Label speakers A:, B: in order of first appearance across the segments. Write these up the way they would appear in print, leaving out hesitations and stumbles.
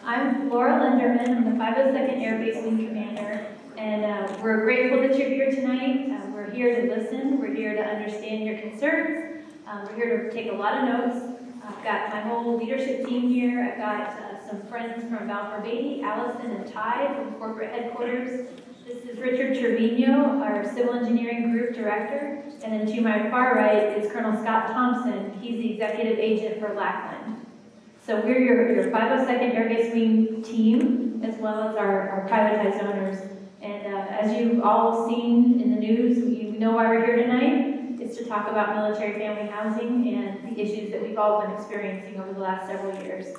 A: I'm Laura Lenderman. I'm the 502nd Air Base Wing Commander, and we're grateful that you're here tonight. We're here to listen. We're here to understand your concerns. We're here to take a lot of notes. I've got my whole leadership team here. I've got some friends from Balfour Beatty, Allison and Ty from corporate headquarters. This is Richard Trevino, our Civil Engineering Group Director, and then to my far right is Colonel Scott Thompson. He's the Executive Agent for Lackland. So we're your 502nd Air Base Wing team, as well as our privatized owners. And as you've all seen in the news, you know why we're here tonight. It's to talk about military family housing and the issues that we've all been experiencing over the last several years.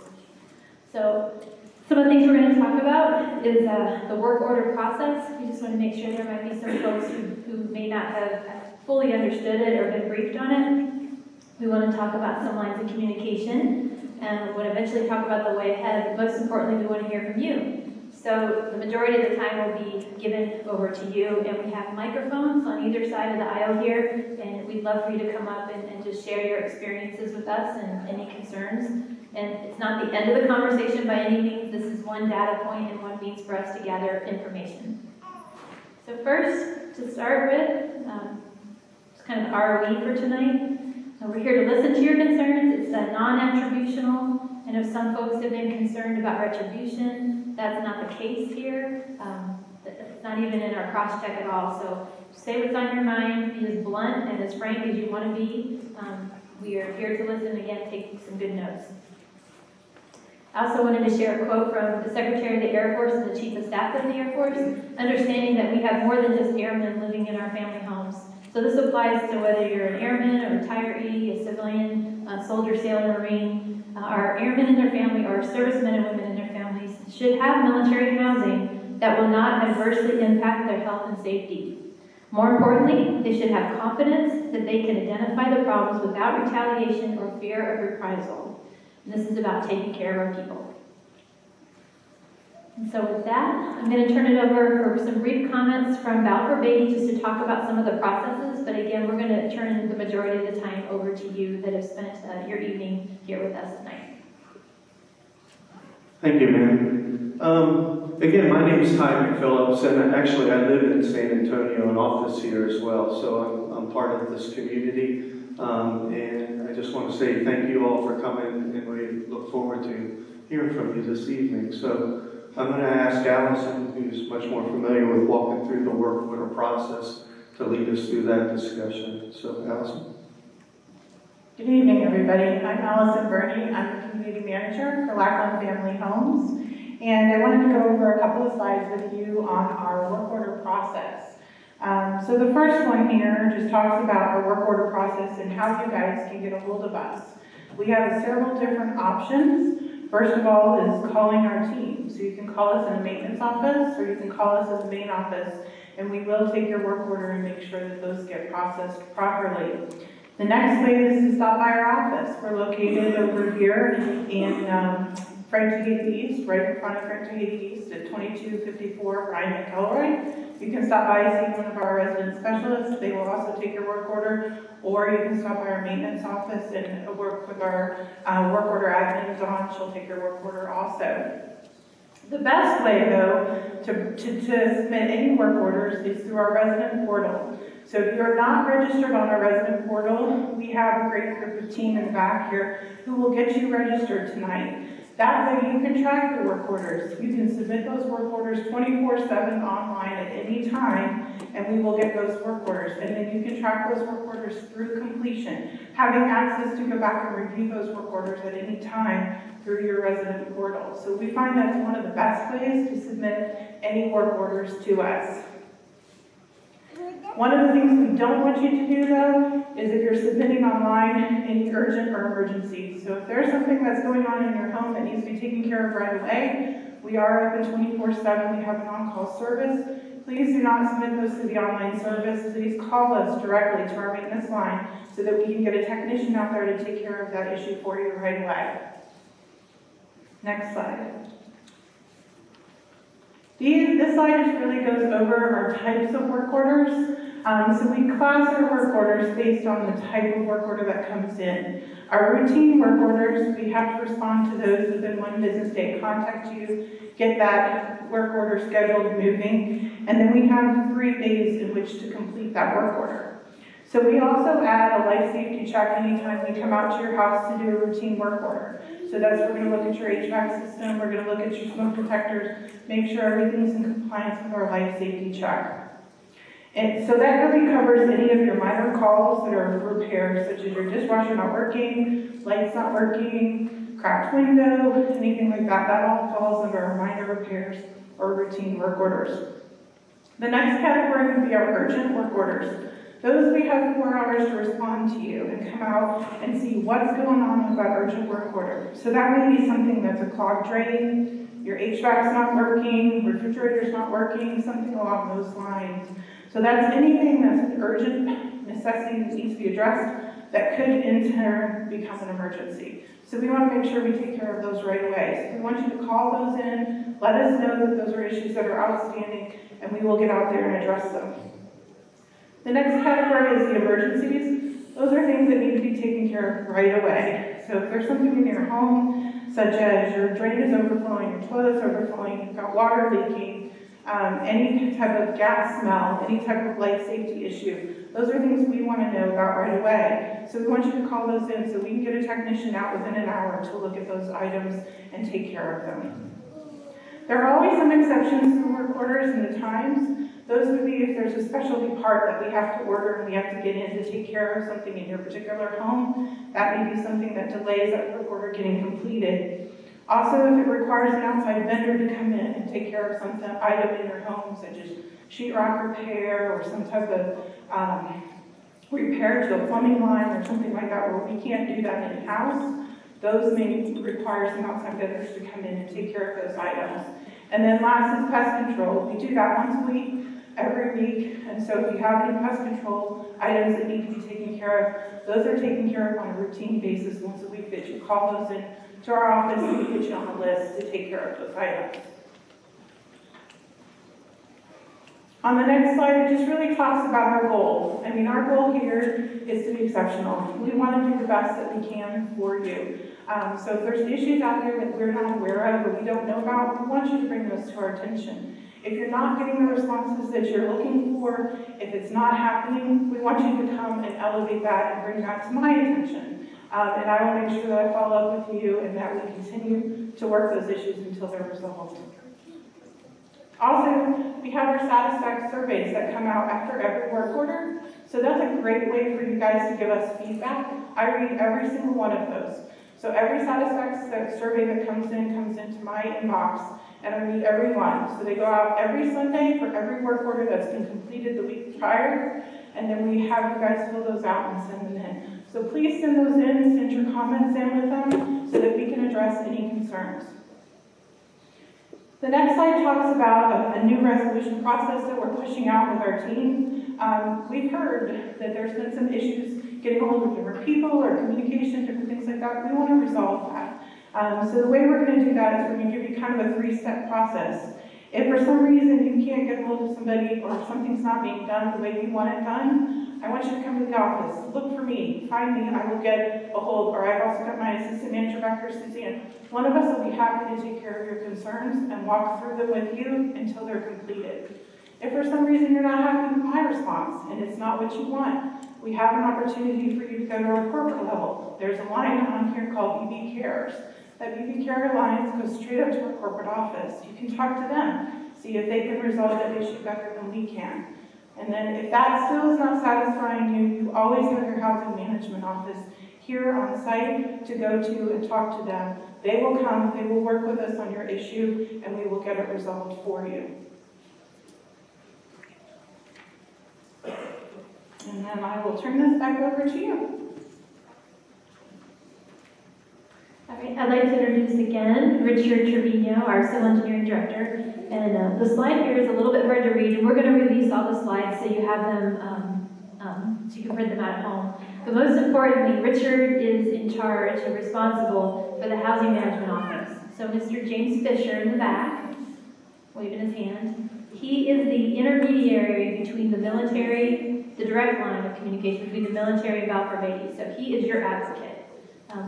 A: So some of the things we're going to talk about is the work order process. We just want to make sure there might be some folks who may not have fully understood it or been briefed on it. We want to talk about some lines of communication. And we'll eventually talk about the way ahead, but most importantly, we want to hear from you. So the majority of the time will be given over to you, and we have microphones on either side of the aisle here, and we'd love for you to come up and just share your experiences with us and any concerns. And it's not the end of the conversation by any means. This is one data point and one means for us to gather information. So first, to start with, it's kind of ROE for tonight. We're here to listen to your concerns. It's non-attributional. I know some folks have been concerned about retribution. That's not the case here. It's not even in our cross-check at all. So say what's on your mind. Be as blunt and as frank as you want to be. We are here to listen. Again, take some good notes. I also wanted to share a quote from the Secretary of the Air Force and the Chief of Staff of the Air Force, understanding that we have more than just airmen living in our family homes. So this applies to whether you're an airman, a retiree, a civilian, a soldier, sailor, marine. Our airmen and their family, or servicemen and women and their families, should have military housing that will not adversely impact their health and safety. More importantly, they should have confidence that they can identify the problems without retaliation or fear of reprisal. And this is about taking care of our people. And so with that, I'm going to turn it over for some brief comments from Balfour Beatty just to talk about some of the processes. But again, we're going to turn the majority of the time over to you that have spent your evening here with us tonight.
B: Thank you, ma'am. Again, my name is Ty McPhillips, and actually I live in San Antonio, an office here as well. So I'm part of this community. And I just want to say thank you all for coming, and we look forward to hearing from you this evening. So I'm going to ask Allison, who's much more familiar with walking through the work order process, to lead us through that discussion. So, Allison.
C: Good evening, everybody. I'm Allison Burney. I'm the community manager for Lackland Family Homes, and I wanted to go over a couple of slides with you on our work order process. So the first one here just talks about our work order process and how you guys can get a hold of us. We have several different options. First of all is calling our team. So you can call us in the maintenance office, or you can call us in the main office, and we will take your work order and make sure that those get processed properly. The next way is to stop by our office. We're located over here in Frank T. East, right in front of Frank T. East at 2254 Ryan McElroy. You can stop by and see one of our resident specialists. They will also take your work order, or you can stop by our maintenance office and work with our work order admin, Dawn. She'll take your work order also. The best way, though, to submit any work orders is through our resident portal. So if you're not registered on our resident portal, we have a great group of team in the back here who will get you registered tonight. That way you can track your work orders. You can submit those work orders 24/7 online at any time, and we will get those work orders. And then you can track those work orders through completion, having access to go back and review those work orders at any time through your resident portal. So we find that's one of the best ways to submit any work orders to us. One of the things we don't want you to do, though, is if you're submitting online, any urgent or emergency. So if there's something that's going on in your home that needs to be taken care of right away, we are open 24/7. We have an on-call service. Please do not submit those to the online service. Please call us directly to our maintenance line so that we can get a technician out there to take care of that issue for you right away. Next slide. This slide just really goes over our types of work orders. So we class our work orders based on the type of work order that comes in. Our routine work orders, we have to respond to those within 1 business day, contact you, get that work order scheduled moving, and then we have 3 days in which to complete that work order. So we also add a life safety check anytime we come out to your house to do a routine work order. So that's, we're going to look at your HVAC system, we're going to look at your smoke detectors, make sure everything's in compliance with our life safety check. And so that really covers any of your minor calls that are repairs, such as your dishwasher not working, lights not working, cracked window, anything like that. That all falls under our minor repairs or routine work orders. The next category would be our urgent work orders. Those we have 4 hours to respond to you and come out and see what's going on with that urgent work order. So that may be something that's a clogged drain, your HVAC's not working, refrigerator's not working, something along those lines. So that's anything that's an urgent necessity that needs to be addressed that could in turn become an emergency. So we want to make sure we take care of those right away. So we want you to call those in, let us know that those are issues that are outstanding, and we will get out there and address them. The next category is the emergencies. Those are things that need to be taken care of right away. So if there's something in your home, such as your drain is overflowing, your toilet's overflowing, you've got water leaking, any type of gas smell, any type of life safety issue, those are things we want to know about right away. So we want you to call those in so we can get a technician out within an hour to look at those items and take care of them. There are always some exceptions to work orders and the times. Those would be if there's a specialty part that we have to order and we have to get in to take care of something in your particular home. That may be something that delays that work order getting completed. Also, if it requires an outside vendor to come in and take care of some item in your home, such as sheetrock repair or some type of repair to a plumbing line or something like that where we can't do that in-house, those may require some outside vendors to come in and take care of those items. And then last is pest control. We do that once a week, every week, and so if you have any pest control items that need to be taken care of, those are taken care of on a routine basis once a week that you call those in to our office and we put you on the list to take care of those items. On the next slide, it just really talks about our goal. I mean, our goal here is to be exceptional. We want to do the best that we can for you. So if there's issues out there that we're not aware of or we don't know about, we want you to bring those to our attention. If you're not getting the responses that you're looking for, if it's not happening, we want you to come and elevate that and bring that to my attention. And I will make sure that I follow up with you and that we continue to work those issues until they're resolved. Also, we have our satisfaction surveys that come out after every work order. So that's a great way for you guys to give us feedback. I read every single one of those. So every satisfaction survey that comes into my inbox, and I read every one. So they go out every Sunday for every work order that's been completed the week prior, and then we have you guys fill those out and send them in. So please send those in, send your comments in with them so that we can address any concerns. The next slide talks about a new resolution process that we're pushing out with our team. We've heard that there's been some issues getting a hold of different people or communication, different things like that. We want to resolve that. So the way we're going to do that is we're going to give you kind of a 3-step process. If for some reason you can't get a hold of somebody or something's not being done the way you want it done, I want you to come to the office. Look for me. Find me. I will get a hold. Or I've also got my assistant manager back here, Suzanne. One of us will be happy to take care of your concerns and walk through them with you until they're completed. If for some reason you're not happy with my response and it's not what you want, we have an opportunity for you to go to our corporate level. There's a line on here called BB Cares. That BB Care lines go straight up to our corporate office. You can talk to them, see if they can resolve that issue better than we can. And then if that still is not satisfying you, you always have your housing management office here on site to go to and talk to them. They will come, they will work with us on your issue, and we will get it resolved for you. And then I will turn this back over to you.
A: All right, I'd like to introduce again Richard Trevino, our civil engineering director. And the slide here is a little bit hard to read, and we're going to release all the slides so you have them, so you can print them out at home. But most importantly, Richard is in charge and responsible for the housing management office. So Mr. James Fisher in the back waving his hand. He is the intermediary between the military, the direct line of communication between the military and Balfour Beatty. So he is your advocate.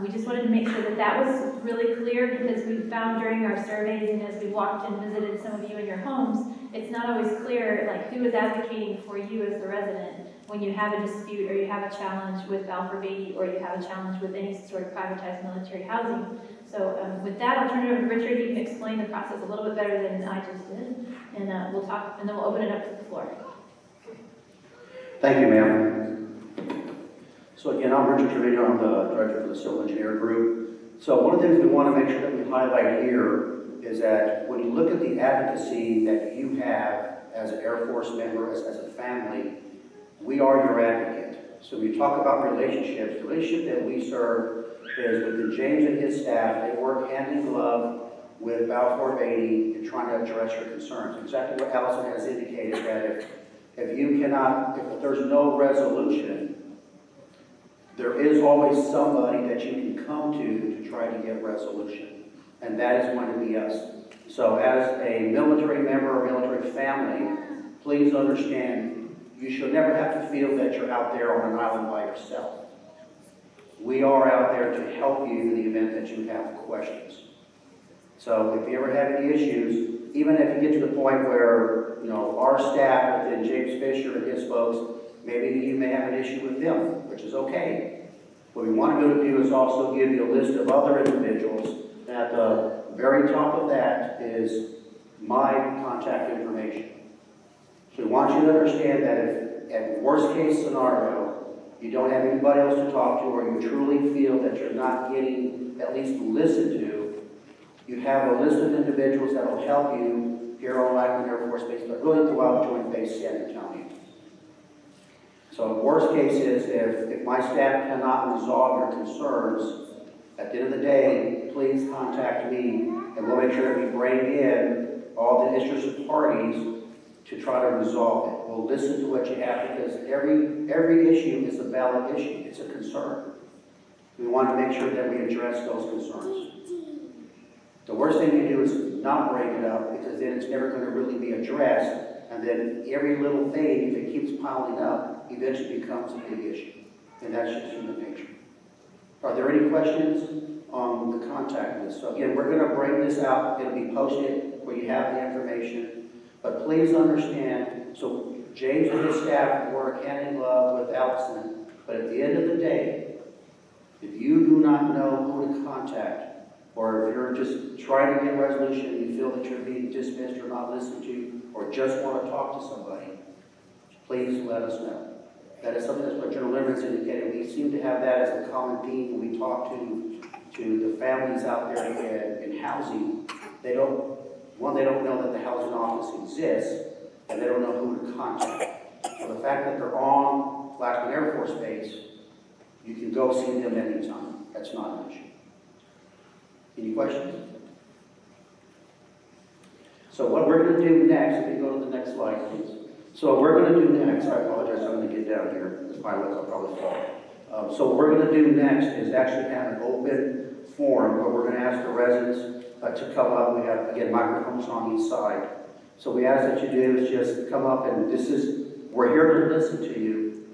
A: We just wanted to make sure that that was really clear, because we found during our surveys and as we walked and visited some of you in your homes, it's not always clear like who is advocating for you as the resident when you have a dispute or you have a challenge with Balfour Beatty or you have a challenge with any sort of privatized military housing. So with that, I'll turn it over to Richard. You can explain the process a little bit better than I just did, and we'll talk, and then we'll open it up to the floor.
D: Thank you, ma'am. So again, I'm Richard Trevino. I'm the director for the Civil Engineer Group. So one of the things we want to make sure that we highlight here is that when you look at the advocacy that you have as an Air Force member, as a family, we are your advocate. So when you talk about relationships, the relationship that we serve is with James and his staff. They work hand in glove with Balfour Beatty in trying to address your concerns. Exactly what Allison has indicated, that if there's no resolution, there is always somebody that you can come to try to get resolution, and that is going to be us. So as a military member or military family, please understand, you should never have to feel that you're out there on an island by yourself. We are out there to help you in the event that you have questions. So if you ever have any issues, even if you get to the point where, our staff within James Fisher and his folks, maybe you may have an issue with them, which is okay. What we want to be able to do is also give you a list of other individuals. At the very top of that is my contact information. So we want you to understand that if, at worst case scenario, you don't have anybody else to talk to, or you truly feel that you're not getting at least listened to, you have a list of individuals that will help you here on Lackland Air Force Base, but really throughout Joint Base San Antonio. So the worst case is if my staff cannot resolve your concerns, at the end of the day, please contact me, and we'll make sure that we bring in all the interested parties to try to resolve it. We'll listen to what you have, because every issue is a valid issue. It's a concern. We want to make sure that we address those concerns. The worst thing you do is not bring it up, because then it's never going to really be addressed, and then every little thing, if it keeps piling up, eventually becomes a big issue. And that's just human nature. Are there any questions on the contact list? So again, we're going to bring this out. It'll be posted where you have the information. But please understand, so James and his staff work hand in glove with Allison, but at the end of the day, if you do not know who to contact, or if you're just trying to get resolution and you feel that you're being dismissed or not listened to, or just want to talk to somebody, please let us know. That is something that's what General Limmer's indicated. We seem to have that as a common theme when we talk to the families out there in housing. They don't know that the housing office exists, and they don't know who to contact. So the fact that they're on Lackland Air Force Base, you can go see them anytime. That's not an issue. Any questions? So what we're going to do next, if you go to the next slide, please. So what we're going to do next, I apologize, I'm going to get down here. This pilot will probably fall. So what we're going to do next is actually have an open forum where we're going to ask the residents to come up. We have, again, microphones on each side. So we ask that you do is just come up, and we're here to listen to you.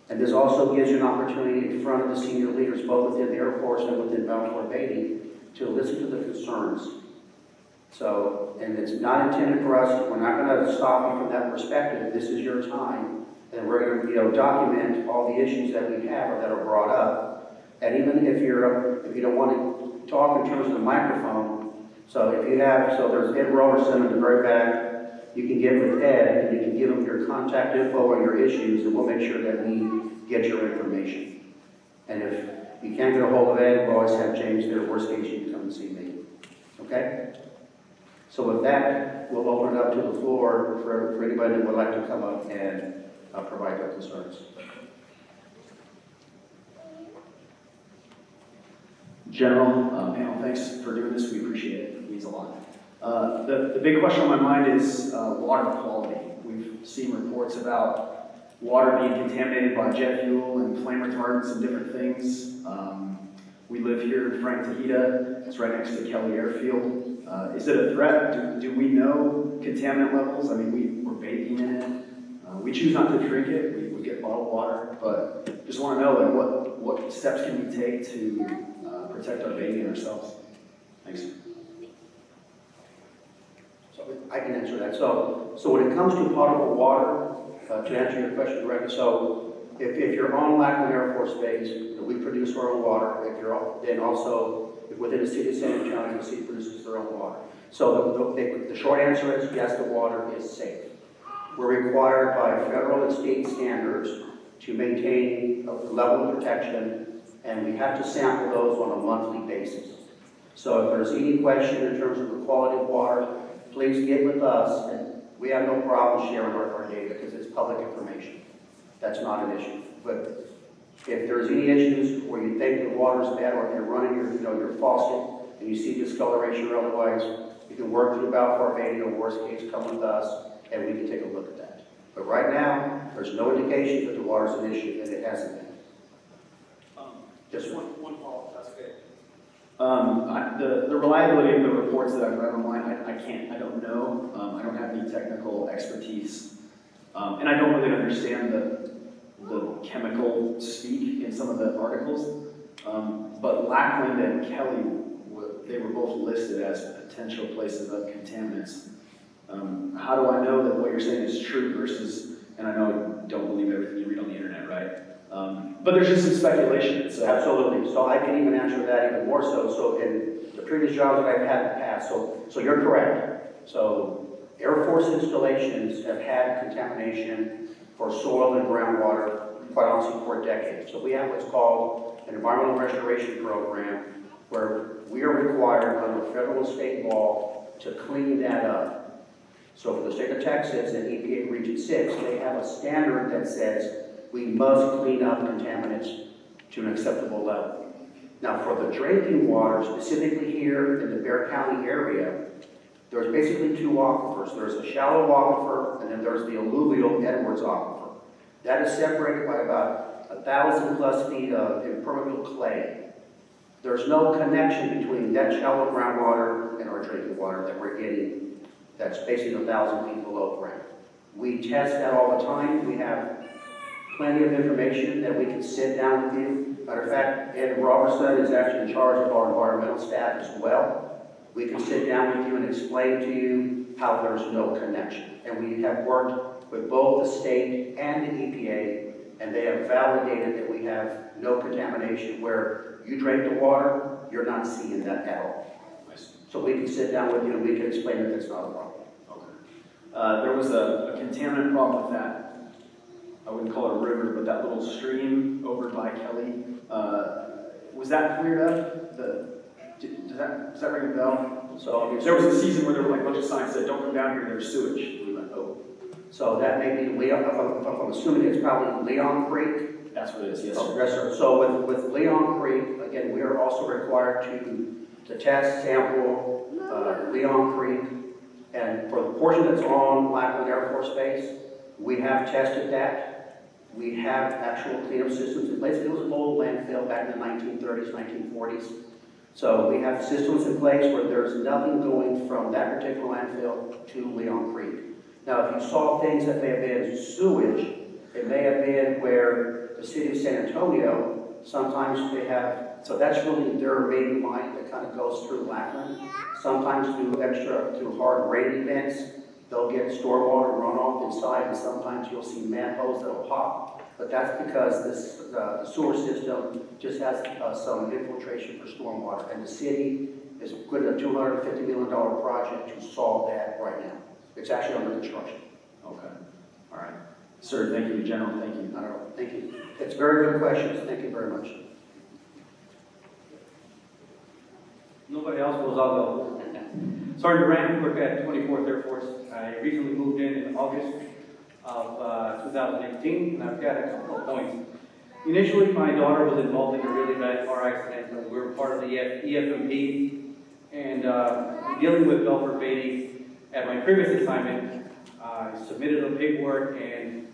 D: And this also gives you an opportunity in front of the senior leaders, both within the Air Force and within Balfour Beatty, to listen to the concerns. So, and it's not intended for us, we're not going to stop you from that perspective. This is your time, and we're going to, document all the issues that we have or that are brought up. And even if you don't want to talk in terms of the microphone, so there's Ed Roberson in the very back. You can get with Ed, and you can give him your contact info or your issues, and we'll make sure that we get your information. And if you can't get a hold of Ed, we'll always have James there. Worst case, you can come and see me. Okay? So with that, we'll open it up to the floor for anybody that would like to come up and provide their concerns.
E: General, panel, thanks for doing this. We appreciate it. It means a lot. The big question on my mind is water quality. We've seen reports about water being contaminated by jet fuel and flame retardants and different things. We live here in Frank Tahita. It's right next to Kelly Airfield. Is it a threat? Do we know contaminant levels? I mean, we're bathing in it. We choose not to drink it. We get bottled water, but just want to know, like, what steps can we take to protect our baby and ourselves? Thanks.
D: So I can answer that. So when it comes to potable water, to answer your question directly, so if you're on Lackland Air Force Base, we produce our own water. Then also within the city of San Antonio, the city produces their own water. So the short answer is yes, the water is safe. We're required by federal and state standards to maintain a level of protection, and we have to sample those on a monthly basis. So if there's any question in terms of the quality of water, please get with us, and we have no problem sharing our data because it's public information. That's not an issue. But if there's any issues where you think the water's bad, or if you're running your faucet and you see discoloration or otherwise, you can work through Balfour Baby, or worst case, come with us, and we can take a look at that. But right now, there's no indication that the water's an issue, and it hasn't been. Just
F: one follow-up, that's good.
E: The reliability of the reports that I've read online, I don't know. I don't have any technical expertise. And I don't really understand the chemical speak in some of the articles. But Lackland and Kelly, they were both listed as potential places of contaminants. How do I know that what you're saying is true versus, and I know you don't believe everything you read on the internet, right? But there's just some speculation. So.
D: Absolutely. So I can even answer that even more so. So in the previous jobs that I've had in the past, so you're correct. So Air Force installations have had contamination for soil and groundwater, quite honestly, for decades. So we have what's called an environmental restoration program, where we are required under federal and state law to clean that up. So for the state of Texas and EPA Region 6, they have a standard that says we must clean up contaminants to an acceptable level. Now for the drinking water, specifically here in the Bexar County area, there's basically two aquifers. There's a shallow aquifer, and then there's the alluvial Edwards aquifer. That is separated by about 1,000+ feet of impermeable clay. There's no connection between that shallow groundwater and our drinking water that we're getting, that's basically 1,000 feet below ground. We test that all the time. We have plenty of information that we can sit down with you. Matter of fact, Ed Robertson is actually in charge of our environmental staff as well. We can sit down with you and explain to you how there's no connection. And we have worked with both the state and the EPA, and they have validated that we have no contamination where you drink the water, you're not seeing that at all. So we can sit down with you and we can explain that that's not a problem.
E: Okay. There was a contaminant problem with that. I wouldn't call it a river, but that little stream over by Kelly. Was that cleared up? Does that ring a bell?
D: So
E: there was a season where there were like a bunch of signs that don't come down here, there's sewage. We went, oh.
D: So that may be Leon, if I'm assuming it's probably Leon Creek.
E: That's what it is, yes,
D: Oh,
E: sir.
D: yes, sir. So with Leon Creek, again, we are also required to test, sample Leon Creek. And for the portion that's on Lackland Air Force Base, we have tested that. We have actual cleanup systems in place. It was an old landfill back in the 1930s, 1940s. So we have systems in place where there's nothing going from that particular landfill to Leon Creek. Now, if you saw things that may have been sewage, it may have been where the city of San Antonio, sometimes they have, so that's really their main line that kind of goes through Lackland. Sometimes through hard rain events, they'll get stormwater runoff inside, and sometimes you'll see manholes that'll pop. But that's because the sewer system just has some infiltration for stormwater, and the city is putting a $250 million project to solve that right now. It's actually under construction.
E: Okay. All right. Sir, thank you. General, thank you.
D: I don't know. Thank you. It's very good questions. Thank you very much.
F: Nobody else goes, I'll go. Sergeant Rand, work at 24th Air Force. I recently moved in August of 2018, and I've got a couple of points. Initially, my daughter was involved in a really bad car accident, and we were part of the EFMP, and dealing with Belfer Beatty. At my previous assignment, I submitted the paperwork, and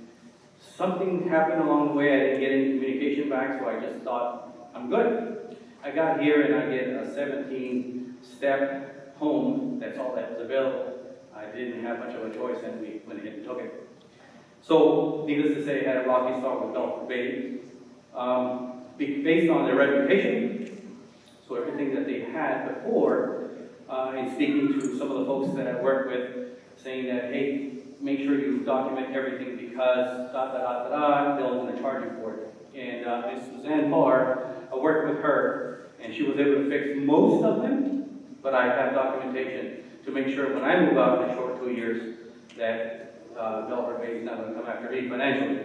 F: something happened along the way. I didn't get any communication back, so I just thought, I'm good. I got here and I get a 17-step home, that's all that was available. I didn't have much of a choice and we went ahead and took it. So, needless to say, I had a rocky start with Belfort Baby. Based on their reputation, so everything that they had before, in speaking to some of the folks that I work with, saying that, hey, make sure you document everything because they're going to charge you for it. And Ms. Suzanne Barr, I worked with her, and she was able to fix most of them, but I have documentation to make sure when I move out in a short 2 years that Belfort Bay is not going to come after me financially.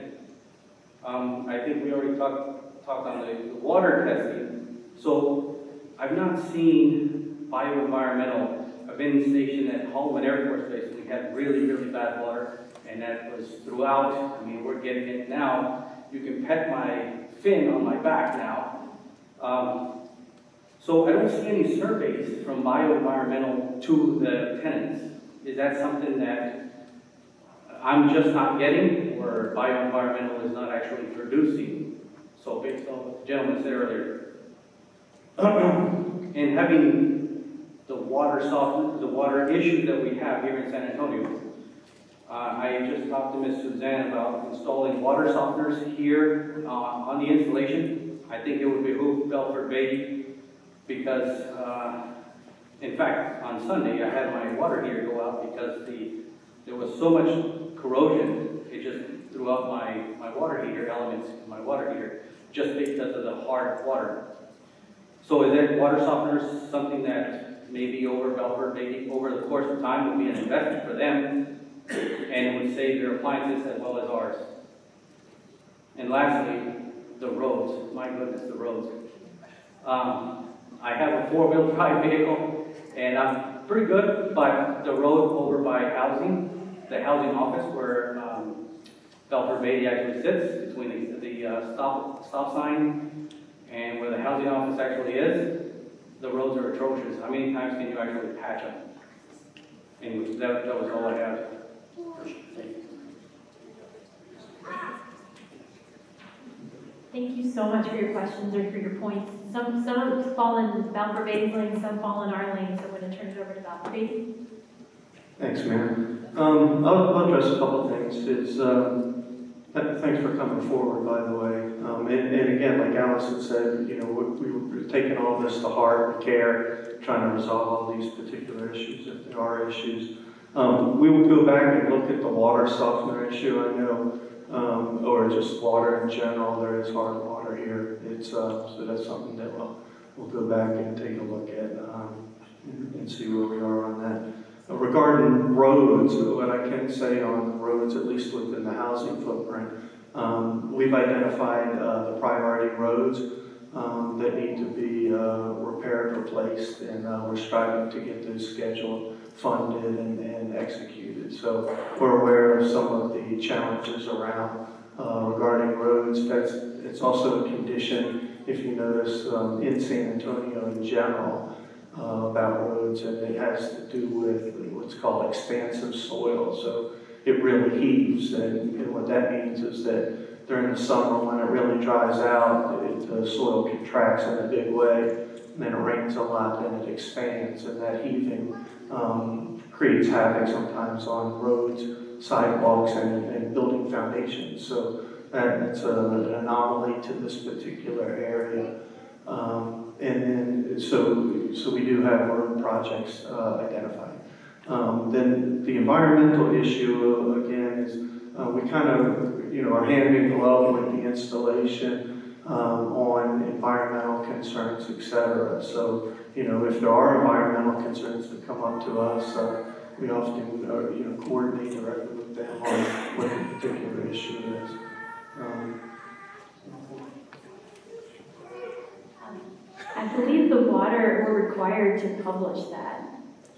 F: I think we already talked on the water testing. So I've not seen bioenvironmental. I've been stationed at Holloman Air Force Base. We had really, really bad water, and that was throughout. I mean, we're getting it now. You can pet my fin on my back now. So I don't see any surveys from bioenvironmental to the tenants. Is that something that I'm just not getting, or bioenvironmental is not actually producing? So based on what the gentleman said earlier, and having the water issue that we have here in San Antonio, I just talked to Ms. Suzanne about installing water softeners here on the installation. I think it would behoove Belfort Bay because, in fact, on Sunday I had my water heater go out because there was so much corrosion. It just threw out my water heater elements in my water heater just because of the hard water. So is that water softeners something that maybe over Belfort, maybe over the course of time would be an investment for them and it would save their appliances as well as ours? And lastly, the roads. My goodness, the roads. I have a 4-wheel drive vehicle and I'm pretty good, but the road over by the housing office where Belfort Beatty actually sits, between the stop sign and where the housing office actually is, the roads are atrocious. How many times can you actually patch them? And that was all I had.
A: Thank you so much for your questions or for your points. Some fall in Belfort Bay's lane, some fall in our lane, so I'm going to turn it over to Belfort Bay.
B: Thanks, Mayor. I'll address a couple of things. Thanks for coming forward, by the way. And again, like Allison said, you know, we're taking all this to heart and care, trying to resolve all these particular issues if there are issues. We will go back and look at the water softener issue. I know, or just water in general. There is hard water here. So that's something that we'll go back and take a look at and see where we are on that. Regarding roads, what I can say on roads, at least within the housing footprint, we've identified the priority roads that need to be repaired, replaced, and we're striving to get those scheduled, funded, and executed. So we're aware of some of the challenges around regarding roads. It's also a condition, if you notice, in San Antonio in general, about roads, and it has to do with what's called expansive soil. So it really heaves, and what that means is that during the summer when it really dries out, the soil contracts in a big way, and then it rains a lot, then it expands, and that heaving creates havoc sometimes on roads, sidewalks, and building foundations. So that's an anomaly to this particular area. And then, so we do have road projects identified. Then the environmental issue, again, is we kind of, you know, are hand in glove with the installation on environmental concerns, etc. So, you know, if there are environmental concerns that come up to us, we often, you know, coordinate directly with them on what the particular issue is.
A: I believe the water, we're required to publish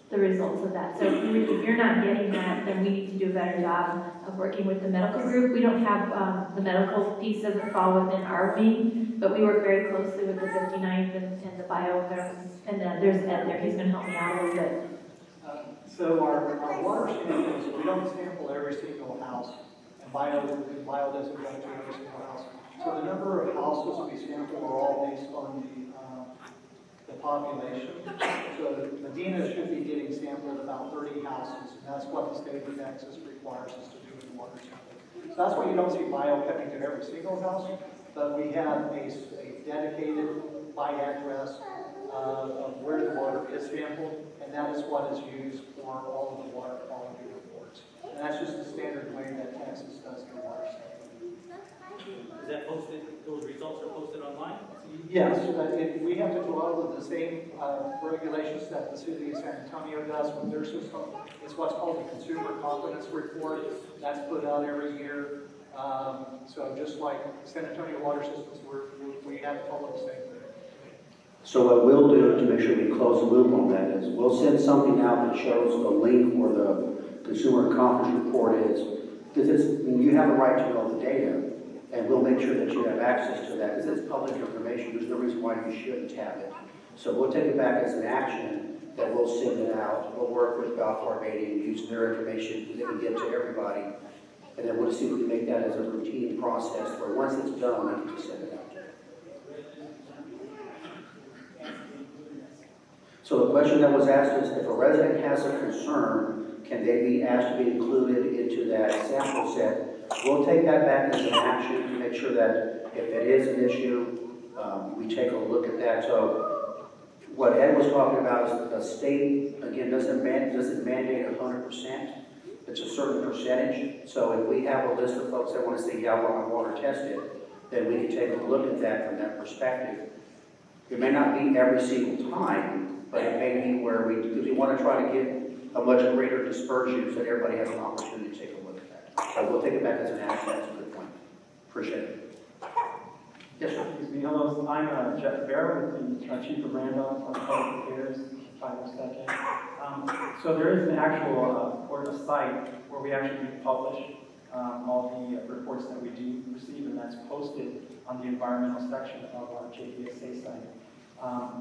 A: the results of that. So if you're not getting that, then we need to do a better job of working with the medical group. We don't have the medical piece doesn't fall within our wing, but we work very closely with the 59th and the bio, and there's Ed there. He's going to help me out a little bit.
G: So our water samples, we don't sample every single house, and bio doesn't go to every single house. So the number of houses we sample are all based on population. So Medina should be getting sampled about 30 houses, and that's what the state of Texas requires us to do with water sampling. So that's why you don't see bio coming to every single house, but we have a dedicated by address of where the water is sampled, and that is what is used for all of the water quality reports. And that's just the standard way that Texas does their water sampling.
F: Is that posted, those results are posted online?
G: Yes, we have to follow the same regulations that the city of San Antonio does with their system. It's what's called the Consumer Confidence Report. That's put out every year. So just like San Antonio Water Systems, we have to follow the same thing.
D: So what we'll do to make sure we close the loop on that is we'll send something out that shows the link where the consumer confidence report is, because you have the right to know the data, and we'll make sure that you have access to that, because it's public information. There's no reason why you shouldn't have it. So we'll take it back as an action that we'll send it out. We'll work with Balfour Beatty and use their information so they can get to everybody, and then we'll see if we can make that as a routine process where once it's done, we can just send it out. So the question that was asked is, if a resident has a concern, can they be asked to be included into that sample set? We'll take that back as an action to make sure that if it is an issue, we take a look at that. So what Ed was talking about is the state, again, doesn't mandate 100%. It's a certain percentage. So if we have a list of folks that want to say, yeah, I want my water tested, then we can take a look at that from that perspective. It may not be every single time, but it may be where because we want to try to get a much greater dispersion so that everybody has an opportunity to take a look at that. So we'll take it back as an action. That's a good point. Appreciate it. Yes, sir.
H: Excuse me. Hello. I'm Jeff Bear with the Chief of Randolph on Public Affairs, 502nd. So there is an actual site where we actually publish all the reports that we do receive, and that's posted on the environmental section of our JBSA site.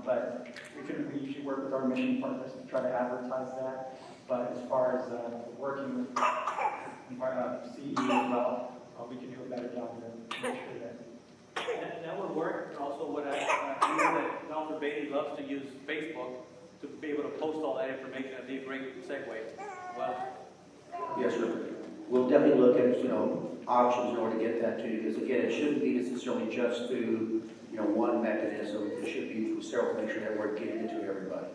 H: But we usually work with our mission partners to try to advertise that. But as far as working with CE as well, we can do a better job to make sure that.
F: That would work. And also, what I know that Dr. Beatty loves to use Facebook to be able to post all that information. That'd be a great segue. Well,
D: Yes, sir. We'll definitely look at options in order to get that to you, because again, it shouldn't be necessarily just through one mechanism. It should be through several to make sure that we're getting it to everybody.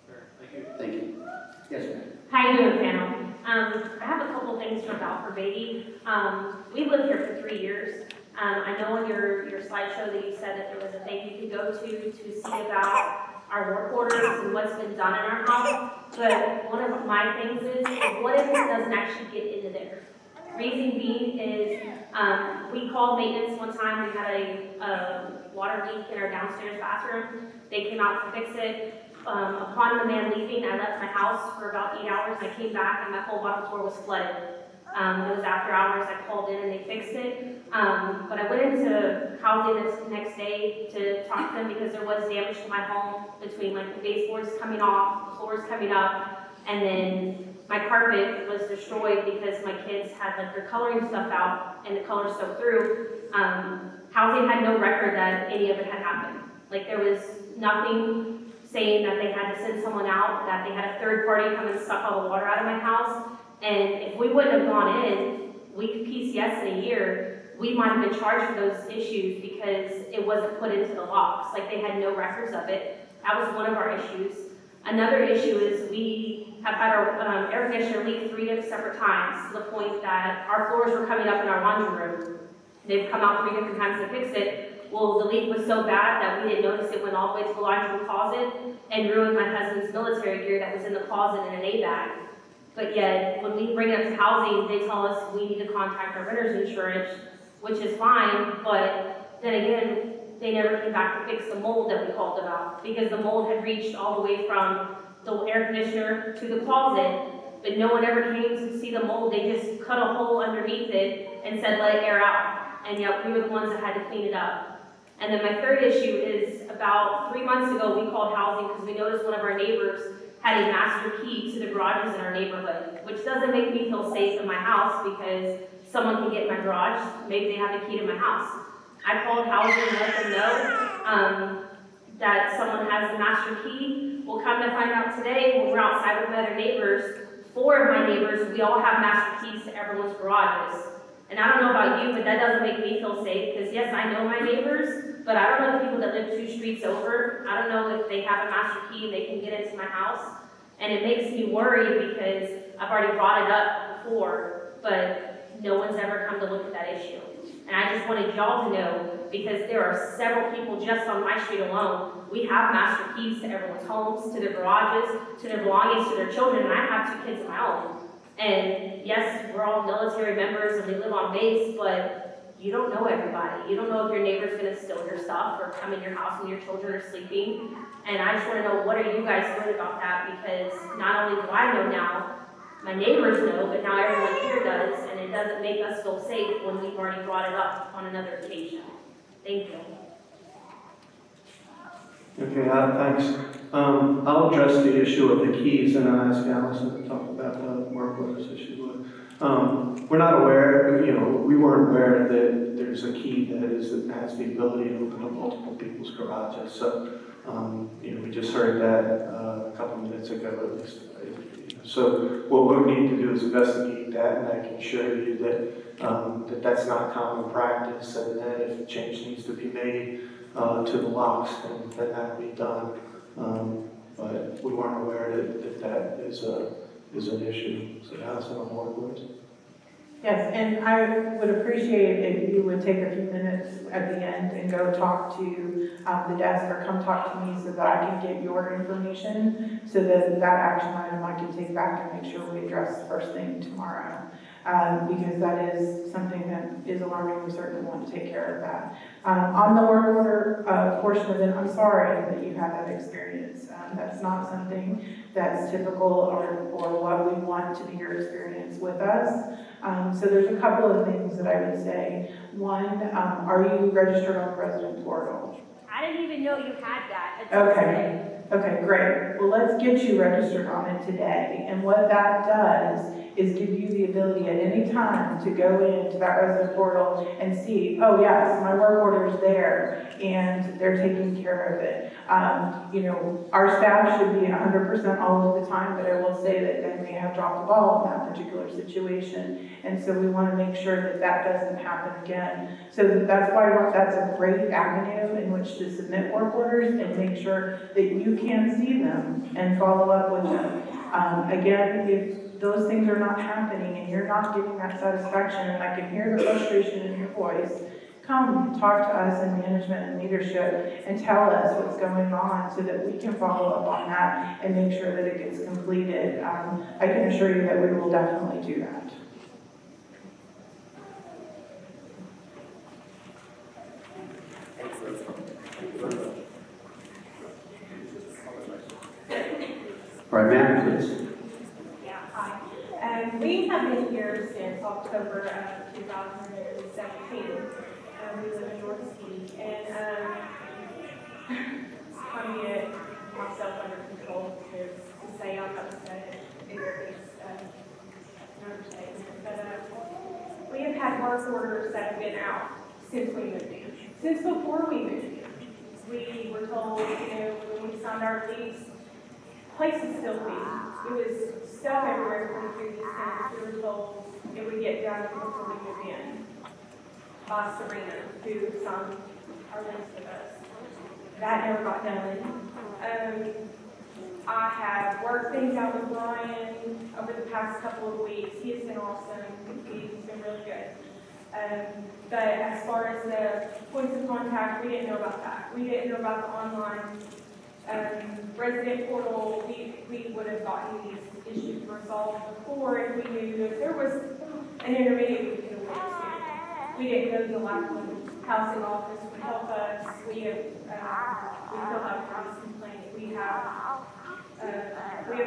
F: sure. Thank you.
D: Thank you. Yes, ma'am.
I: How you doing, panel? I have a couple things from Balfour Beatty. We've lived here for 3 years. I know on your slideshow that you said that there was a thing you could go to see about our work orders and what's been done in our house. But one of my things is what if it doesn't actually get into there? Reason being is we called maintenance one time. We had a water leak in our downstairs bathroom. They came out to fix it. Upon the man leaving, I left my house for about 8 hours. I came back and my whole bottom floor was flooded. It was after hours. I called in and they fixed it. But I went into housing this next day to talk to them because there was damage to my home between like the baseboards coming off, the floors coming up, and then my carpet was destroyed because my kids had like their coloring stuff out and the color soaked through. Housing had no record that any of it had happened. Like there was nothing saying that they had to send someone out, that they had a third party come and suck all the water out of my house. And if we wouldn't have gone in, we could PCS in a year, we might have been charged for those issues because it wasn't put into the locks. Like they had no records of it. That was one of our issues. Another issue is we have had our air conditioner leak 3 separate times to the point that our floors were coming up in our laundry room. They've come out 3 different times to fix it. Well, the leak was so bad that we didn't notice it went all the way to the laundry room closet and ruined my husband's military gear that was in the closet in an A bag. But yet, when we bring it up to housing, they tell us we need to contact our renter's insurance, which is fine, but then again, they never came back to fix the mold that we called about because the mold had reached all the way from the air conditioner to the closet, but no one ever came to see the mold. They just cut a hole underneath it and said, let it air out. And yet, we were the ones that had to clean it up. And then my third issue is about 3 months ago, we called housing because we noticed one of our neighbors had a master key to the garages in our neighborhood, which doesn't make me feel safe in my house because someone can get in my garage. Maybe they have a key to my house. I called housing and let them know. that someone has a master key. We'll come to find out today, when we're outside with other neighbors, 4 of my neighbors, we all have master keys to everyone's garages. And I don't know about you, but that doesn't make me feel safe, because yes, I know my neighbors, but I don't know the people that live 2 streets over. I don't know if they have a master key and they can get into my house. And it makes me worry because I've already brought it up before, but no one's ever come to look at that issue. And I just wanted y'all to know, because there are several people just on my street alone. We have master keys to everyone's homes, to their garages, to their belongings, to their children, and I have 2 kids of my own. And yes, we're all military members and we live on base, but you don't know everybody. You don't know if your neighbor's gonna steal your stuff or come in your house when your children are sleeping. And I just wanna know, what are you guys doing about that? Because not only do I know now, my neighbors know, but now everyone here does, and it doesn't make us feel safe when we've already brought it up on another occasion. Thank you.
B: Okay, thanks. I'll address the issue of the keys, and I'll ask Allison to talk about the work orders issue. We're not aware, we weren't aware that there's a key that has the ability to open up multiple people's garages. So, we just heard that a couple minutes ago at least. So what we need to do is investigate that, and I can assure you that that's not common practice, and that if a change needs to be made to the locks, then that will be done. But we weren't aware that is an issue. So Allison, on board with it?
C: Yes, and I would appreciate if you would take a few minutes at the end and go talk to the desk, or come talk to me so that I can get your information, so that action item I can take back and make sure we address first thing tomorrow. Because that is something that is alarming. We certainly want to take care of that. On the work order portion of it, I'm sorry that you had that experience. That's not something that's typical or what we want to be your experience with us. So there's a couple of things that I would say. One, are you registered on the resident portal?
I: I didn't even know you had that.
C: Okay, great. Well, let's get you registered on it today. And what that does is give you the ability at any time to go into that resident portal and see, oh yes, my work order is there and they're taking care of it. Our staff should be 100% all of the time, but I will say that they may have dropped the ball in that particular situation. And so we want to make sure that that doesn't happen again. So that's why that's a great avenue in which to submit work orders and make sure that you can see them and follow up with them. Again, if those things are not happening and you're not getting that satisfaction, and I can hear the frustration in your voice, come talk to us in management and leadership and tell us what's going on so that we can follow up on that and make sure that it gets completed. I can assure you that we will definitely do that.
D: All right, ma'am, please.
J: Yeah, hi. We have been here since October of 2017. We live in North Ski, and trying to get myself under control because to say I'm upset is an understatement. But we have had work orders that have been out since we moved in. Since before we moved in, we were told, when we signed our lease, place is still clean. It was stuff everywhere going through these tenants. We were told it would get done before we moved in by Serena, who signed our lease with us. That never got done. I have worked things out with Brian over the past couple of weeks. He has been awesome. He's been really good. But as far as the points of contact, we didn't know about that. We didn't know about the online resident portal. We would have gotten these issues resolved before if we knew if there was an intermediate we could have went to. We didn't know the Lackland housing office would help us. We filled out police complaint. We have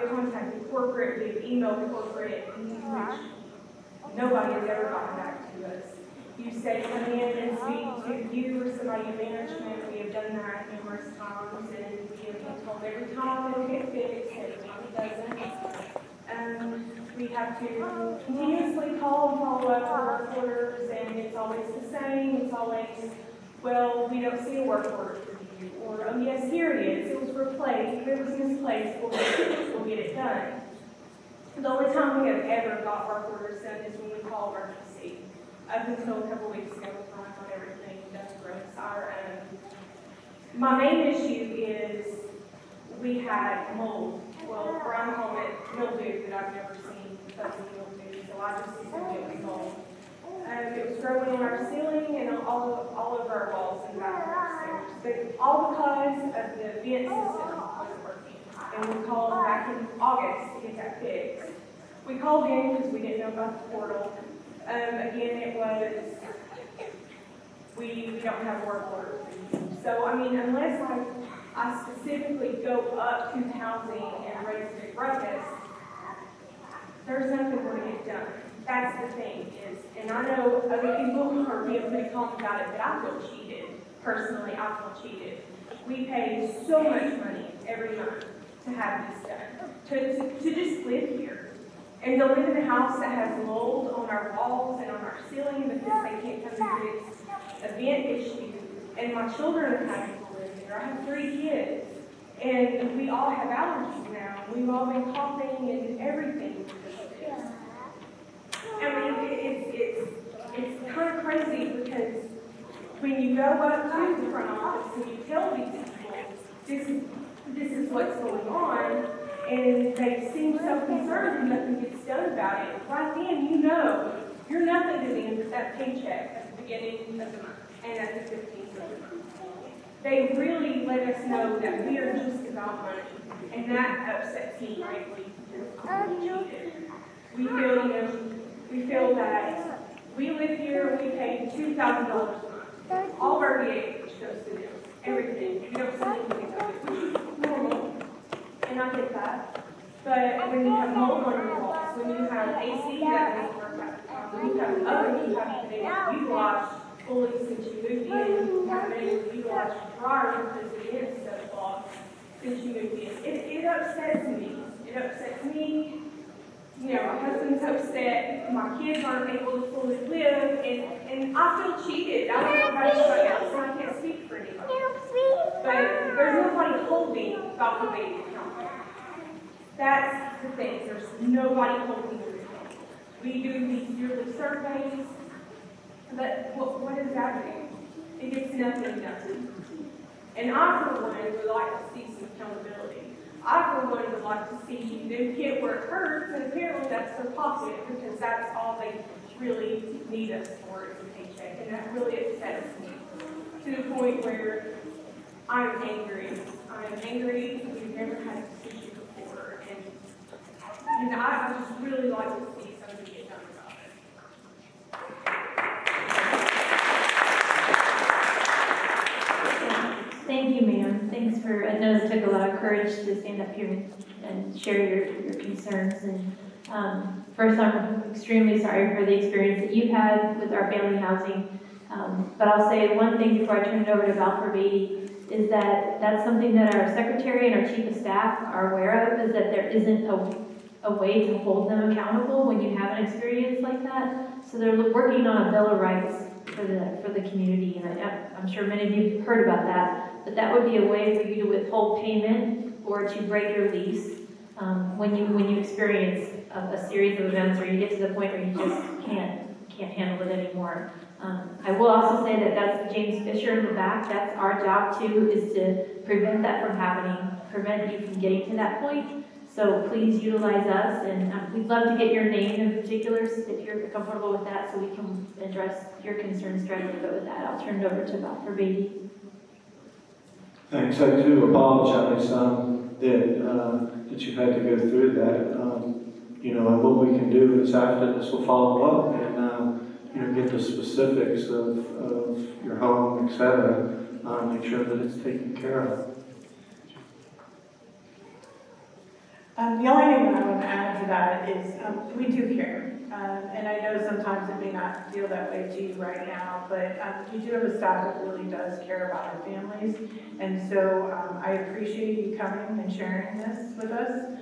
J: contacted corporate. We have emailed corporate, which nobody has ever gotten back to us. You say come in and speak to you or somebody in management. We have done that numerous times, and we have been told every time it'll get fixed, every time it doesn't. We have to continuously call and follow up for work orders, and it's always the same. It's always, well, we don't see a work order for you. you, or, oh yes, here it is, it was replaced, if it was misplaced, we'll get it done. The only time we have ever got work orders done is when we call emergency. Up until a couple weeks ago, we finally got everything done for us. My main issue is we had mold. Well, Brian called it mildew, but I've never seen such a mildew, so I just assumed it was mold. It was growing on our ceiling and all over our walls in the bathroom upstairs. But all because of the vent system wasn't working. And we called back in August to get that fixed. We called in because we didn't know about the portal. Again, it was, we don't have work orders. So, I mean, unless I specifically go up to housing and raise a big ruckus, there's nothing going to get done. That's the thing is, and I know other people are being pretty calm about it, but I feel cheated. Personally, I feel cheated. We pay so much money every month to have this done, to just live here. And to live in a house that has mold on our walls and on our ceiling because they can't come and fix a vent issue. And my children are having to live here. I have 3 kids. And we all have allergies now. We've all been coughing and everything because of this. I mean, it's kind of crazy because when you go up to the front office and you tell these people this is what's going on, and they seem so concerned and nothing gets done about it, right then you know you're nothing to them but that paycheck at the beginning of the month and at the 15th of the month. They really let us know that we are just about money, and that upsets me greatly. We feel that we live here, we pay $2,000 a month. All of our VA goes to them, everything. We don't send anything of it, which is normal, and I get that. But when you have mold on your walls, when you have AC that doesn't work out, when you have an oven you haven't been able to utilize fully since you moved in, you haven't been able to utilize your dryer because it is so clogged since you moved in. It upsets me. It upsets me. You know, my husband's upset, my kids aren't able to fully live, and I feel cheated. I don't know about anybody else, and I can't speak for anybody. But there's nobody holding Dr. Baby accountable. That's the thing. There's nobody holding them accountable. We do these yearly surveys, but what does that do? It gets nothing done. And I, for one, would like to see some accountability. I, for one, would like to see them get where it hurts, and apparently that's their pocket, because that's all they really need us for is a paycheck, and that really upsets me to the point where I'm angry. I'm angry. We've never had a decision before, and I just really like to see something get done about it.
A: Thank you, ma'am. Thanks for, I know it took a lot of courage to stand up here and share your concerns. And first, I'm extremely sorry for the experience that you've had with our family housing. But I'll say one thing before I turn it over to Val for Beatty, is that that's something that our secretary and our chief of staff are aware of, is that there isn't a way to hold them accountable when you have an experience like that. So they're working on a bill of rights for the community, and I'm sure many of you have heard about that, but that would be a way for you to withhold payment or to break your lease when you experience a series of events, or you get to the point where you just can't handle it anymore. I will also say that that's James Fisher in the back. That's our job too, is to prevent that from happening, prevent you from getting to that point. So please utilize us, and we'd love to get your name in particulars if you're comfortable with that, so we can address your concerns directly. But with that, I'll turn it over to Val for Beatty.
B: Thanks. I do apologize that you've had to go through that. You know, and what we can do is after this, we'll follow up and get the specifics of your home, etc. Make sure that it's taken care of.
C: The only thing that I want to add to that is we do care. And I know sometimes it may not feel that way to you right now, but you do have a staff that really does care about our families. And so I appreciate you coming and sharing this with us.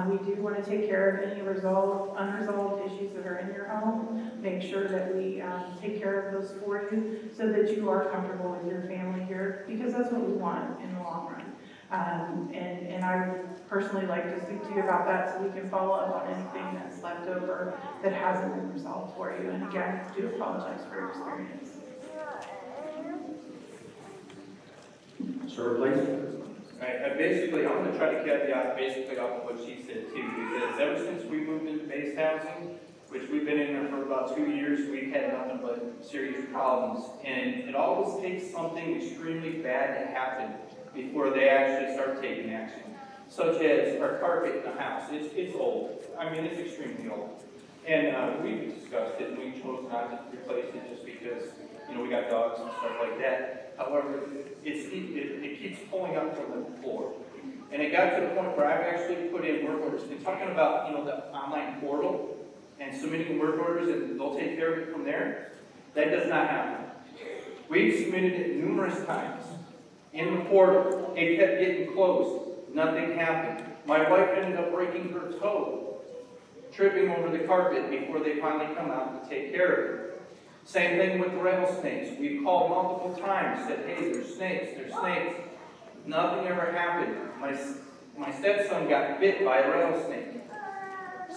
C: We do want to take care of any unresolved issues that are in your home, make sure that we take care of those for you so that you are comfortable with your family here, because that's what we want in the long run. And I would personally like to speak to you about that so we can follow up on anything that's left over that hasn't been resolved for you. And again, I do apologize for your experience.
D: Sir, please.
F: Right, basically, I'm gonna try to caveat basically off of what she said too, because ever since we moved into base housing, which we've been in there for about 2 years, we've had nothing but serious problems. And it always takes something extremely bad to happen before they actually start taking action. Such as our carpet in the house, it's old. I mean, it's extremely old. And we've discussed it, and we chose not to replace it just because, you know, we got dogs and stuff like that. However, it keeps pulling up from the floor. And it got to the point where I've actually put in work orders. Been talking about, you know, the online portal and submitting work orders, and they'll take care of it from there. That does not happen. We've submitted it numerous times in the portal. It kept getting closed. Nothing happened. My wife ended up breaking her toe, tripping over the carpet before they finally come out to take care of it. Same thing with the rattlesnakes. We've called multiple times, said, hey, there's snakes. Nothing ever happened. My stepson got bit by a rattlesnake.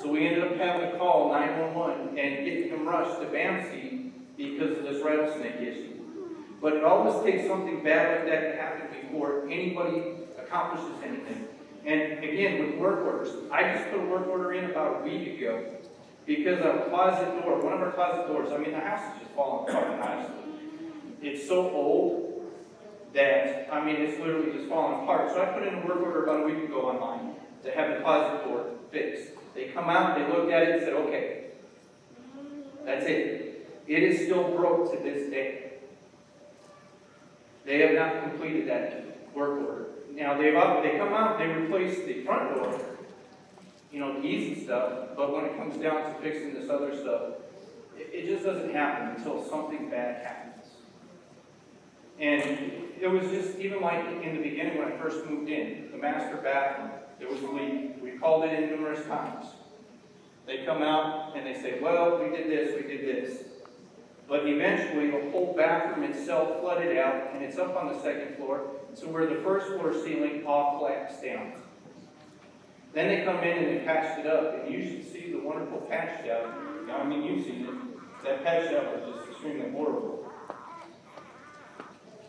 F: So we ended up having to call 911 and getting him rushed to BAMC because of this rattlesnake issue. But it always takes something bad like that to happen before anybody accomplishes anything. And again, with work orders, I just put a work order in about a week ago because our closet door, one of our closet doors, I mean, the house is just falling apart, honestly. It's so old that, I mean, it's literally just falling apart. So I put in a work order about a week ago online to have the closet door fixed. They come out, they looked at it and said, okay, that's it. It is still broke to this day. They have not completed that work order. Now, they come out, they replace the front door, you know, the easy stuff, but when it comes down to fixing this other stuff, it just doesn't happen until something bad happens. And it was just, even like in the beginning when I first moved in, the master bathroom, there was a leak. We called it in numerous times. They come out and they say, well, we did this. But eventually, the whole bathroom itself flooded out, and it's up on the second floor, so where the first floor ceiling all collapsed down. Then they come in and they patched it up, and you should see the wonderful patch job. I mean, you've seen it. That patch job was just extremely horrible.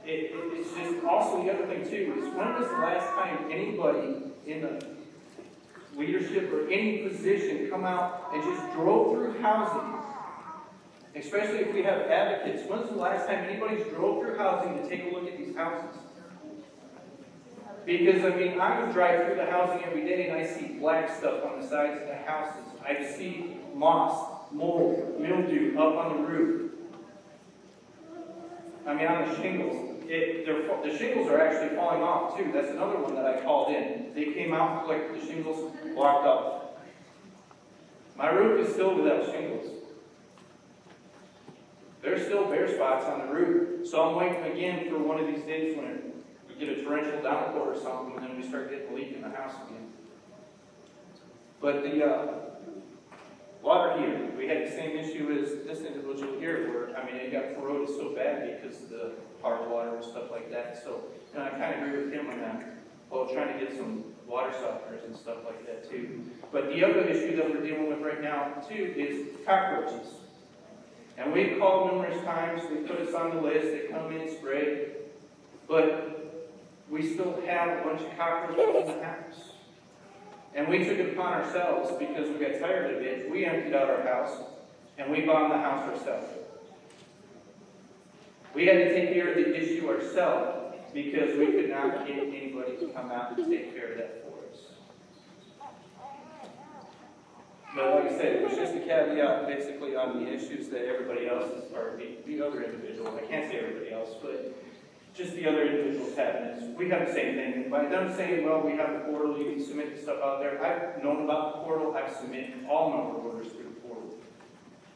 F: It's just also the other thing too is when was the last time anybody in the leadership or any position come out and just drove through housing? Especially if we have advocates. When's the last time anybody's drove through housing to take a look at these houses? Because, I mean, I would drive through the housing every day and I see black stuff on the sides of the houses. I see moss, mold, mildew up on the roof. I mean, on the shingles. The shingles are actually falling off, too. That's another one that I called in. They came out like the shingles blocked off. My roof is still without shingles. There's still bare spots on the roof. So I'm waiting again for one of these days when we get a torrential downpour or something, and then we start getting a leak in the house again. But the water heater, we had the same issue as this individual here, where, I mean, it got corroded so bad because of the hard water and stuff like that. So, you know, I kind of agree with him on that. Well, trying to get some water softeners and stuff like that, too. But the other issue that we're dealing with right now, too, is cockroaches. And we've called numerous times, they put us on the list, they come in, spray, but we still have a bunch of cockroaches in the house. And we took it upon ourselves because we got tired of it. We emptied out our house, and we bombed the house ourselves. We had to take care of the issue ourselves because we could not get anybody to come out and take care of that for us. But like I said, it was just a caveat basically on the issues that everybody else is, or the other individual, I can't say everybody else, but just the other individuals having it. We have the same thing. By them saying, well, we have a portal, you can submit the stuff out there. I've known about the portal, I've submitted all my work orders through the portal.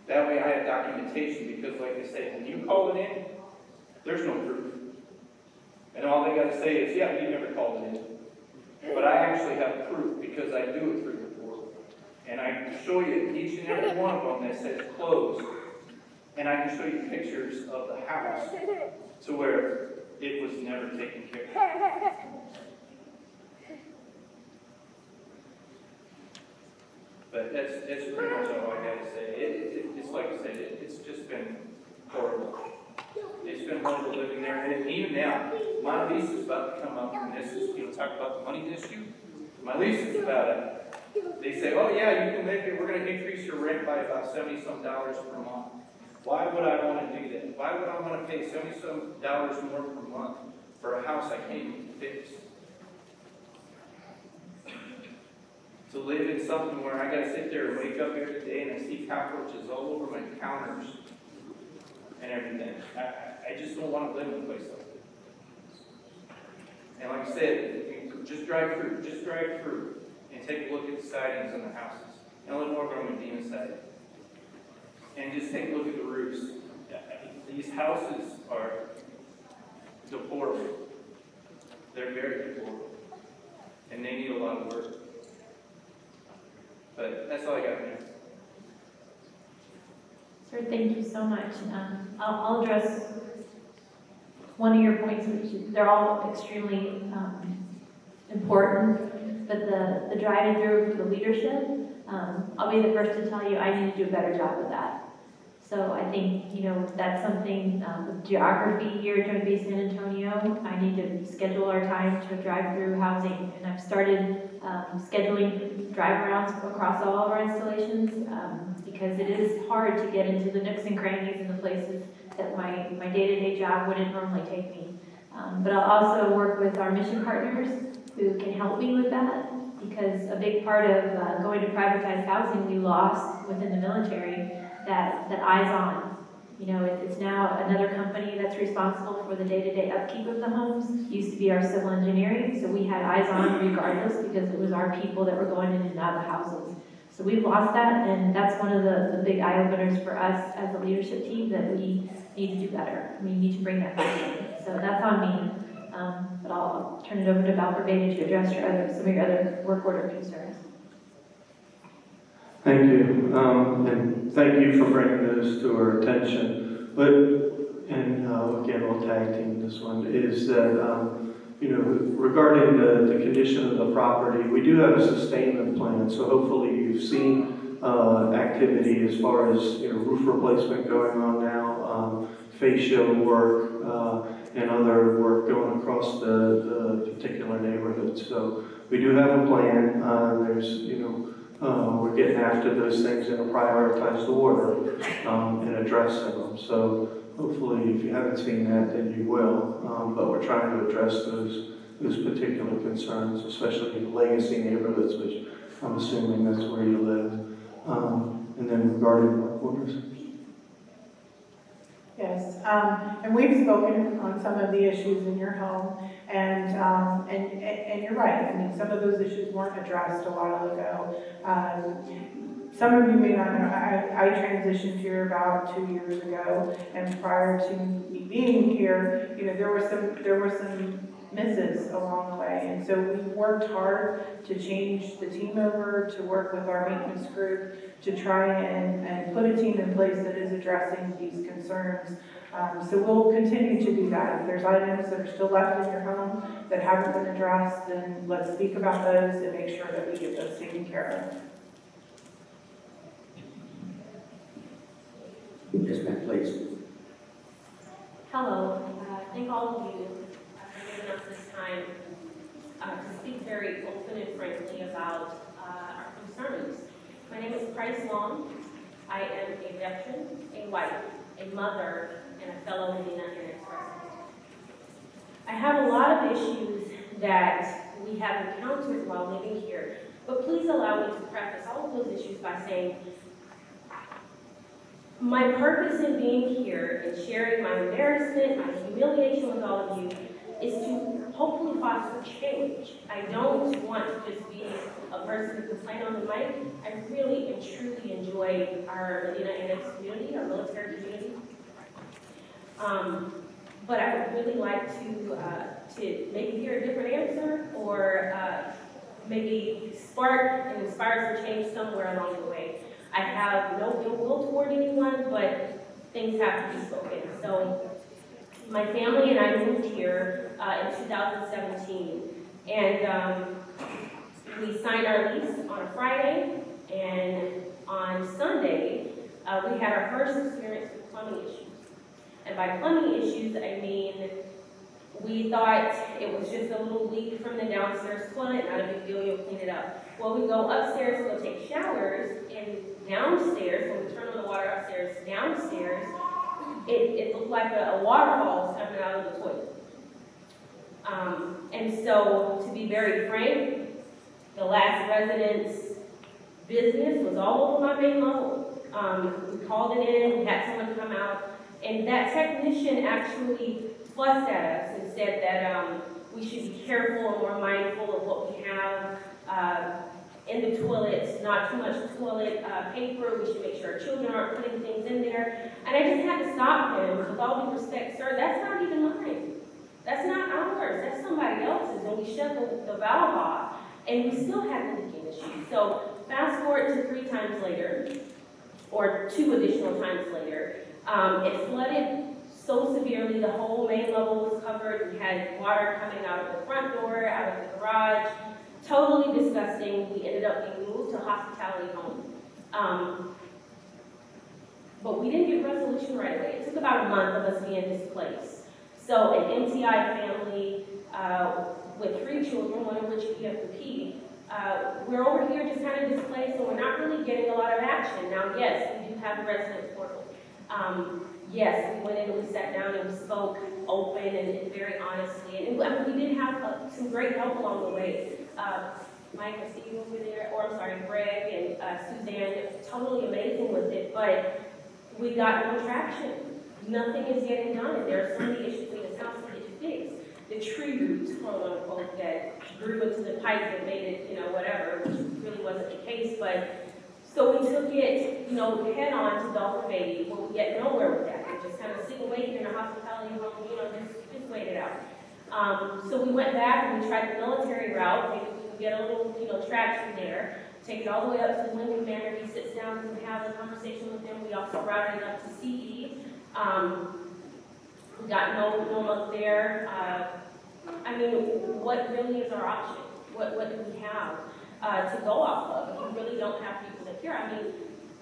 F: That way I have documentation because like I say, when you call it in, there's no proof. And all they got to say is, yeah, you never called it in. But I actually have proof because I do it for the poor. And I can show you each and every one of them that says closed. And I can show you pictures of the house to where it was never taken care of. But that's pretty much all I gotta say. It's like I said, it's just been horrible. It's been horrible living there, and even now, my lease is about to come up, and this is, talk about the money issue. My lease is about it. They say, oh yeah, you can make it, we're gonna increase your rent by about $70-some per month. Why would I wanna do that? Why would I wanna pay $70-some more per month for a house I can't even fix? To live in something where I gotta sit there and wake up every day and I see cockroaches all over my counters and everything. I just don't want to live in a place like that. And like I said, just drive through and take a look at the sidings on the houses. And a little more on Medina side. And just take a look at the roofs. These houses are deplorable. They're very deplorable. And they need a lot of work. But that's all I got there.
A: Sir, thank you so much. I'll address one of your points, which they're all extremely important, but the driving through for the leadership, I'll be the first to tell you I need to do a better job of that. So I think, that's something with geography here at JBSA San Antonio, I need to schedule our time to drive through housing, and I've started scheduling drive-arounds across all of our installations because it is hard to get into the nooks and crannies and the places that my day-to-day job wouldn't normally take me. But I'll also work with our mission partners who can help me with that, because a big part of going to privatized housing we lost within the military, that eyes on. It's now another company that's responsible for the day-to-day upkeep of the homes. It used to be our civil engineering, so we had eyes on regardless because it was our people that were going in and out of the houses. So we've lost that, and that's one of the big eye-openers for us as a leadership team, that we need to do better. We need to bring that back in. So that's on me. But I'll turn it over to Val Berbeda to address some of your other work order concerns.
B: Thank you, and thank you for bringing those to our attention. But, and again, we'll tag team this one, is that, regarding the condition of the property, we do have a sustainment plan, so hopefully you've seen activity as far as, roof replacement going on now, fascia work, and other work going across the particular neighborhood. So we do have a plan. There's, we're getting after those things in a prioritized order and addressing them. So hopefully, if you haven't seen that, then you will. But we're trying to address those particular concerns, especially in legacy neighborhoods, which I'm assuming that's where you live. And then regarding work orders.
C: Yes, and we've spoken on some of the issues in your home, and you're right. I mean, some of those issues weren't addressed a while ago. Some of you may not know, I transitioned here about 2 years ago, and prior to me being here, there were some misses along the way, and so we worked hard to change the team over, to work with our maintenance group, to try and put a team in place that is addressing these concerns. So we'll continue to do that. If there's items that are still left in your home that haven't been addressed, then let's speak about those and make sure that we get those taken care of.
D: Yes, ma'am, please.
I: Hello, thank all of you for giving us this time to speak very open and frankly about our concerns. My name is Price Long. I am a veteran, a wife, a mother, and a fellow Medina Annex resident. I have a lot of issues that we have encountered while living here, but please allow me to preface all of those issues by saying my purpose in being here and sharing my embarrassment, my humiliation with all of you is to hopefully foster change. I don't want to just be a person who can complain on the mic. I really and truly enjoy our Medina Annex community, our military community. But I would really like to maybe hear a different answer or maybe spark and inspire some change somewhere along the way. I have no ill will toward anyone, but things have to be spoken. So my family and I moved here in 2017, and we signed our lease on a Friday, and on Sunday, we had our first experience with plumbing issues. And by plumbing issues, I mean, we thought it was just a little leak from the downstairs toilet, not a big deal, you'll clean it up. Well, we go upstairs to go take showers, and downstairs, when we turn on the water upstairs, downstairs, it looked like a waterfall was coming out of the toilet. And so, to be very frank, the last resident's business was all over my main level. We called it in, we had someone come out, and that technician actually fussed at us and said that we should be careful and more mindful of what we have in the toilets, not too much toilet paper, we should make sure our children aren't putting things in there. And I just had to stop him, with all due respect, sir, that's not even mine. That's not ours, that's somebody else's, and we shut the valve off, and we still had the leaking issue. So fast forward to 3 times later, or 2 additional times later, it flooded so severely, the whole main level was covered. We had water coming out of the front door, out of the garage. Totally disgusting. We ended up being moved to a hospitality home. But we didn't get resolution right away. It took about a month of us being displaced. So an MTI family with 3 children, one of which PFP, we're over here just kind of displaced, and we're not really getting a lot of action. Now, yes, we do have a resident portal. Yes, we went in and we sat down and we spoke open and very honestly. And we did have some great help along the way. Mike, I see you over there, or I'm sorry, Greg and Suzanne, totally amazing with it, but we got no traction. Nothing is getting done, and there are so many issues in this house that need to fix. The tree roots, quote unquote, that grew into the pipe that made it, whatever, which really wasn't the case, but so we took it, head on to Belfort Baby. Well, we get nowhere with that. We just kind of sit and wait in a hospitality home, just wait it out. So we went back and we tried the military route. Maybe we could get a little, traction there. Take it all the way up to the Lincoln Manor. He sits down and have a conversation with them. We also routed it up to CE. We got no luck there. What really is our option? What do we have to go off of if we really don't have people that care?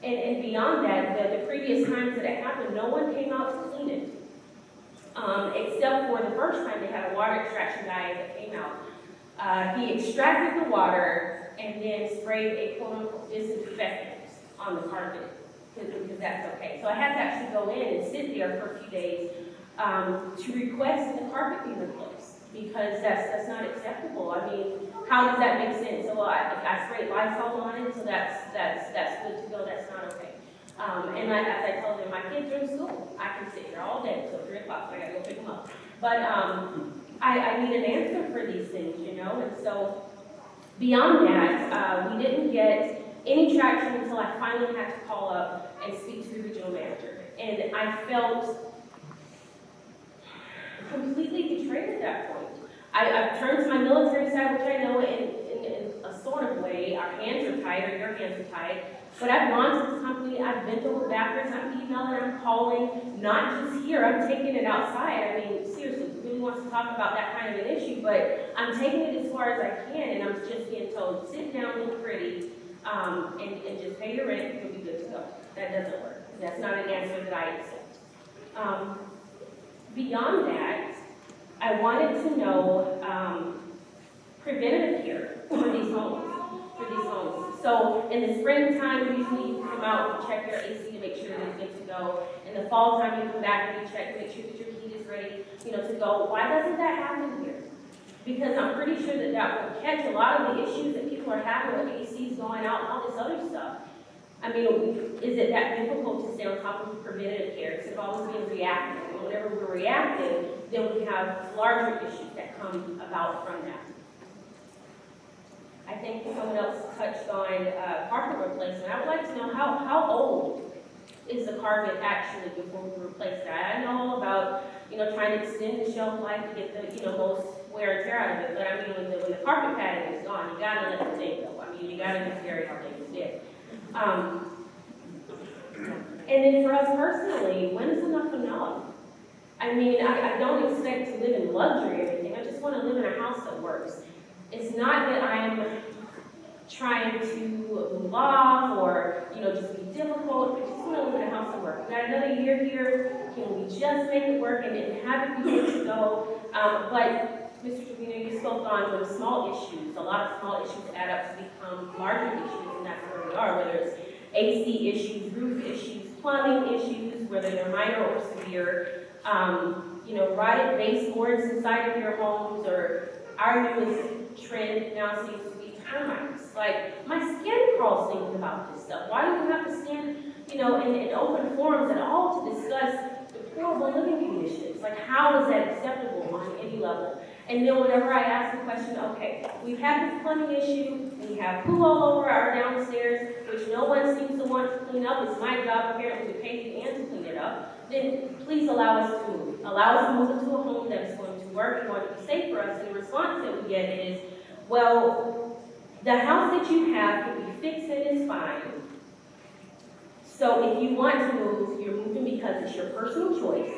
I: And beyond that, the previous times that it happened, no one came out to clean it. Except for the first time they had a water extraction guy that came out. He extracted the water and then sprayed a quote-unquote disinfectant on the carpet, because that's okay. So I had to actually go in and sit there for a few days to request that the carpet be replaced, because that's not acceptable. How does that make sense? So I sprayed Lysol on it, so that's good to go. That's not okay. And as I told them, my kids are in school. I can sit here all day until 3 o'clock, so I gotta go pick them up. But I need an answer for these things, And so beyond that, we didn't get any traction until I finally had to call up and speak to the regional manager. And I felt completely betrayed at that point. I've turned to my military side, which I know in a sort of way, our hands are tied, or your hands are tied. But I've gone to this company, I've bent over backwards, I'm emailing, I'm calling, not just here, I'm taking it outside. Seriously, really wants to talk about that kind of an issue, but I'm taking it as far as I can, and I'm just being told, sit down, look pretty, and just pay your rent, you'll be good to go. That doesn't work. That's not an answer that I accept. Beyond that, I wanted to know preventative care for these homes. So in the springtime, usually you come out and check your AC to make sure that it's good to go. In the fall time, you come back and you check to make sure that your heat is ready, to go. Why doesn't that happen here? Because I'm pretty sure that will catch a lot of the issues that people are having with ACs going out and all this other stuff. Is it that difficult to stay on top of preventative care instead of always being reactive? And whenever we're reactive, then we have larger issues that come about from that. I think someone else touched on carpet replacement. I would like to know how old is the carpet actually before we replace that? I know all about trying to extend the shelf life to get the most wear and tear out of it, but I mean, when the carpet padding is gone, you gotta let the thing go. I mean, you gotta just carry how things did. And then for us personally, when is enough enough? I mean, I don't expect to live in luxury or anything. I just want to live in a house that works. It's not that I'm trying to move off or, just be difficult. I just want to live in a house that works. We got another year here. Can we just make it work and have it be good to go? But Mr. Trevino, you spoke on those small issues. A lot of small issues add up to become larger issues, and that's where we are, whether it's AC issues, roof issues, plumbing issues, whether they're minor or severe. Rotted baseboards inside of your homes, or our newest trend now seems to be termites. Like, my skin crawls thinking about this stuff. Why do we have to stand, in open forums at all to discuss deplorable living conditions? Like, how is that acceptable on any level? And then whenever I ask the question, okay, we've had this plumbing issue, we have poo all over our downstairs, which no one seems to want to clean up. It's my job apparently to pay the and to clean it up. Then please allow us to move. Allow us to move into a home that is going to work and going to be safe for us. And the response that we get is, well, the house that you have can be fixed and it's fine. So if you want to move, you're moving because it's your personal choice.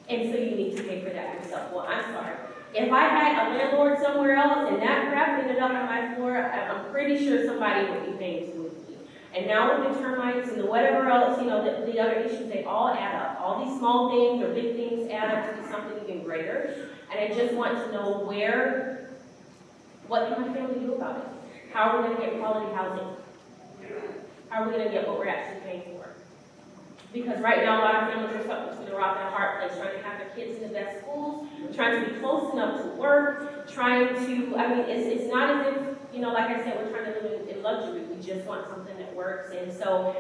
I: And so you need to pay for that yourself. Well, I'm sorry. If I had a landlord somewhere else and that crap ended up on my floor, I'm pretty sure somebody would be paying to move me. And now with the termites and the whatever else, the other issues, they all add up. All these small things or big things add up to be something even greater. And I just want to know what can my family do about it? How are we going to get quality housing? How are we going to get what we're actually paying for? Because right now, a lot of families are stuck between a rock and a hard place, trying to have their kids in the best schools, trying to be close enough to work, it's not as if, like I said, we're trying to live in luxury. We just want something that works. And so,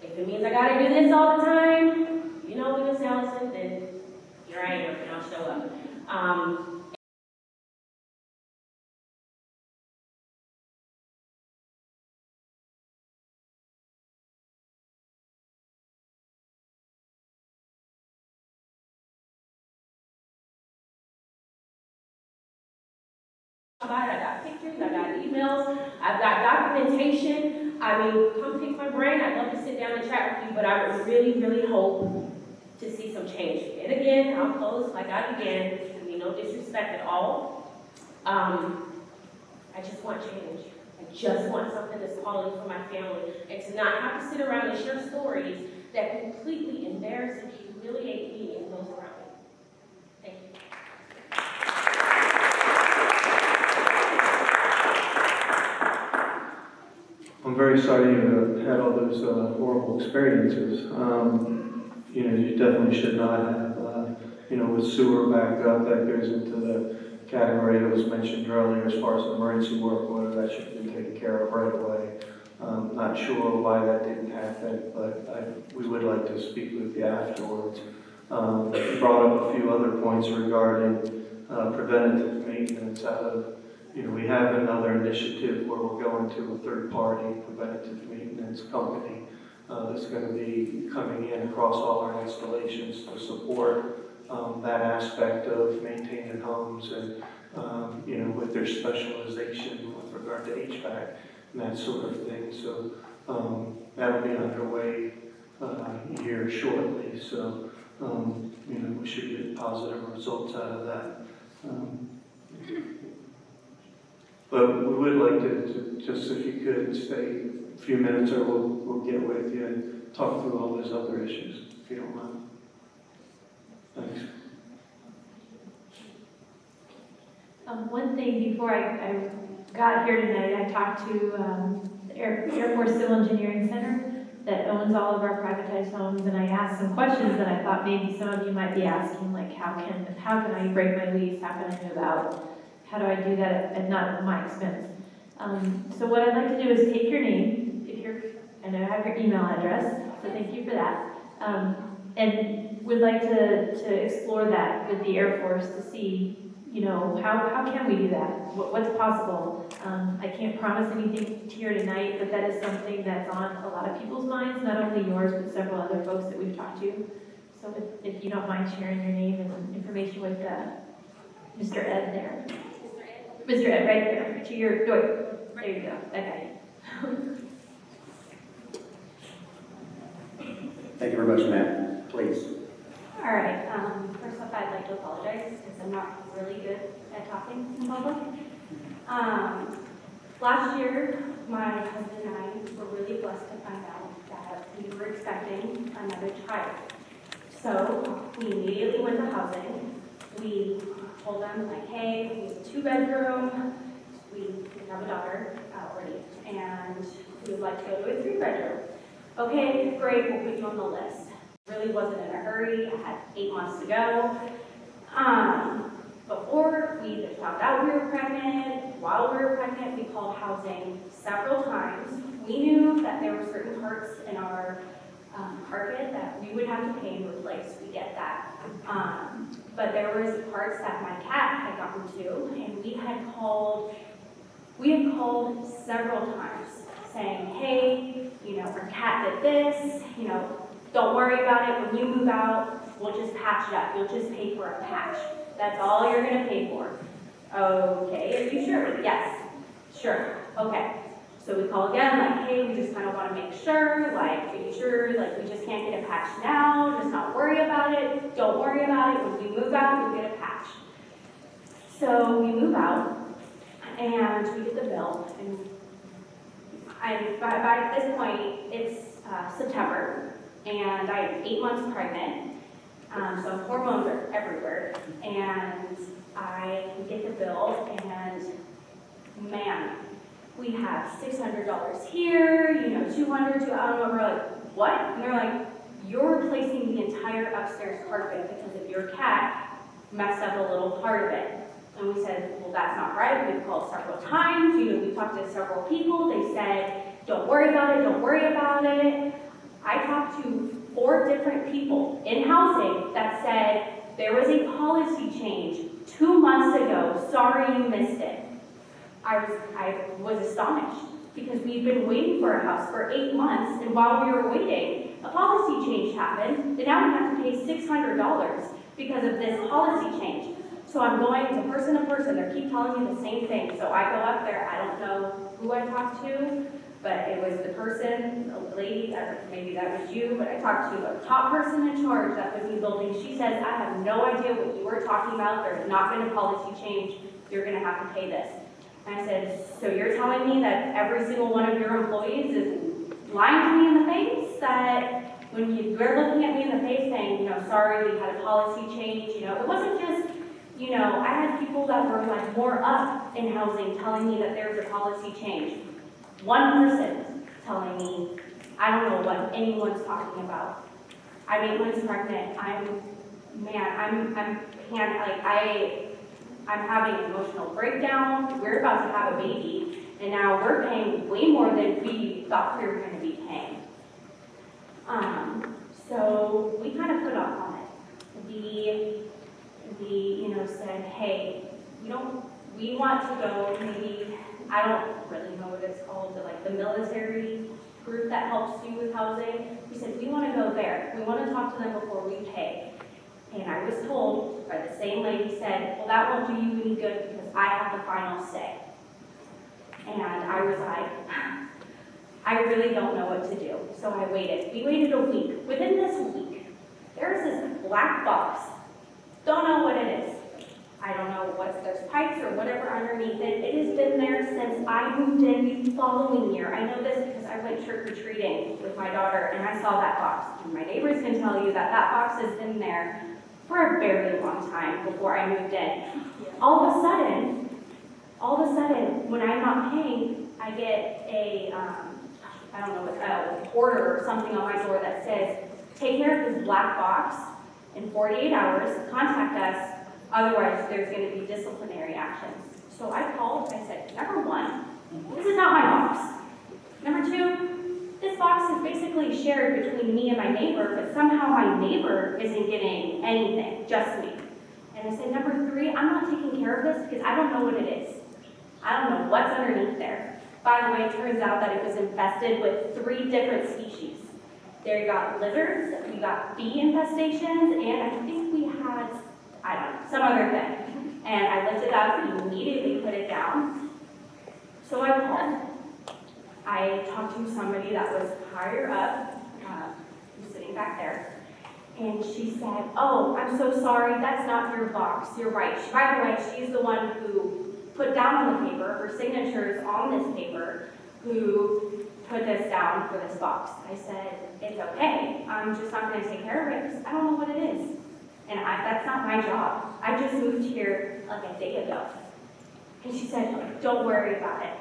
I: if it means I got to do this all the time, Miss Allison, then here I am, and I'll show up. I got pictures, I got emails, I've got documentation. Come pick my brain. I'd love to sit down and chat with you, but I would really, really hope to see some change. And again, I'll close like I began. This can be no disrespect at all. I just want change. I just want something that's quality for my family, and to not have to sit around and share stories that completely embarrass and humiliate me and those around me. Thank you.
B: I'm very sorry you had all those horrible experiences. You definitely should not have, with sewer backed up, that goes into the category that was mentioned earlier as far as emergency work order. That should have been taken care of right away. Not sure why that didn't happen, but we would like to speak with you afterwards. You brought up a few other points regarding preventative maintenance out of we have another initiative where we're going to a third-party preventative maintenance company that's going to be coming in across all our installations to support that aspect of maintaining homes and, with their specialization with regard to HVAC and that sort of thing. So that'll be underway here shortly. So, we should get positive results out of that. But we would like to just, if you could, stay a few minutes, or we'll get with you and talk through all those other issues, if you don't mind. Thanks.
A: One thing before I got here tonight, I talked to the Air Force Civil Engineering Center that owns all of our privatized homes, and I asked some questions that I thought maybe some of you might be asking, like how can I break my lease? How can I move out? How do I do that at not at my expense? So what I'd like to do is take your name, and I have your email address, so thank you for that. And would like to explore that with the Air Force to see, how can we do that? What's possible? I can't promise anything here tonight, but that is something that's on a lot of people's minds, not only yours, but several other folks that we've talked to. So if you don't mind sharing your name and information with Mr. Ed there. Mr. Ed, right there, to your door. There you go, okay.
D: Thank you very much, ma'am. Please.
K: All right, first off, I'd like to apologize because I'm not really good at talking in public. Last year, my husband and I were really blessed to find out that we were expecting another child. So we immediately went to housing. We told them, like, hey, we have a 2-bedroom, we have a daughter already, and we would like to go to a 3-bedroom. Okay, great, we'll put you on the list. Really wasn't in a hurry. I had 8 months to go. Before we either found out we were pregnant, while we were pregnant, we called housing several times. We knew that there were certain parts in our carpet that we would have to pay and replace. We get that. But there was parts that my cat had gotten to, and we had called several times saying, hey, you know, our cat did this, you know, don't worry about it. When you move out, we'll just patch it up. You'll just pay for a patch. That's all you're going to pay for. Okay, are you sure? Yes. Sure. Okay. So we call again, like, hey, we just kind of want to make sure, like, are you sure? Like, we just can't get a patch now. Just not worry about it. Don't worry about it. When you move out, you'll get a patch. So we move out, and we get the bill. And by this point, it's September. And I'm 8 months pregnant, so hormones are everywhere. And I get the bill, and man, we have $600 here, you know, $200, I don't know, we're like, what? And they're like, you're replacing the entire upstairs carpet because of your cat messed up a little part of it. And we said, well, that's not right. We've called several times, you know, we talked to several people. They said, don't worry about it, don't worry about it. I talked to 4 different people in housing that said there was a policy change 2 months ago. Sorry you missed it. I was astonished because we'd been waiting for a house for 8 months, and while we were waiting, a policy change happened, and now we have to pay $600 because of this policy change. So I'm going to person, they keep telling me the same thing. So I go up there, I don't know who I talked to, but it was the person, a lady, maybe that was you, but I talked to a top person in charge that was in the building. She says, I have no idea what you were talking about. There's not been a policy change. You're going to have to pay this. And I said, so you're telling me that every single one of your employees is lying to me in the face? That when you're looking at me in the face saying, you know, sorry, we had a policy change, you know, it wasn't just, you know, I had people that were like more up in housing telling me that there was a policy change. One person telling me, I don't know what anyone's talking about. I'm 8 months pregnant. I'm having an emotional breakdown. We're about to have a baby, and now we're paying way more than we thought we were going to be paying. So we kind of put off on it. We said, hey, we want to go maybe, I don't really know what it's called, but like the military group that helps you with housing. We said, we want to go there. We want to talk to them before we pay. And I was told by the same lady said, well, that won't do you any good because I have the final say. And I was like, I really don't know what to do. So I waited. We waited a week. Within this week, there's this black box. Don't know what it is. I don't know there's pipes or whatever underneath it. It has been there since I moved in the following year. I know this because I went trick-or-treating with my daughter and I saw that box. And my neighbors can tell you that that box has been there for a very long time before I moved in. All of a sudden, when I'm not paying, I get a order or something on my door that says, take care of this black box in 48 hours, contact us, otherwise there's going to be disciplinary actions. So I called, I said, number one, this is not my box. Number two, this box is basically shared between me and my neighbor, but somehow my neighbor isn't getting anything, just me. And I said, number three, I'm not taking care of this because I don't know what it is. I don't know what's underneath there. By the way, it turns out that it was infested with 3 different species. There you got lizards, we got bee infestations, and I think we had, I don't know, some other thing. And I lifted it up and immediately put it down. So I called. I talked to somebody that was higher up, who's sitting back there, and she said, "Oh, I'm so sorry, that's not your box. You're right. By the way, she's the one who put down on the paper, her signature is on this paper, who put this down for this box." I said, "It's okay. I'm just not going to take care of it because I don't know what it is. And that's not my job. I just moved here like a day ago." And she said, "Don't worry about it."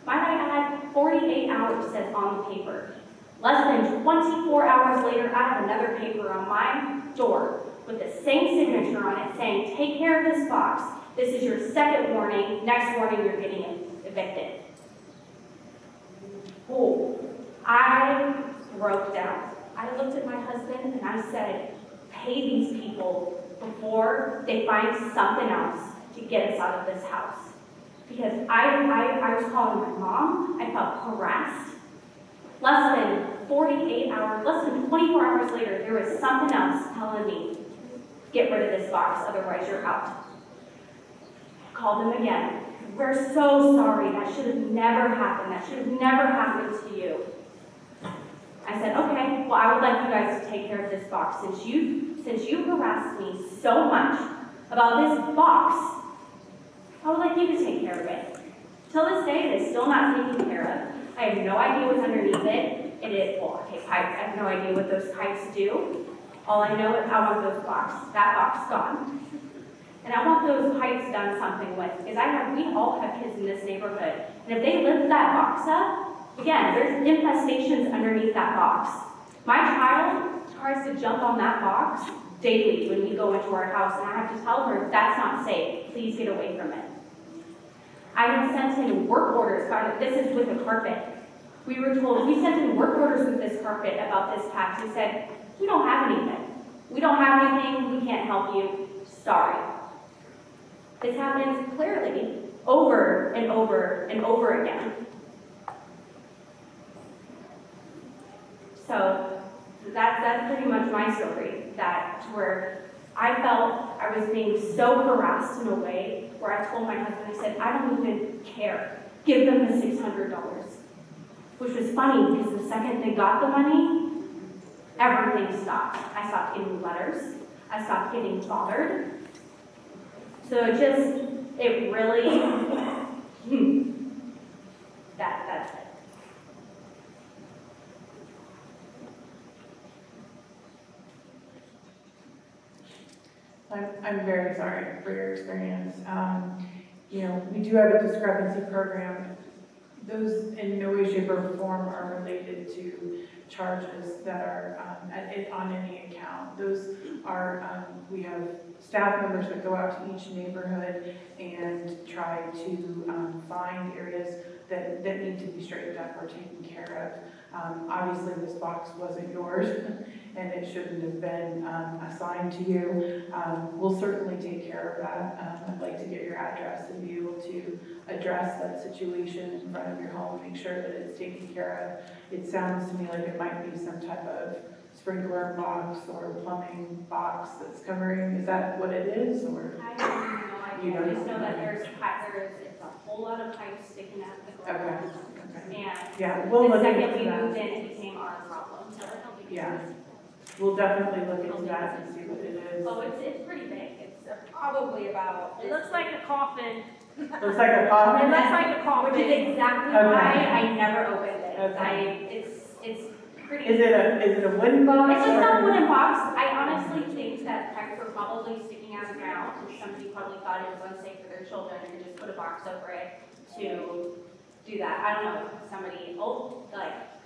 K: Might I add, 48 hours says on the paper. Less than 24 hours later, I have another paper on my door with the same signature on it saying, "Take care of this box. This is your second warning. Next warning, you're getting evicted." Oh, I broke down. I looked at my husband and I said, "Pay these people before they find something else to get us out of this house." Because I was calling my mom, I felt harassed. Less than 48 hours, less than 24 hours later, there was something else telling me, "Get rid of this box, otherwise you're out." Called them again. "We're so sorry, that should have never happened. That should have never happened to you." I said, "Okay, well, I would like you guys to take care of this box. Since you harassed me so much about this box, I would like you to take care of it." Till this day, it is still not taken care of. I have no idea what's underneath it. It is, well, okay, pipes. I have no idea what those pipes do. All I know is I want that box gone. And I want those pipes done something with, because we all have kids in this neighborhood. And if they lift that box up, again, there's infestations underneath that box. My child tries to jump on that box daily when we go into our house, and I have to tell her, "That's not safe. Please get away from it." I have sent in work orders. This is with the carpet. We were told, we sent in work orders with this carpet about this patch. We said, "We don't have anything. We don't have anything. We can't help you. Sorry." This happens clearly over and over and over again. So that's pretty much my story, where I felt I was being so harassed in a way where I told my husband, I said, "I don't even care. Give them the $600. Which was funny because the second they got the money, everything stopped. I stopped getting letters. I stopped getting bothered. So it really, that's it.
C: I'm very sorry for your experience. We do have a discrepancy program. Those in no way, shape, or form are related to charges that are on any account. Those are, we have staff members that go out to each neighborhood and try to find areas that need to be straightened up or taken care of. Obviously, this box wasn't yours, and it shouldn't have been assigned to you. We'll certainly take care of that. I'd like to get your address and be able to address that situation in front of your home, make sure that it's taken care of. It sounds to me like it might be some type of sprinkler box or plumbing box that's covering. Is that what it is, or?
K: I have no idea. I just know that it's a whole lot of pipes sticking out of the ground.
C: Okay.
K: And
C: Yeah, we'll
K: the
C: look
K: second
C: into
K: we
C: that.
K: moved in, it became our problem. So I don't think
C: Yeah, we'll definitely look into that and see what it is.
K: Oh, it's pretty big. It's probably about.
J: It looks like a coffin.
C: Looks like a coffin?
J: It looks like a coffin.
K: Which is exactly
C: Okay.
K: why I never opened it.
C: Okay.
K: It's pretty.
C: Is it a wooden box?
K: It's just
C: or-
K: a wooden box. I honestly think that pipes were probably sticking out of the ground, and somebody probably thought it was unsafe for their children and just put a box over it to do that. I don't know if somebody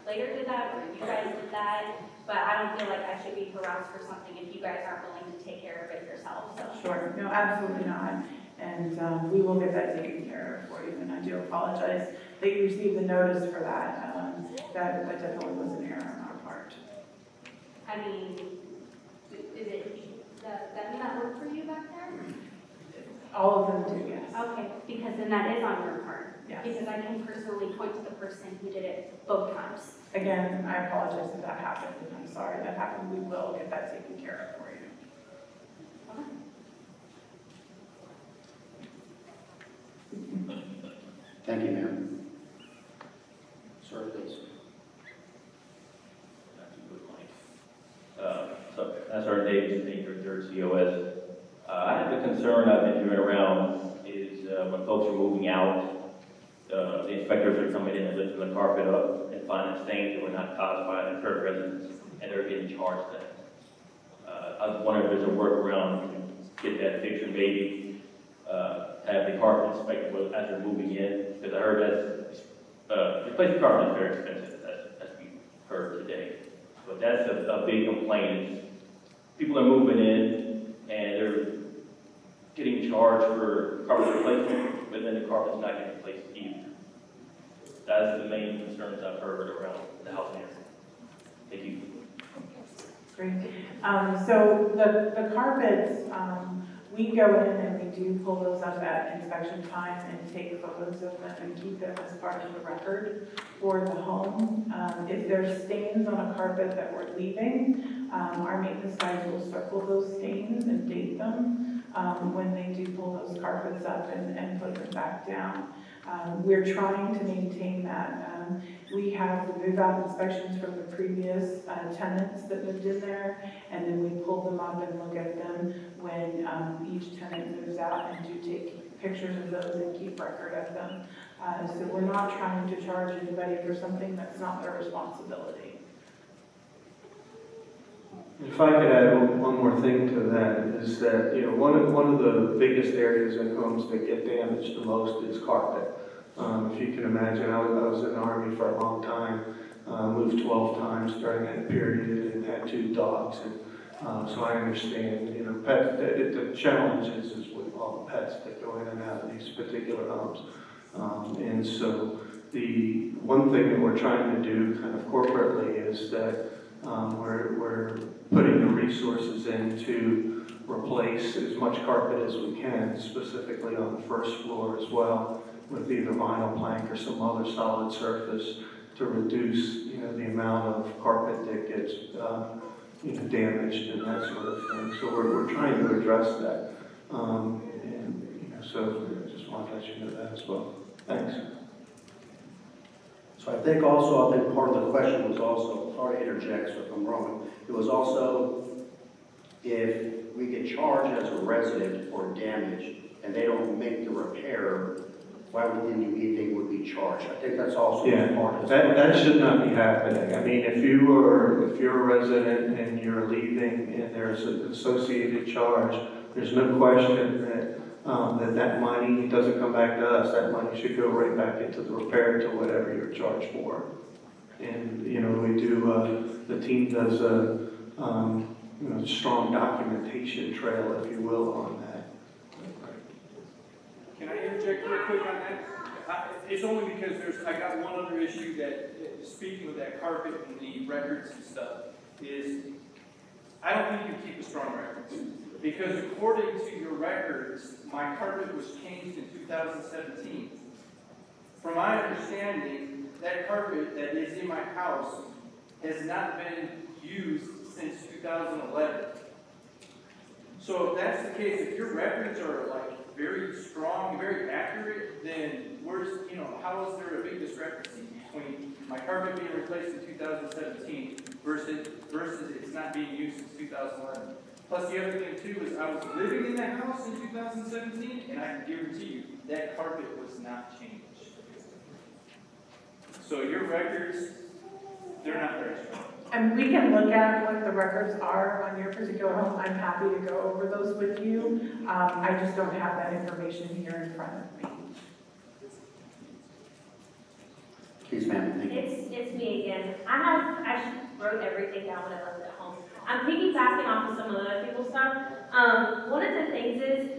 K: later did that, or you guys did that, but I don't feel like I should be harassed for something if you guys aren't willing to take care of it yourself. So.
C: Sure, no, absolutely not. And we will get that taken care of for you. And I do apologize that you received the notice for that. That definitely was an error on our part.
K: I mean, is it doesn't that work for you back there?
C: All of them do, yes.
K: Okay, because then that is on your part.
C: Yes.
K: Because I can personally point to the person who did it both times.
C: Again, I apologize if that happened, and I'm sorry that happened. We will get that taken care of for you.
D: Thank you, ma'am. Sir, please.
L: So that's our Davis, 3rd COS. I have the concern I've been hearing around is when folks are moving out, the inspectors are coming in and lifting the carpet up and finding stains that were not caused by the current residents, and they're getting charged that. I was wondering if there's a workaround to get that fixed, and maybe have the carpet inspected as they're moving in, because I heard that's replacing carpet is very expensive, as we heard today. But that's a big complaint. People are moving in and they're getting charged for carpet replacement, but then the carpet's not getting replaced either. That's the main concerns I've heard around the housing area. Thank you.
C: Great. So the carpets, we go in and we do pull those up at inspection time and take photos of them and keep them as part of the record for the home. If there's stains on a carpet that we're leaving, our maintenance guys will circle those stains and date them when they do pull those carpets up and put them back down. We're trying to maintain that. We have the move-out inspections from the previous tenants that lived in there, and then we pull them up and look at them when each tenant moves out, and do take pictures of those and keep record of them. So we're not trying to charge anybody for something that's not their responsibility.
B: If I could add one more thing to that, is that, you know, one of the biggest areas in homes that get damaged the most is carpet. If you can imagine, I was in the Army for a long time, moved 12 times during that period, and had 2 dogs, and so I understand, you know, the challenge is with all the pets that go in and out of these particular homes. And so the one thing that we're trying to do kind of corporately is that we're putting the resources in to replace as much carpet as we can, specifically on the first floor as well, with either vinyl plank or some other solid surface to reduce, you know, the amount of carpet that gets, you know, damaged and that sort of thing. So we're trying to address that. And, you know, so I just want to let you know that as well. Thanks.
D: So I think part of the question was also, sorry to interject, so if I'm wrong, it was also if we get charged as a resident for damage and they don't make the repair, why would anything would be charged? I think that's also part of
B: that should not be happening. I mean, if you're a resident and you're leaving and there's an associated charge, there's no question that that money doesn't come back to us. That money should go right back into the repair to whatever you're charged for. And, you know, we do, the team does a you know, strong documentation trail, if you will, on that.
M: Can I interject real quick on that? It's only because I got one other issue that, speaking of that carpet and the records and stuff, is I don't think you keep a strong records. Because according to your records, my carpet was changed in 2017. From my understanding, that carpet that is in my house has not been used since 2011. So if that's the case, if your records are like very strong, very accurate, then where's, you know, how is there a big discrepancy between my carpet being replaced in 2017 versus it's not being used since 2011? Plus the other thing too is I was living in that house in 2017, and I can guarantee you that carpet was not changed. So your records, they're not very strong.
C: And we can look at what the records are on your particular home. I'm happy to go over those with you. I just don't have that information here in front of me.
D: Please, ma'am.
I: It's me again. I wrote everything down when I left at home. I'm piggybacking off of some of the other people's stuff. One of the things is,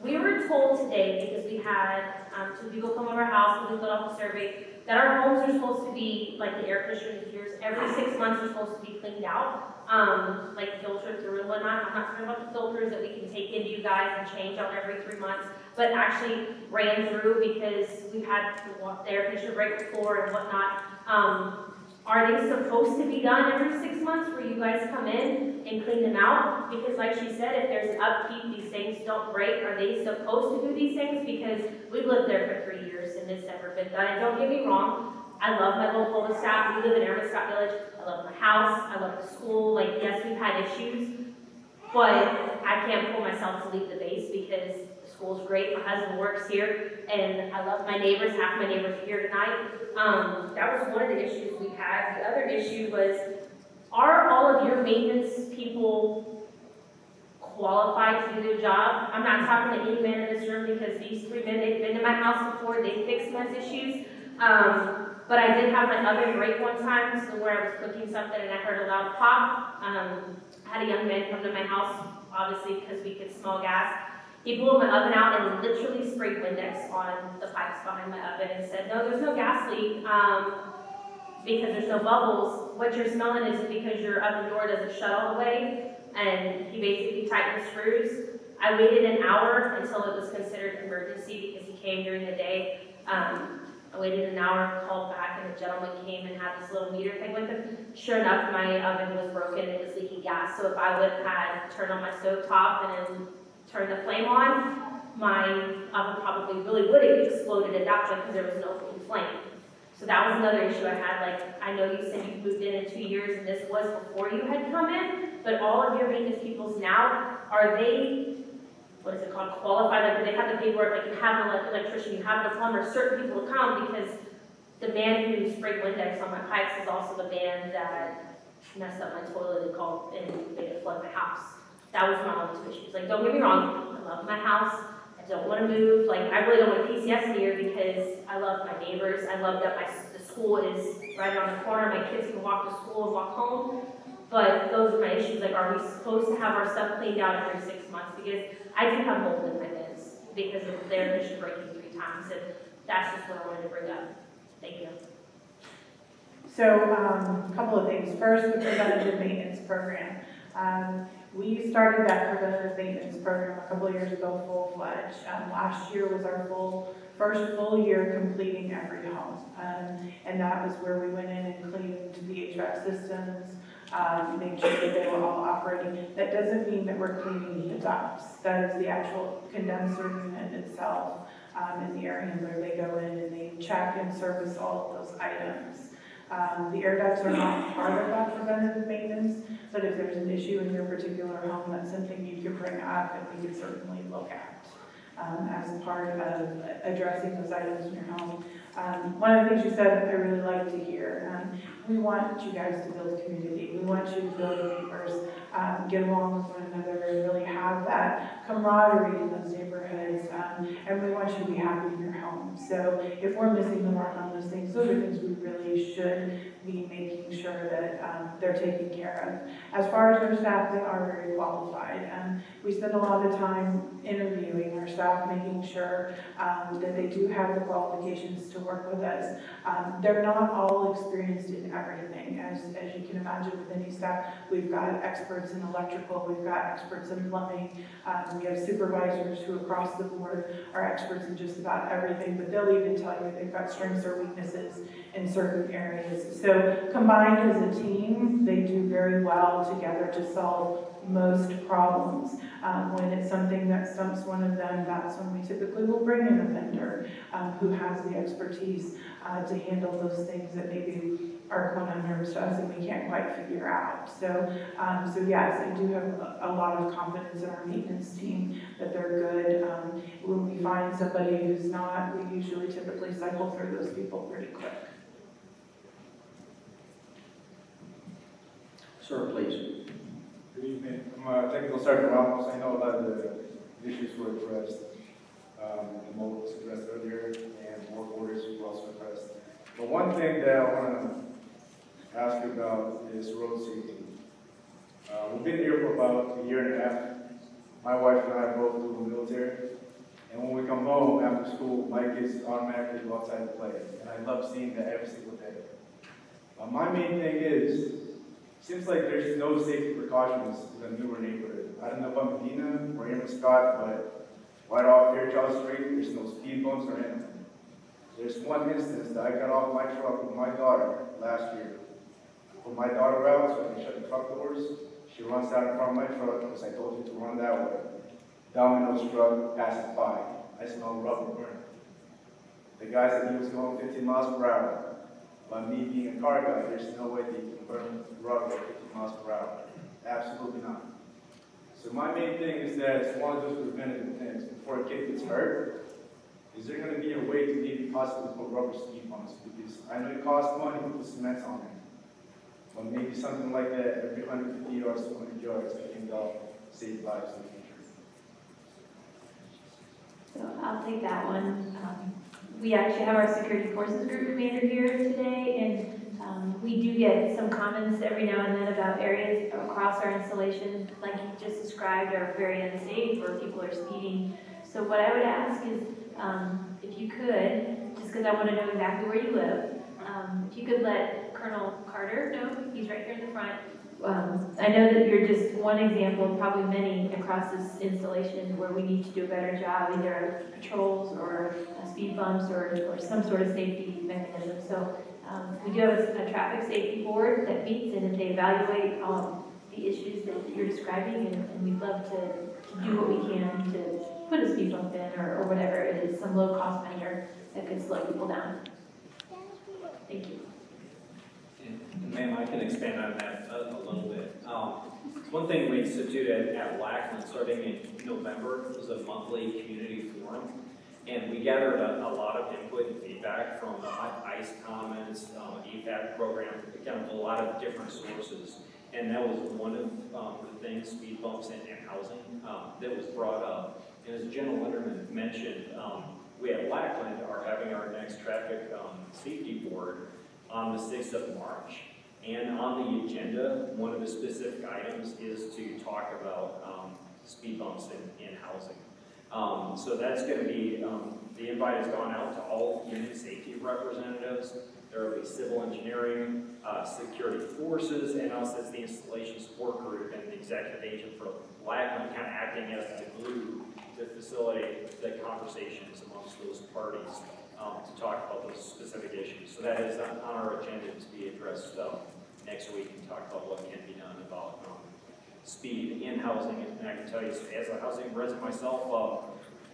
I: we were told today, because we had 2 people come over our house and we filled out the survey, that our homes are supposed to be, like the air conditioners and heaters, every 6 months are supposed to be cleaned out, like filtered through and whatnot. I'm not talking about the filters that we can take into you guys and change out every 3 months, but actually ran through because we've had the air conditioner break before and whatnot. Are they supposed to be done every 6 months where you guys come in and clean them out? Because like she said, if there's an upkeep, these things don't break. Are they supposed to do these things? Because we've lived there for 3 years and it's never been done. And don't get me wrong, I love my local cul-de-sac. We live in Airman Scott Village. I love my house. I love the school. Like, yes, we've had issues, but I can't pull myself to leave the base because the school's great. My husband works here, and I love my neighbors. Half my neighbors are here tonight. That was one of the issues we had. The other issue was, are all of your maintenance people qualified to do their job? I'm not talking to any man in this room because these 3 men, they've been to my house before. They fixed my issues. But I did have my oven break one time, so where I was cooking something and I heard a loud pop. I had a young man come to my house, obviously because we could smell gas. He blew my oven out and literally sprayed Windex on the pipes behind my oven and said, no, there's no gas leak because there's no bubbles. What you're smelling is because your oven door doesn't shut all the way. And he basically tightened the screws. I waited an hour until it was considered an emergency because he came during the day. I waited an hour, called back, and a gentleman came and had this little meter thing with him. Sure enough, my oven was broken and it was leaking gas. So if I would have had turned on my stove top and then turned the flame on, my oven probably really would have exploded at that point because there was no flame. So that was another issue I had. Like, I know you said you moved in 2 years and this was before you had come in, but all of your maintenance peoples now, are they, what is it called, qualified? Like, do they have the paperwork? Like, you have an electrician, you have a plumber, certain people will come because the man who sprayed Windex on my pipes is also the man that messed up my toilet and called and made it flood my house. That was my only 2 issues. Like, don't get me wrong, I love my house. I don't want to move. Like, I really don't want a PCS here because I love my neighbors. I love that the school is right around the corner. My kids can walk to school and walk home. But those are my issues. Like, are we supposed to have our stuff cleaned out every 6 months? Because I do have mold in my bins because of their condition breaking 3 times. And that's just what I wanted to bring up. Thank you.
C: So, a couple of things. First, the preventative maintenance program. We started that preventative maintenance program a couple of years ago, full-fledged. Last year was our first full year completing every home. And that was where we went in and cleaned the HVAC systems, made sure that they were all operating. That doesn't mean that we're cleaning the ducts. That is the actual condenser unit itself in the air handler. They go in and they check and service all of those items. The air ducts are not part of that preventative maintenance, but if there's an issue in your particular home, that's something you could bring up and we could certainly look at as part of addressing those items in your home. One of the things you said I really like to hear, we want you guys to build community. We want you to build neighbors, get along with one another, and really have that camaraderie in those neighborhoods, and we want you to be happy in your home. So if we're missing the mark on those things are things we really should be making sure that they're taken care of. As far as our staff, they are very qualified. We spend a lot of time interviewing our staff, making sure that they do have the qualifications to work with us. They're not all experienced in everything. As you can imagine with any staff, we've got experts in electrical, we've got experts in plumbing, we have supervisors who across the board are experts in just about everything, but they'll even tell you they've got strengths or weaknesses in certain areas. So combined as a team, they do very well together to solve most problems. When it's something that stumps one of them, that's when we typically will bring in a vendor who has the expertise to handle those things that maybe are going unnerves to us and we can't quite figure out. So yes, I do have a lot of confidence in our maintenance team that they're good. When we find somebody who's not, we usually typically cycle through those people pretty quick.
D: Sir, please.
N: Good evening. I'm Technical Sergeant Ramos. I know a lot of the issues were addressed. The mold was addressed earlier, and work orders were also addressed. But one thing that I want to ask you about is road safety. We've been here for about a year and a half. My wife and I both do the military. And when we come home after school, my kids automatically go outside to play. And I love seeing that every single day. My main thing is, seems like there's no safety precautions in the newer neighborhood. I don't know about Medina or even Scott, but right off Fairchild Street, there's no speed bumps or anything. There's one instance that I got off my truck with my daughter last year, put my daughter out so I can shut the truck doors. She runs out in front of my truck because I told her to run that way. Domino's truck passes by. I smell rubber burn. The guy said he was going 15 miles per hour. By me being a car guy, there's no way they can burn rubber at 50 miles per hour. Absolutely not. So my main thing is that it's one of those preventative things. Before a kid gets hurt, is there going to be a way to maybe possibly put rubber speed bumps? Because I know it costs money to put cement on it. But maybe something like that every 150 yards, 200 yards, I think that'll save lives in the future.
A: So I'll take that one. We actually have our security forces group commander here today, and we do get some comments every now and then about areas across our installation, like you just described, are very unsafe or people are speeding. So what I would ask is, if you could, just because I want to know exactly where you live, if you could let Colonel Carter know, he's right here in the front. I know that you're just one example of probably many across this installation where we need to do a better job, either patrols or speed bumps or some sort of safety mechanism. So we do have a traffic safety board that meets and they evaluate the issues that you're describing, and we'd love to do what we can to put a speed bump in or whatever it is, some low-cost measure that could slow people down. Thank you.
O: Ma'am, I can expand on that a little bit. One thing we instituted at Lackland starting in November was a monthly community forum, and we gathered a lot of input and feedback from the ICE comments, EFAC program, kind of a lot of different sources. And that was one of the things, speed bumps and housing, that was brought up. And as General Linderman mentioned, we at Lackland are having our next traffic safety board on the 6th of March. And on the agenda, one of the specific items is to talk about speed bumps in housing. So that's going to be, the invite has gone out to all unit safety representatives. There will be civil engineering, security forces, and us as the installation support group and the executive agent for Lackland, kind of acting as the glue to facilitate the conversations amongst those parties to talk about those specific issues. So that is on our agenda to be addressed next week and talk about what can be done about speed in housing. And I can tell you, as a housing resident myself,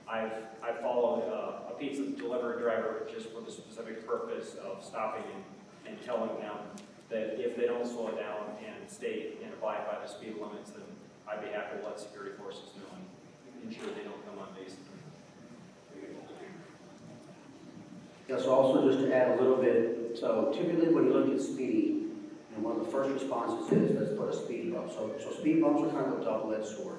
O: I've followed a pizza delivery driver just for the specific purpose of stopping and telling them that if they don't slow down and stay and abide by the speed limits, then I'd be happy to let security forces know and ensure they don't come on base.
D: Yes, so also just to add a little bit, so typically when you look at speed, and one of the first responses is, let's put a speed bump. So speed bumps are kind of a double-edged sword.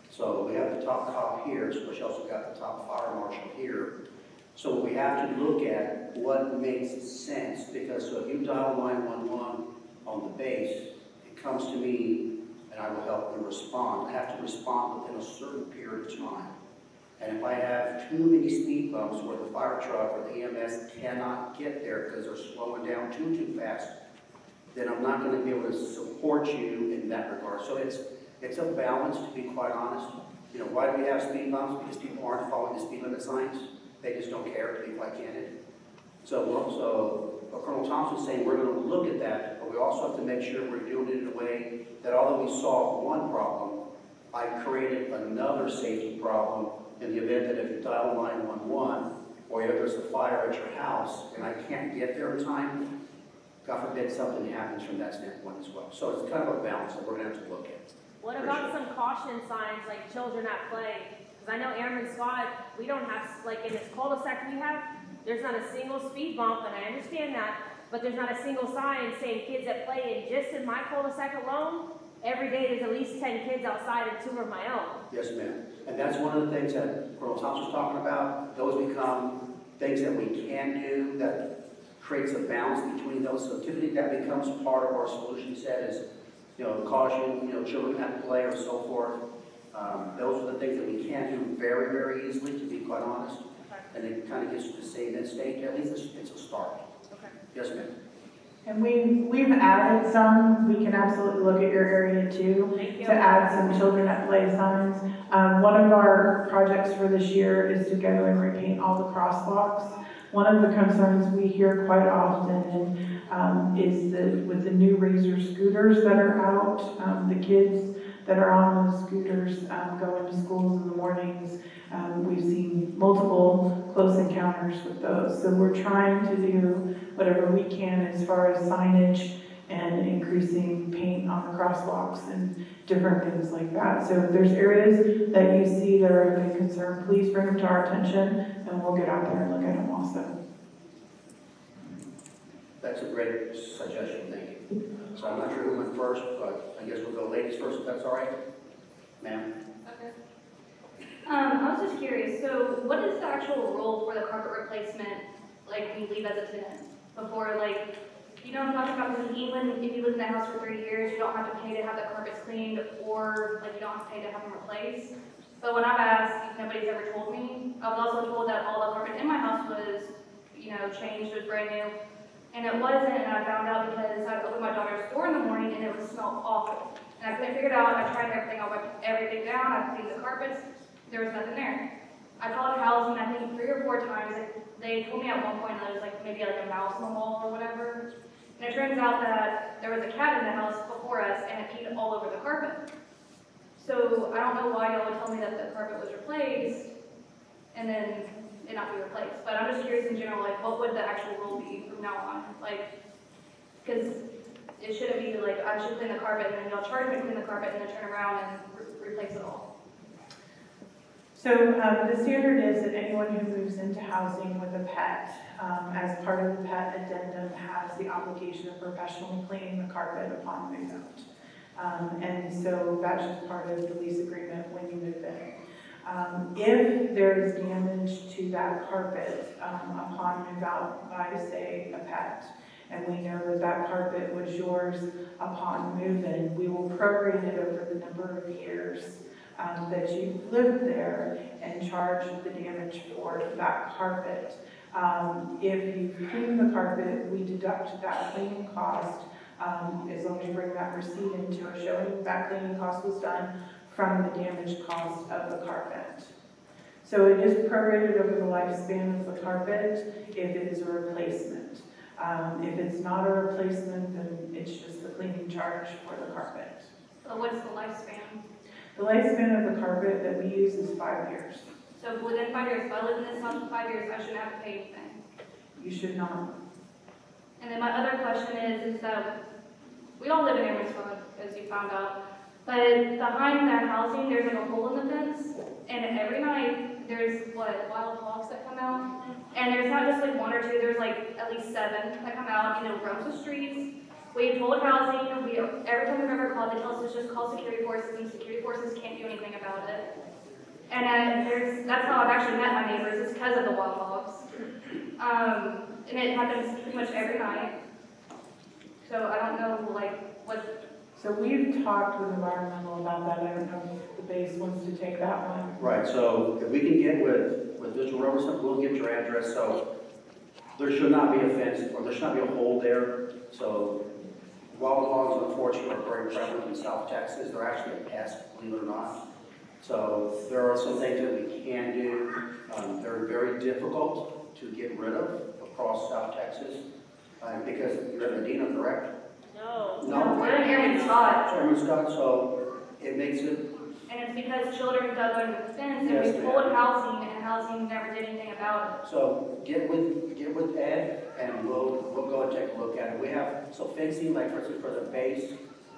D: So we have the top cop here, so we also got the top fire marshal here. So we have to look at what makes sense, because so if you dial 911 on the base, it comes to me and I will help them respond. I have to respond within a certain period of time. And if I have too many speed bumps where the fire truck or the EMS cannot get there because they're slowing down too fast, then I'm not going to be able to support you in that regard. So it's a balance, to be quite honest. You know, why do we have speed bumps? Because people aren't following the speed limit signs. They just don't care, to be quite candid. So Colonel Thompson's saying we're going to look at that, but we also have to make sure we're doing it in a way that although we solve one problem, I created another safety problem in the event that if you dial 911 or if there's a fire at your house and I can't get there in time, God forbid something happens from that standpoint as well. So it's kind of a balance that we're going to have to look at.
I: What about some caution signs like children at play? Because I know Airman Squad, we don't have, like in this cul-de-sac we have, there's not a single speed bump, and I understand that, but there's not a single sign saying kids at play, and just in my cul-de-sac alone, every day there's at least 10 kids outside and 2 of my own.
D: Yes, ma'am. And that's one of the things that Colonel Thompson's talking about. Those become things that we can do that creates a balance between those. So typically that becomes part of our solution set is, you know, caution, you know, children at play or so forth. Those are the things that we can do very, very easily, to be quite honest.
I: Okay.
D: And it kind of gets to the same end state. At least it's a start.
I: Okay.
D: Yes, ma'am.
C: And we've added some. We can absolutely look at your area too to add some children at play signs. One of our projects for this year is to go and repaint all the crosswalks. One of the concerns we hear quite often is that with the new Razor scooters that are out, the kids that are on those scooters going to schools in the mornings, we've seen multiple close encounters with those. So we're trying to do whatever we can as far as signage and increasing paint on the crosswalks and different things like that. So if there's areas that you see that are of concern, please bring them to our attention and we'll get out there and look at them also.
D: That's a great suggestion, thank you. So I'm not sure who went first, but I guess we'll go ladies first, if that's all right. Ma'am?
K: Okay. I was just curious, so what is the actual rule for the carpet replacement, like, when you leave as a tenant? Before, like, you know what I'm talking about, because in England, if you live in the house for 3 years, you don't have to pay to have the carpets cleaned, or, like, you don't have to pay to have them replaced. But when I've asked, nobody's ever told me. I was also told that all the carpet in my house was, you know, changed, was brand new. And it wasn't, and I found out because I opened my daughter's door in the morning and it would smell awful. And I couldn't figure it out. I tried everything. I wiped everything down. I cleaned the carpets. There was nothing there. I called housing, I think 3 or 4 times. They told me at one point that it was like maybe like a mouse on the wall or whatever. And it turns out that there was a cat in the house before us and it peed all over the carpet. So I don't know why y'all would tell me that the carpet was replaced and then it not be replaced. But I'm just curious in general, like, what would the actual rule be from now on? Like, because it shouldn't be like, I should clean the carpet and then y'all charge me to clean the carpet and then turn around and replace it all.
C: So the standard is that anyone who moves into housing with a pet, as part of the pet addendum, has the obligation of professionally cleaning the carpet upon move out. And so that's just part of the lease agreement when you move in. If there is damage to that carpet upon move out by, say, a pet, and we know that that carpet was yours upon move-in, we will prorate it over the number of years that you've lived there and charge the damage for that carpet. If you've cleaned the carpet, we deduct that cleaning cost as long as you bring that receipt into us showing that cleaning cost was done from the damage cost of the carpet. So it is prorated over the lifespan of the carpet if it is a replacement. If it's not a replacement, then it's just the cleaning charge for the carpet.
K: So what's the lifespan?
C: The lifespan of the carpet that we use is 5 years.
K: So within 5 years, if I live in this house for 5 years, I shouldn't have to pay anything?
C: You should not.
K: And then my other question is that we all live in Emersville, as you found out, but behind that housing, there's like a hole in the fence, and every night there's wild hogs that come out, and there's not just like 1 or 2, there's like at least 7 that come out, and it roams the streets. We've told housing, every time we've ever called, they tell us to just call security forces, and security forces can't do anything about it. And that's how I've actually met my neighbors, it's because of the wild hogs. And it happens pretty much every night. So I don't know, like, what...
C: So we've talked with environmental about that. I don't know if the base wants to take that one.
D: Right, so if we can get with Mr. Robertson, we'll get your address, so there should not be a fence, or there should not be a hole there. So wild hogs, unfortunately, are very prevalent in South Texas. They're actually a pest, believe it or not. So there are some things that we can do. They're very difficult to get rid of across South Texas, because you're in Medina, correct? No,
K: we're in Airman Scott.
D: Airman Scott, so it makes it...
K: And it's because children dug under the fence, and
D: Yes,
K: we told housing, and housing never did anything about it.
D: So get with Ed, and we'll go and take a look at it. We have, so fencing, like for instance, for the base,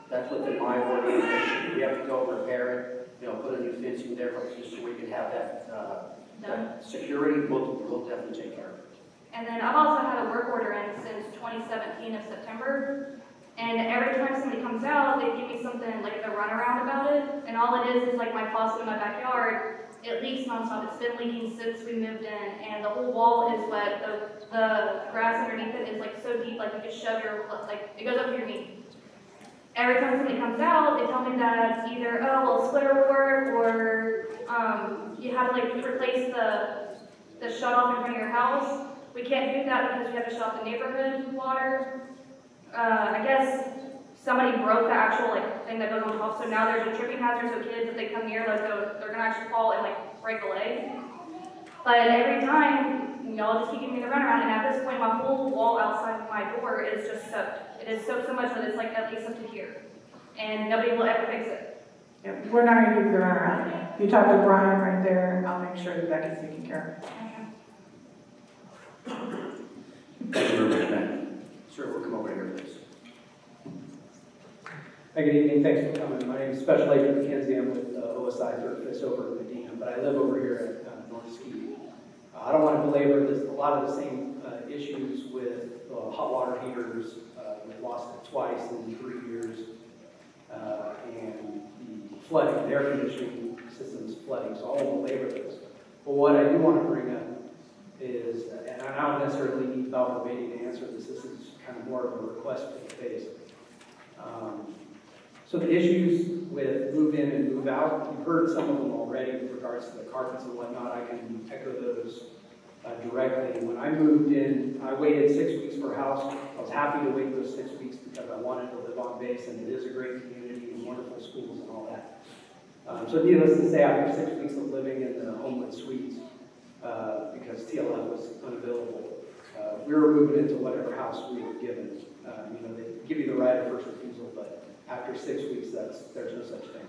D: that's within my organization. We have to go repair it, you know, put a new fencing there, just so we can have that security. We'll definitely take care of it.
K: And then I've also had a work order in since 2017 of September. And every time somebody comes out, they give me something like a runaround about it. And all it is like my faucet in my backyard. It leaks nonstop. It's been leaking since we moved in. And the whole wall is wet. The grass underneath it is like so deep, like you could shove your, like it goes up to your knee. Every time somebody comes out, they tell me that either, oh, well, splitter will work, or you have to like replace the shut off in front of your house. We can't do that because we have to shut off the neighborhood water. I guess somebody broke the actual like thing that goes on top, so now there's a tripping hazard, so kids, if they come near, like they're gonna actually fall and like break a leg. But every time, y'all just keep giving me the runaround, and at this point, my whole wall outside of my door is just soaked. It is soaked so much that it's like at least up to here. And nobody will ever fix it.
C: Yeah, we're not gonna give you the runaround. You talk to Brian right there, I'll make sure that gets taken care of.
D: Thank you very much, ma'am. Sir, we'll come over here, please.
P: Hi, good evening. Thanks for coming. My name is Special Agent McKenzie. I'm with OSI for this over in Medina, but I live over here at North Ski. I don't want to belabor this. A lot of the same issues with hot water heaters. We've lost it twice in 3 years. And the flooding, the air conditioning systems flooding, so I won't belabor this. But what I do want to bring up is, and I don't necessarily need Val Beatty to answer this, this is kind of more of a request for the face. So the issues with move in and move out, you've heard some of them already with regards to the carpets and whatnot. I can echo those directly. When I moved in, I waited 6 weeks for a house. I was happy to wait those 6 weeks because I wanted to live on base, and it is a great community and wonderful schools and all that. So needless to say, after 6 weeks of living in the Homewood Suites, because TLF was unavailable, we were moving into whatever house we were given. You know, they give you the right of first refusal, but after 6 weeks, there's no such thing.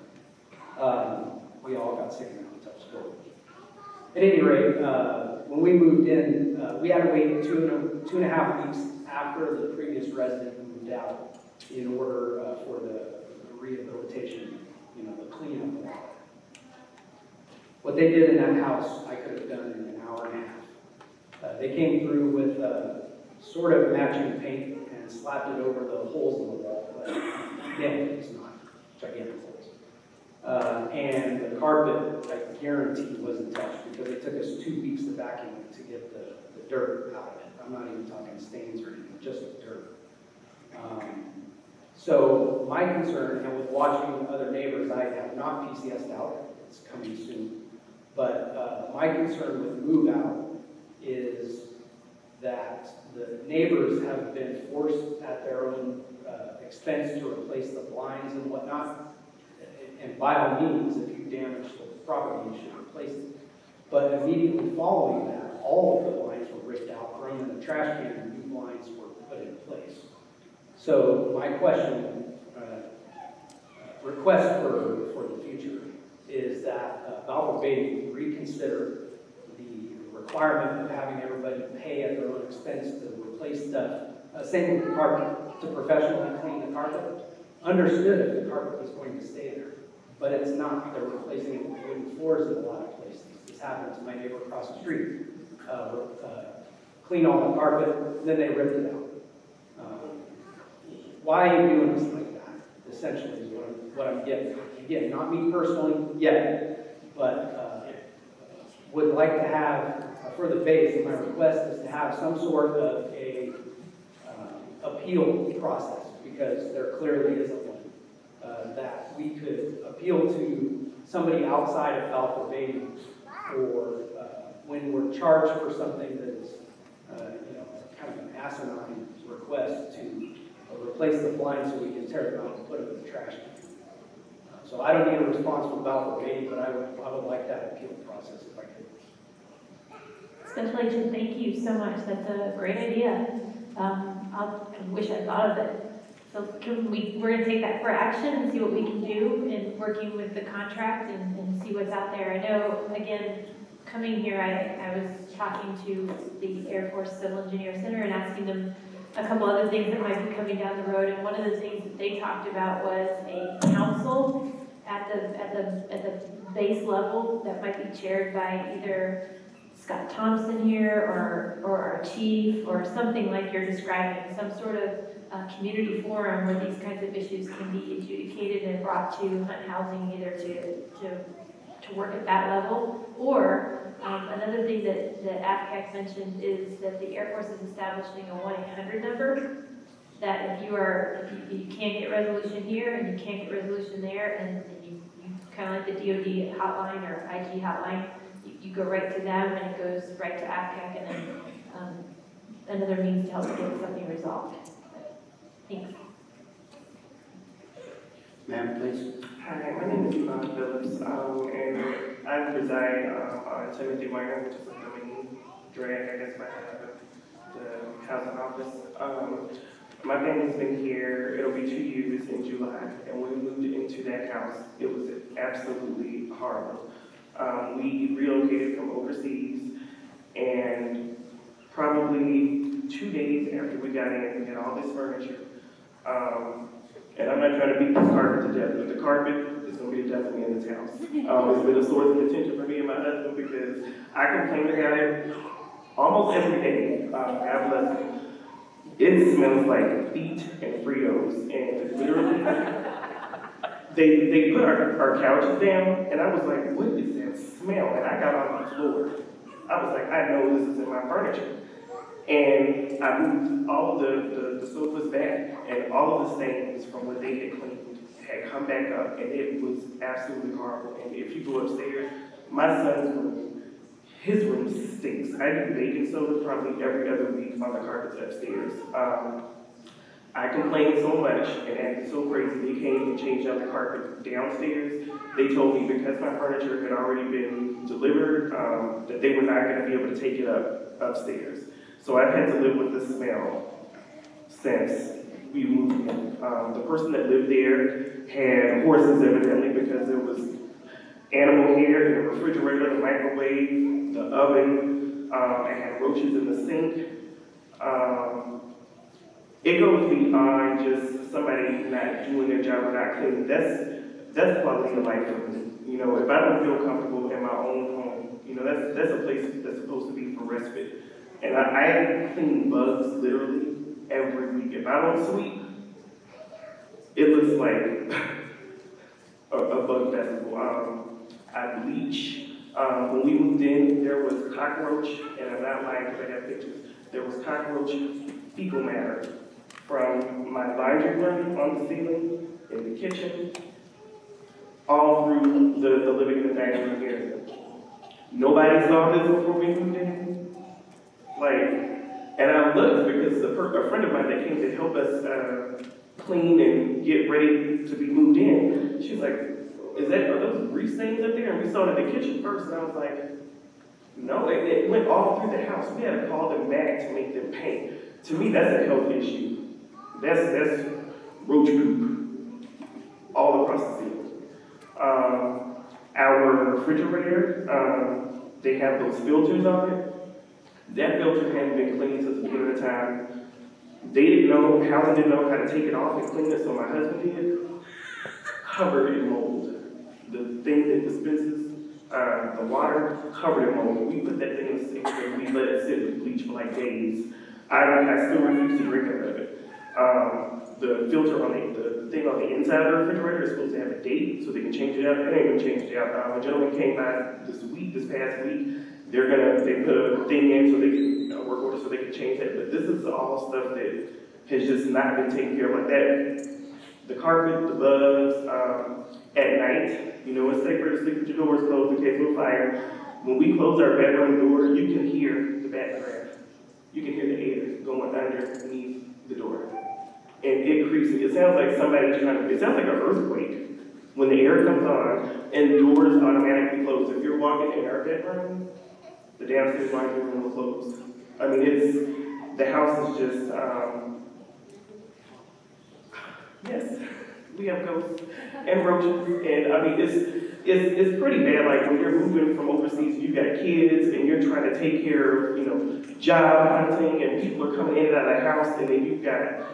P: We all got sick and on touch school. At any rate, when we moved in, we had to wait two and a half weeks after the previous resident moved out in order for the rehabilitation, you know, the cleanup and all that. What they did in that house, I could have done in an hour and a half. They came through with sort of matching paint and slapped it over the holes in the wall, but again, it's not gigantic holes. And the carpet, I guarantee, wasn't touched because it took us 2 weeks to vacuum it to get the dirt out of it. I'm not even talking stains or anything, just the dirt. So my concern, and with watching other neighbors, I have not PCS'd out, it's coming soon, but my concern with move out is that the neighbors have been forced at their own expense to replace the blinds and whatnot. And by all means, if you damage the property, you should replace it. But immediately following that, all of the blinds were ripped out, thrown in the trash can, and new blinds were put in place. So my question, request for the future is that Valpo Bay reconsider the requirement of having everybody pay at their own expense to replace stuff. Same with the carpet, to professionally clean the carpet. Understood if the carpet was going to stay there, but it's not. They're replacing it with wooden floors in a lot of places. This happened to my neighbor across the street. Clean all the carpet, then they ripped it out. Why are you doing this like that? Essentially is what I'm getting. Again, not me personally yet, but would like to have, for the base, and my request is to have some sort of a appeal process, because there clearly isn't one. That we could appeal to somebody outside of Valpo Bay for when we're charged for something that is, you know, kind of an asinine request to replace the blinds so we can tear them out and put them in the trash can. So I don't need a response from Valpo Bay, but I would like that appeal process if I could.
A: Special Agent, thank you so much. That's a great idea. I wish I thought of it. So we're going to take that for action and see what we can do in working with the contract and see what's out there. I know, again, coming here, I was talking to the Air Force Civil Engineer Center and asking them a couple other things that might be coming down the road. And one of the things that they talked about was a council at the base level that might be chaired by either Scott Thompson here or our chief or something like you're describing, some sort of community forum where these kinds of issues can be adjudicated and brought to Hunt Housing, either to work at that level, or another thing that AFCAC mentioned is that the Air Force is establishing a 1-800 number, that if you can't get resolution here and you can't get resolution there, and you kind of like the DoD hotline or IG hotline, you go right to them and it goes right to AFCAC, and then another means to help get something resolved. Thanks.
D: Ma'am, please.
Q: Hi, my name is Ivan Phillips, and I reside Timothy Minor, which is the main drag, I guess, behind the housing office. My family's been here, it'll be 2 years in July, and when we moved into that house, it was absolutely horrible. We relocated from overseas, and probably 2 days after we got in, we had all this furniture. And I'm not trying to beat this carpet to death, but the carpet is going to be definitely in this house. It's been a source of contention for me and my husband because I complain about it almost every day. God bless him. It smells like feet and Fritos, and literally, they put our couches down, and I was like, what is that smell? And I got on the floor. I was like, I know this isn't my furniture. And I moved all the sofas back, and all of the stains from what they had cleaned had come back up, and it was absolutely horrible. And if you go upstairs, my son's room, his room stinks. I do baking soda probably every other week on the carpets upstairs. I complained so much and acted so crazy, they came and changed out the carpet downstairs. They told me because my furniture had already been delivered, that they were not going to be able to take it upstairs. So I've had to live with the smell since we moved in. The person that lived there had horses evidently because there was animal hair in the refrigerator, the microwave, the oven. I had roaches in the sink. It goes beyond just somebody not doing their job or not cleaning. That's quality of life for me. You know, if I don't feel comfortable in my own home, you know, that's a place that's supposed to be for respite. And I clean bugs literally every week. If I don't sweep, it looks like a bug festival. I bleach. When we moved in, there was cockroach, and I'm not lying because I have pictures. There was cockroach fecal matter from my laundry room on the ceiling, in the kitchen, all through the living and dining room area. Nobody saw this before we moved in. And I looked because a friend of mine that came to help us clean and get ready to be moved in, she's like, are those grease stains up there? And we saw it in the kitchen first, and I was like, no, it went all through the house. We had to call them back to make them paint. To me, that's a health issue. That's roach poop all across the ceiling. Our refrigerator, they have those filters on it. That filter hadn't been cleaned since the beginning of the time. They didn't know, housing didn't know how to take it off and clean it, so my husband did. Covered in mold. The thing that dispenses the water, covered in mold. We put that thing in the sink and we let it sit with bleach for like days. I still refuse to drink out of it. The filter on the thing on the inside of the refrigerator is supposed to have a date so they can change it out. It ain't been changed out. A gentleman came by this past week. They put a thing in so they can work order so they can change that. But this is all stuff that has just not been taken care of like that. The carpet, the bugs, at night, you know, it's safer to sleep with your doors closed in case of a fire. When we close our bedroom door, you can hear the backdraft. You can hear the air going underneath the door. And it creeps. It sounds like it sounds like an earthquake when the air comes on and doors automatically close. If you're walking in our bedroom, the downstairs laundry room will close. I mean, the house is just, yes, we have ghosts and roaches, and I mean, it's pretty bad. Like when you're moving from overseas, you got kids, and you're trying to take care of, you know, job hunting, and people are coming in and out of the house, and then you've got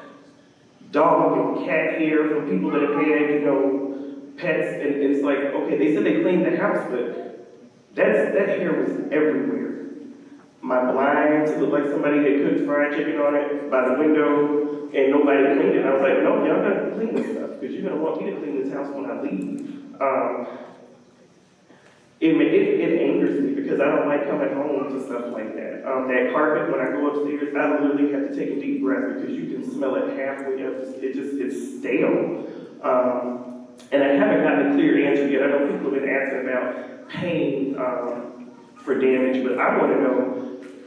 Q: dog and cat hair from people that have had, you know, pets, and it's like, okay, they said they cleaned the house, but that hair was everywhere. My blinds, it looked like somebody had cooked fried chicken on it by the window, and nobody cleaned it. I was like, no, y'all gotta clean this stuff, because you're gonna want me to clean this house when I leave. It angers me, because I don't like coming home to stuff like that. That carpet, when I go upstairs, I literally have to take a deep breath, because you can smell it halfway up. It's stale. And I haven't gotten a clear answer yet. I know people have been asking about paying for damage, but I want to know,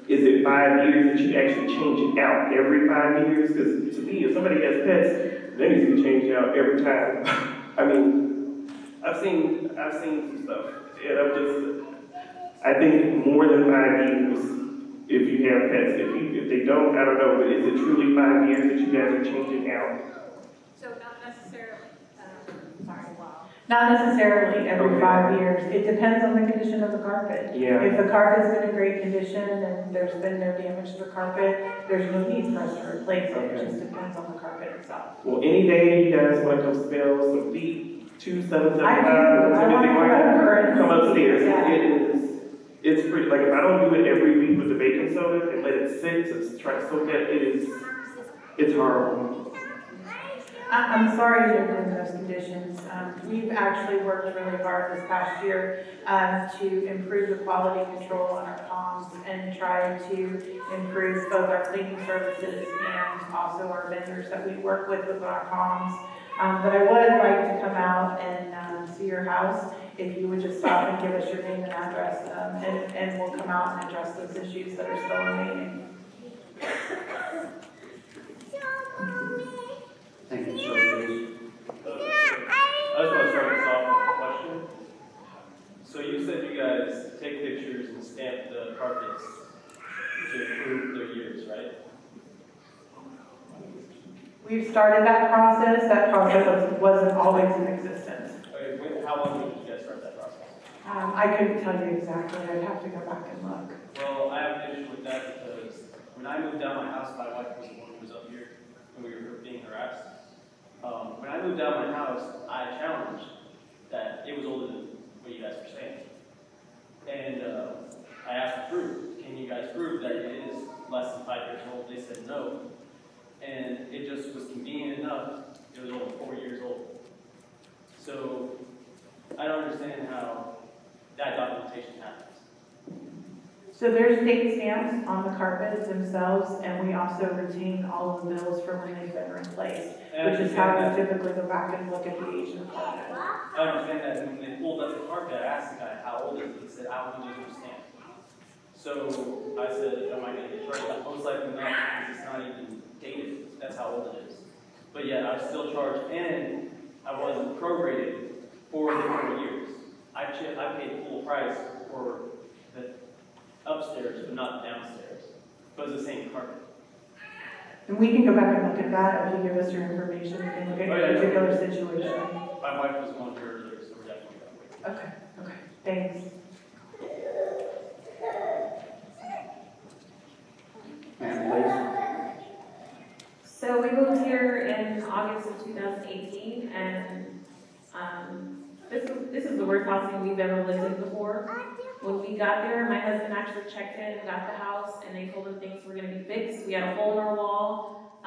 Q: is it 5 years that you actually change it out every 5 years? Because to me, if somebody has pets, they need to be changed out every time. I mean, I've seen some stuff, and I I think more than 5 years if you have pets. If they don't, I don't know, but is it truly 5 years that you guys are changing out?
J: So not necessarily,
C: Not necessarily every 5 years. It depends on the condition of the carpet.
Q: Yeah.
C: If the carpet's been in great condition and there's been no damage to the carpet, there's no need for us to replace it. It just depends on the carpet itself.
Q: Well, any day you guys want to come spell some feet, 2775,
C: I do. I want to come over and
Q: come upstairs.
C: Yeah.
Q: It's pretty, like if I don't do it every week with the baking soda and let it sit to try to soak that, it's horrible.
C: I'm sorry you live in those conditions. We've actually worked really hard this past year to improve the quality control on our comms and try to improve both our cleaning services and also our vendors that we work with our comms. But I would like to come out and see your house if you would just stop and give us your name and address, and we'll come out and address those issues that are still remaining.
D: Thank you, sir, please.
E: I just want to start this off with a question. So you said you guys take pictures and stamp the carpets to improve their years, right?
C: We've started that process. That process wasn't always in existence.
E: Okay, how long did you guys start that process?
C: I couldn't tell you exactly. I'd have to go back and look.
E: Well, I have an issue with that because when I moved down my house, my wife was the one who was up here when we were being harassed. When I moved down my house, I challenged that it was older than what you guys were saying. And I asked for proof. Can you guys prove that it is less than 5 years old? They said no. And it just was convenient enough. It was over 4 years old. So I don't understand how that documentation happens.
C: So there's date stamps on the carpets themselves, and we also retain all of the bills for when they've been replaced, which is how we typically go back and look at the age of the carpet.
E: I understand that. And when they pulled up the carpet, I asked the guy, how old is it? He said, I don't know, there's no stamp. So I said, am I going to get charged? Most likely not, because it's not even dated. That's how old it is. But yet I was still charged, and I wasn't prorated for the 4 years. I paid full price for the upstairs, but not the downstairs. But it's the same carpet.
C: And we can go back and look at that. If you give us your information, we can look at your particular situation.
E: My wife was going through earlier, so we're definitely going to wait.
C: Okay, thanks.
D: Ma'am,
J: So we moved here in August of 2018, and this is the worst housing we've ever lived in before. When we got there, my husband actually checked in and got the house, and they told him things were going to be fixed. We had a hole in our wall.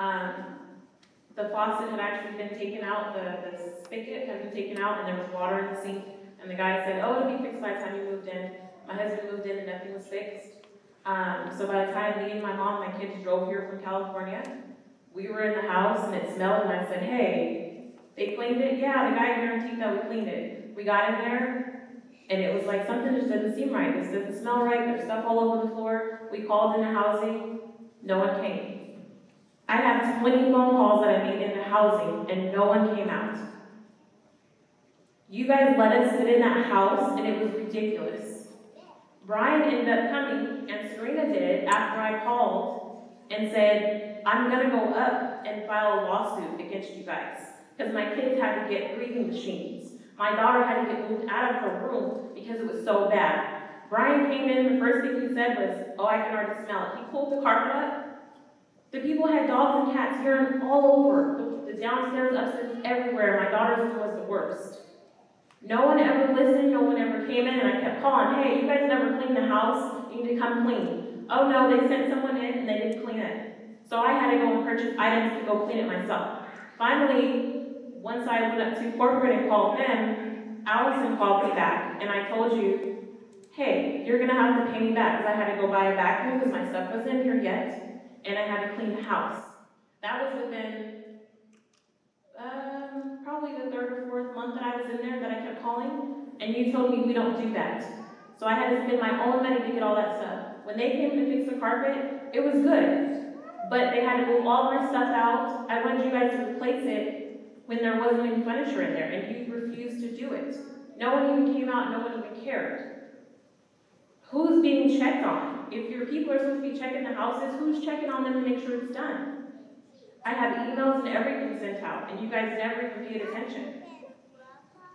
J: The faucet had actually been taken out, the spigot had been taken out, and there was water in the sink. And the guy said, oh, it'll be fixed by the time you moved in. My husband moved in and nothing was fixed. So by the time me and my mom and my kids drove here from California, we were in the house and it smelled, and I said, hey, they cleaned it? Yeah, the guy guaranteed that we cleaned it. We got in there, and it was like, something just doesn't seem right. This doesn't smell right. There's stuff all over the floor. We called into housing. No one came. I have 20 phone calls that I made into housing, and no one came out. You guys let us sit in that house, and it was ridiculous. Brian ended up coming, and Serena did, after I called, and said, I'm going to go up and file a lawsuit against you guys, because my kids had to get breathing machines. My daughter had to get moved out of her room because it was so bad. Brian came in, the first thing he said was, oh, I can already smell it. He pulled the carpet up. The people had dogs and cats here all over, the downstairs, upstairs, everywhere. My daughter's room was the worst. No one ever listened, no one ever came in, and I kept calling, hey, you guys never cleaned the house, you need to come clean. Oh no, they sent someone in and they didn't clean it. So I had to go and purchase items to go clean it myself. Finally, once I went up to corporate and called them, Allison called me back, and I told you, hey, you're gonna have to pay me back, because I had to go buy a vacuum because my stuff wasn't in here yet, and I had to clean the house. That was within probably the 3rd or 4th month that I was in there that I kept calling, and you told me we don't do that. So I had to spend my own money to get all that stuff. When they came to fix the carpet, it was good, but they had to move all my stuff out. I wanted you guys to replace it when there wasn't any furniture in there, and you refused to do it. No one even came out, no one even cared. Who's being checked on? If your people are supposed to be checking the houses, who's checking on them to make sure it's done? I have emails and everything sent out, and you guys never even paid attention.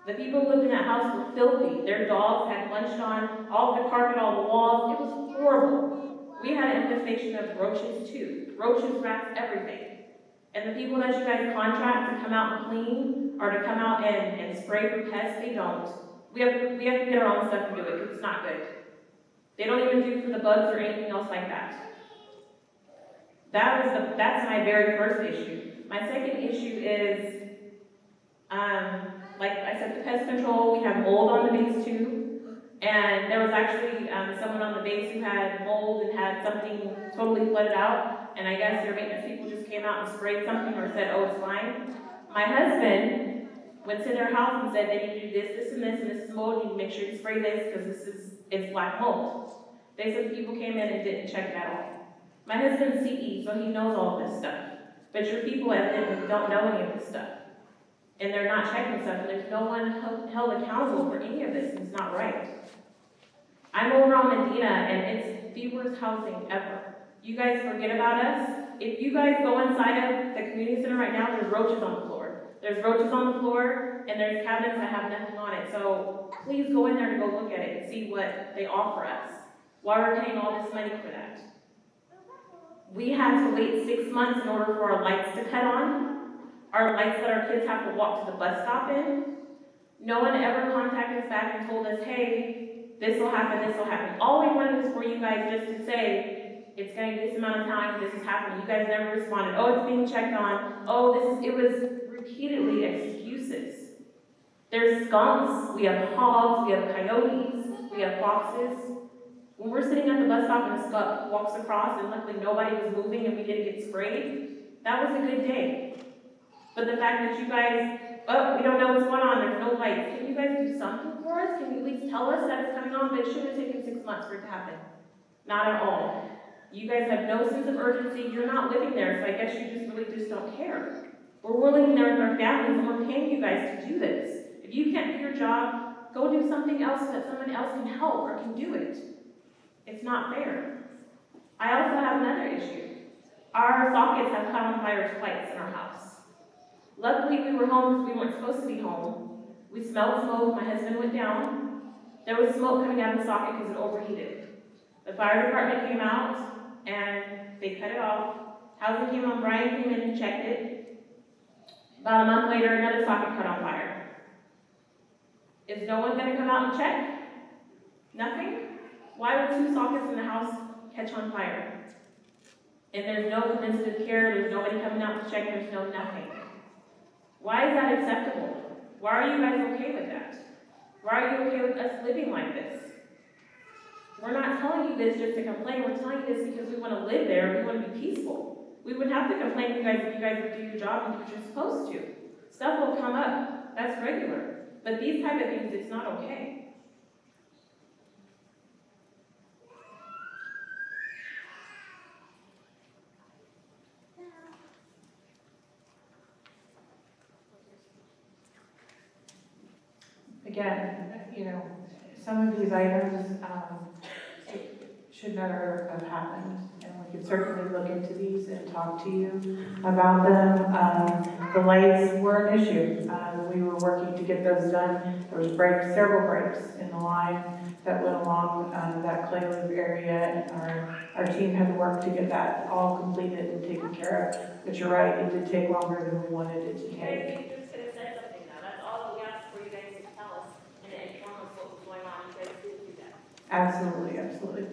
J: The people who lived in that house were filthy. Their dogs had munched on all the carpet, all the walls. It was horrible. We had an infestation of roaches too. Roaches, rats, everything. And the people that you guys contract to come out and clean, or to come out and spray for pests, they don't. We have to get our own stuff and do it, because it's not good. They don't even do for the bugs or anything else like that. That's my very first issue. My second issue is, like I said, the pest control. We have mold on the base too. And there was actually someone on the base who had mold and had something totally flooded out. And I guess their maintenance people just came out and sprayed something or said, oh, it's fine. My husband went to their house and said they need to do this, and this is mold. You need to make sure you spray this because it's black mold. They said the people came in and didn't check it at all. My husband's CE, so he knows all this stuff. But your people at Tenant don't know any of this stuff. And they're not checking stuff, and there's no one held accountable for any of this, and it's not right. I'm over on Medina, and it's the worst housing ever. You guys forget about us. If you guys go inside of the community center right now, there's roaches on the floor. There's roaches on the floor, and there's cabinets that have nothing on it. So please go in there and go look at it and see what they offer us. Why we're paying all this money for that? We had to wait 6 months in order for our lights to cut on. Our lights that our kids have to walk to the bus stop in. No one ever contacted us back and told us, hey, this will happen, this will happen. All we wanted was for you guys just to say, it's going to be this amount of time, this is happening. You guys never responded. Oh, it's being checked on. Oh, it was repeatedly excuses. There's skunks, we have hogs, we have coyotes, we have foxes. When we're sitting at the bus stop and a skunk walks across and luckily nobody was moving and we didn't get sprayed, that was a good day. But the fact that you guys, oh, we don't know what's going on, there's no lights. Can you guys do something for us? Can you at least tell us that it's coming on? But it shouldn't have taken 6 months for it to happen. Not at all. You guys have no sense of urgency. You're not living there, so I guess you just really don't care. We're living there with our families and we're paying you guys to do this. If you can't do your job, go do something else so that someone else can help or can do it. It's not fair. I also have another issue. Our sockets have caught on fire twice in our house. Luckily, we were home because we weren't supposed to be home. We smelled smoke. My husband went down. There was smoke coming out of the socket because it overheated. The fire department came out and they cut it off. Housing came on. Brian came in and checked it. About a month later, another socket caught on fire. Is no one going to come out and check? Nothing? Why would 2 sockets in the house catch on fire? And there's no preventative care, there's nobody coming out to check, there's no nothing. Why is that acceptable? Why are you guys okay with that? Why are you okay with us living like this? We're not telling you this just to complain, we're telling you this because we want to live there, we want to be peaceful. We wouldn't have to complain to you guys if you guys would do your job and do what you're supposed to. Stuff will come up, that's regular. But these type of things, it's not okay.
C: Again, some of these items should never have happened, and we could certainly look into these and talk to you about them. The lights were an issue. We were working to get those done. There was several breaks in the line that went along that clay loop area, and our team had worked to get that all completed and taken care of. But you're right, it did take longer than we wanted it to take. Absolutely, absolutely.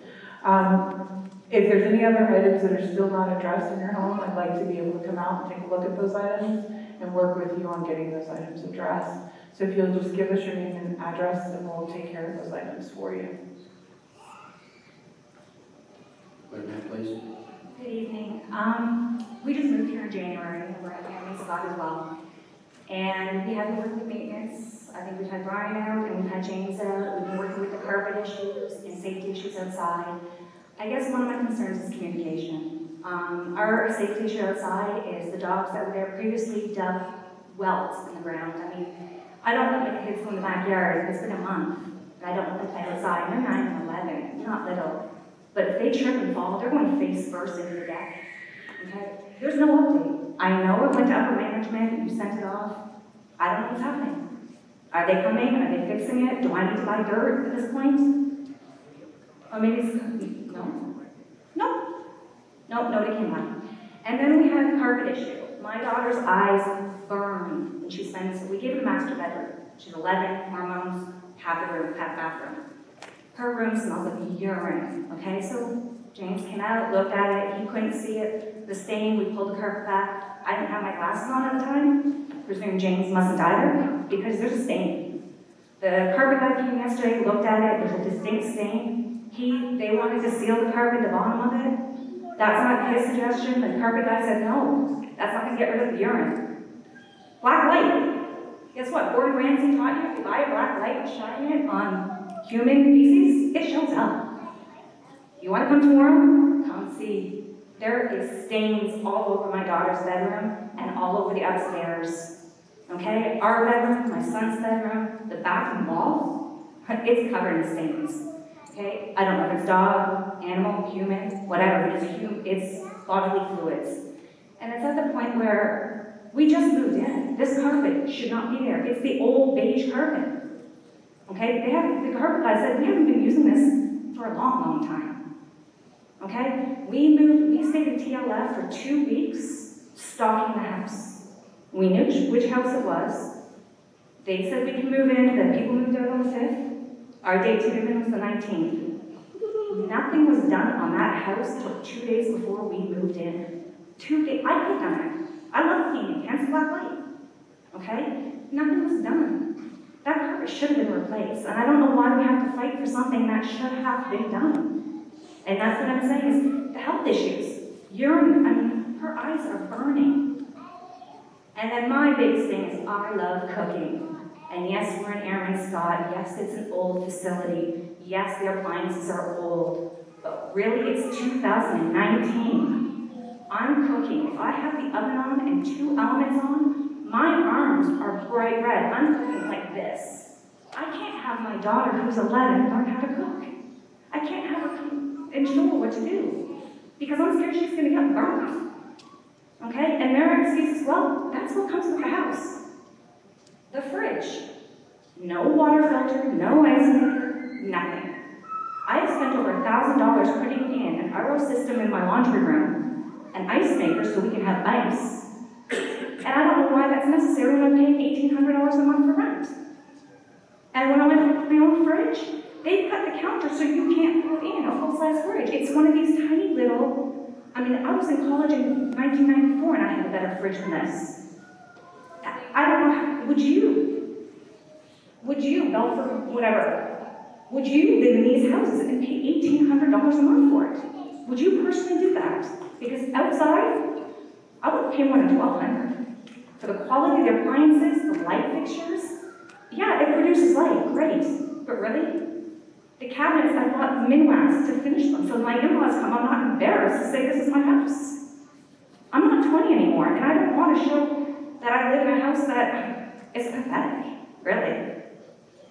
C: If there's any other items that are still not addressed in your home, I'd like to be able to come out and take a look at those items and work with you on getting those items addressed. So if you'll just give us your name and address, then we'll take care of those items for you.
D: Wait a minute, please.
K: Good evening. We just moved here in January, and we're at family spot as well. And we have been working with maintenance. I think we've had Brian out and we've had James out. We've been working with the carpet issues and safety issues outside. I guess one of my concerns is communication. Our safety issue outside is the dogs that were there previously dug welts in the ground. I mean, I don't let my kids go in the backyard. It's been a month. I don't let them play outside. They're 9 and 11. not little. But if they trip and fall, they're going face first into the deck. Okay? There's no update. I know it went to upper management and you sent it off. I don't know what's happening. Are they coming? Are they fixing it? Do I need to buy dirt at this point? Or maybe it's, no? No. No, nobody came by. And then we had the carpet issue. My daughter's eyes burned when she spends, we gave her the master bedroom. She's 11, hormones, half the room, half bathroom. Her room smells like urine, okay? So James came out, looked at it, he couldn't see it. The stain, we pulled the carpet back. I didn't have my glasses on at the time. Presuming James mustn't either, because there's a stain. The carpet guy came yesterday, looked at it, there's a distinct stain. They wanted to seal the carpet, the bottom of it. That's not his suggestion. The carpet guy said, no, that's not gonna get rid of the urine. Black light. Guess what? Gordon Ramsay taught you, if you buy a black light and shine it on human feces, it shows up. You wanna come tomorrow? Come see. There is stains all over my daughter's bedroom and all over the upstairs. Okay? Our bedroom, my son's bedroom, the bathroom wall, it's covered in stains. Okay? I don't know if it's dog, animal, human, whatever, it's bodily fluids. And it's at the point where we just moved in. This carpet should not be there. It's the old beige carpet. Okay? The carpet guy said, we haven't been using this for a long, long time. Okay? We stayed in TLF for 2 weeks, stocking the house. We knew which house it was. They said we can move in, the people moved out on the 5th. Our date to move in was the 19th. Nothing was done on that house until 2 days before we moved in. 2 days, I could have done it. I love cleaning, hence the black light. Okay? Nothing was done. That carpet should have been replaced, and I don't know why we have to fight for something that should have been done. And that's what I'm saying is the health issues. Her eyes are burning. And then my biggest thing is I love cooking. And yes, we're in Airman Scott. Yes, it's an old facility. Yes, the appliances are old. But really, it's 2019. I'm cooking. If I have the oven on and 2 elements on, my arms are bright red. I'm cooking like this. I can't have my daughter, who's 11, learn how to cook. I can't have her and show her what to do. Because I'm scared she's going to get burnt. Okay? And there are excuses, well, that's what comes with the house. The fridge. No water filter, no ice maker, nothing. I have spent over $1,000 putting in an RO system in my laundry room, an ice maker so we can have ice. And I don't know why that's necessary when I'm paying $1,800 a month for rent. And when I went with my own fridge, they cut the counter so you can't put in a full-size fridge. It's one of these tiny little, I was in college in 1994 and I had a better fridge than this. I don't know, would you, Belford, whatever, would you live in these houses and pay $1,800 a month for it? Would you personally do that? Because outside, I would pay more than $1,200. For the quality of the appliances, the light fixtures, yeah, it produces light, great, but really? The cabinets, I bought Minwax to finish them, so when my in-laws come, I'm not embarrassed to say this is my house. I'm not 20 anymore, and I don't want to show that I live in a house that is pathetic, really.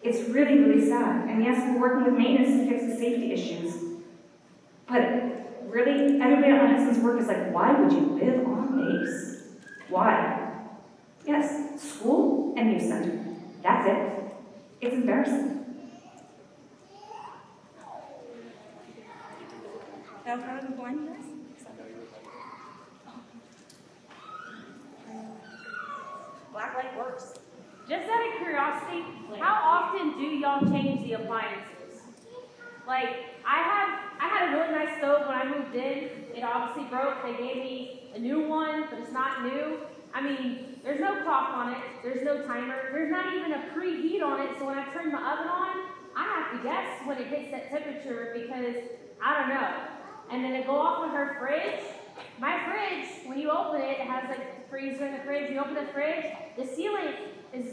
K: It's really, really sad. And yes, we're working with maintenance to fix the safety issues. But really, everybody at my husband's work is like, why would you live on base? Why? Yes, school and youth center. That's it. It's embarrassing.
I: Black light works. Just out of curiosity, how often do y'all change the appliances? Like, I had a really nice stove when I moved in. It obviously broke. They gave me a new one, but it's not new. There's no clock on it. There's no timer. There's not even a preheat on it, so when I turn my oven on, I have to guess when it hits that temperature because I don't know. And then it go off with her fridge. My fridge, when you open it, it has like a freezer in the fridge. You open the fridge, the ceiling has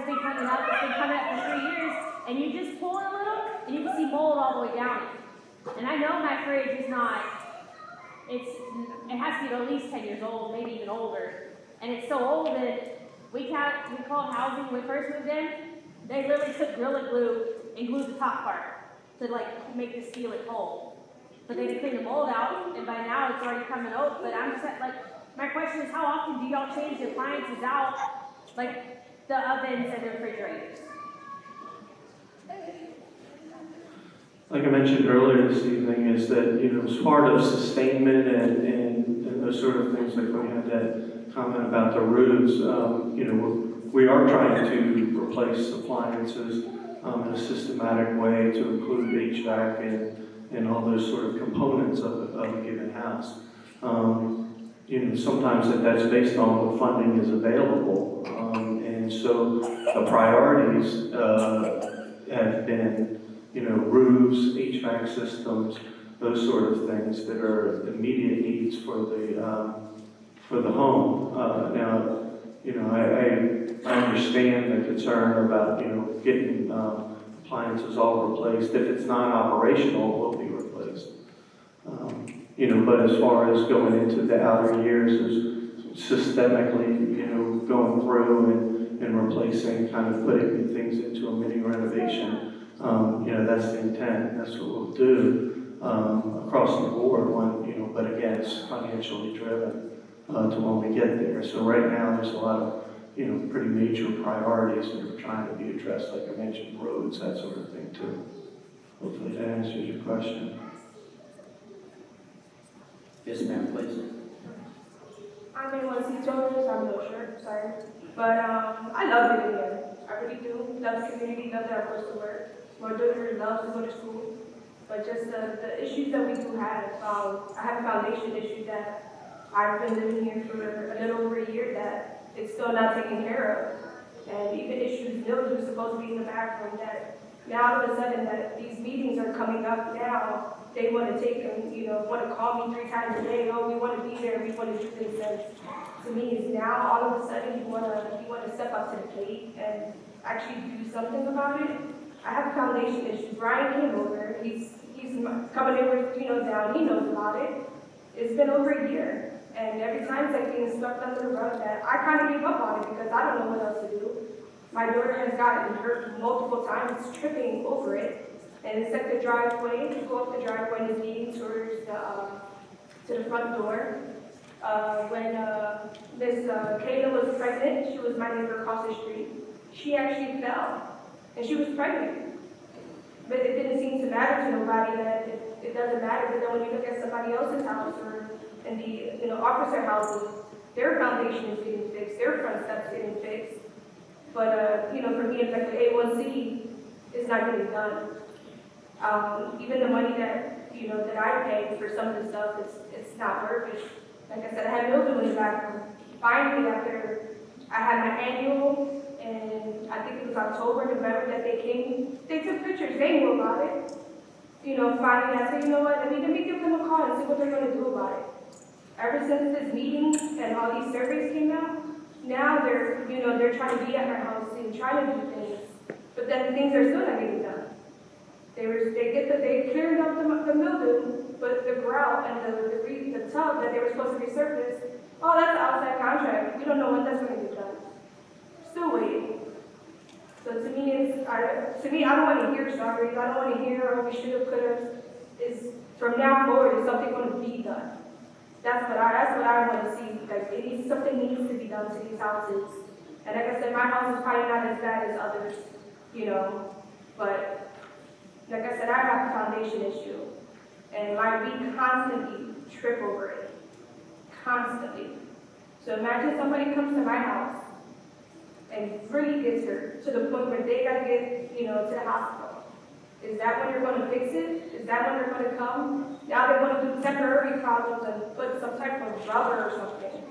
I: been coming up. It's been coming up for 3 years. And you just pull it a little, and you can see mold all the way down it. And I know my fridge is not, it has to be at least 10 years old, maybe even older. And it's so old that we called housing when we first moved in. They literally took Gorilla Glue and glued the top part.
J: to like make the ceiling whole. But they clean the mold out, and by now it's already coming out. But I'm just like, my question is, how often do y'all change the appliances out, like the ovens and the refrigerators?
B: Like I mentioned earlier this evening, is that, as part of sustainment and those sort of things, like when we had that comment about the roofs, we are trying to replace appliances in a systematic way to include HVAC and all those sort of components of a given house. Sometimes that's based on what funding is available, and so the priorities have been roofs, HVAC systems, those sort of things that are immediate needs for the home. Now, I understand the concern about getting appliances all replaced. If it's not operational, it will be replaced. But as far as going into the outer years, is systemically, going through and replacing, kind of putting things into a mini renovation. That's the intent. That's what we'll do across the board. But again, it's financially driven to when we get there. So right now, there's a lot of pretty major priorities that are trying to be addressed. Like I mentioned, roads, that sort of thing too. Hopefully that answers your question.
D: Yes, ma'am, please.
J: I'm in one seat children, so I'm no sure, sorry. But I love it here. I really do. Love the community, love that I to work. My daughter loves to go to school. But just the issues that we do have, I have a foundation issue that I've been living here for a little over a year that it's still not taken care of. And even issues mildew supposed to be in the bathroom that now all of a sudden that these meetings are coming up now, they want to take them, want to call me 3 times a day, oh, we want to be there, we want to do things. And to me, is now all of a sudden you want to step up to the plate and actually do something about it. I have a foundation issue. Brian came over, he's coming over, down, he knows about it. It's been over a year. And every time it's like being swept under the rug that I kind of gave up on it because I don't know what else to do. My daughter has gotten hurt multiple times, tripping over it. And it's like the driveway, you go up the driveway and it's leading towards to the front door. When Miss Kayla was pregnant, she was my neighbor across the street. She actually fell, and she was pregnant. But it didn't seem to matter to nobody that it doesn't matter. But then when you look at somebody else's house or in the officer houses, their foundation is getting fixed, their front steps getting fixed. But for me, it's like the A1C is not getting done. Even the money that that I pay for some of the stuff, it's not worth it. Like I said, I had mildew in the bathroom. Finally, after I had my annual, and I think it was October, November that they came, they took pictures, they knew about it. Finally I said, you know what, let me give them a call and see what they're going to do about it. Ever since this meeting and all these surveys came out, now they're trying to be at my house and trying to do things, but then things are still not getting done. They cleared up the mildew, but the grout and the tub that they were supposed to resurface, oh, that's an outside contract. We don't know when that's going to get done. Still waiting. So to me, I don't want to hear sorry. I don't want to hear, oh, we should have, could have. Is from now forward, is something going to be done? That's what I want to see. Like, something needs to be done to these houses. And like I said, my house is probably not as bad as others, but like I said, I have a foundation issue. And we constantly trip over it. Constantly. So imagine somebody comes to my house and really gets hurt to the point where they got to get, to the hospital. Is that when you're going to fix it? Is that when they're going to come? Now they want to do temporary problems and put some type of rubber or something.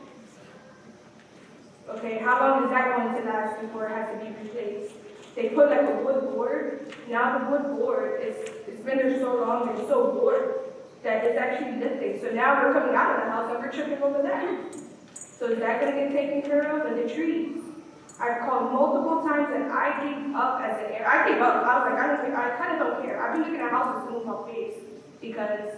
J: Okay, how long is that going to last before it has to be replaced? They put like a wood board. Now the wood board, it's been there so long and so bored that it's actually lifting. So now we're coming out of the house and we're tripping over that. So is that going to get taken care of? And the trees. I've called multiple times and I gave up as an heir. I gave up. I was like, I kind of don't care. I've been looking at houses to move my face because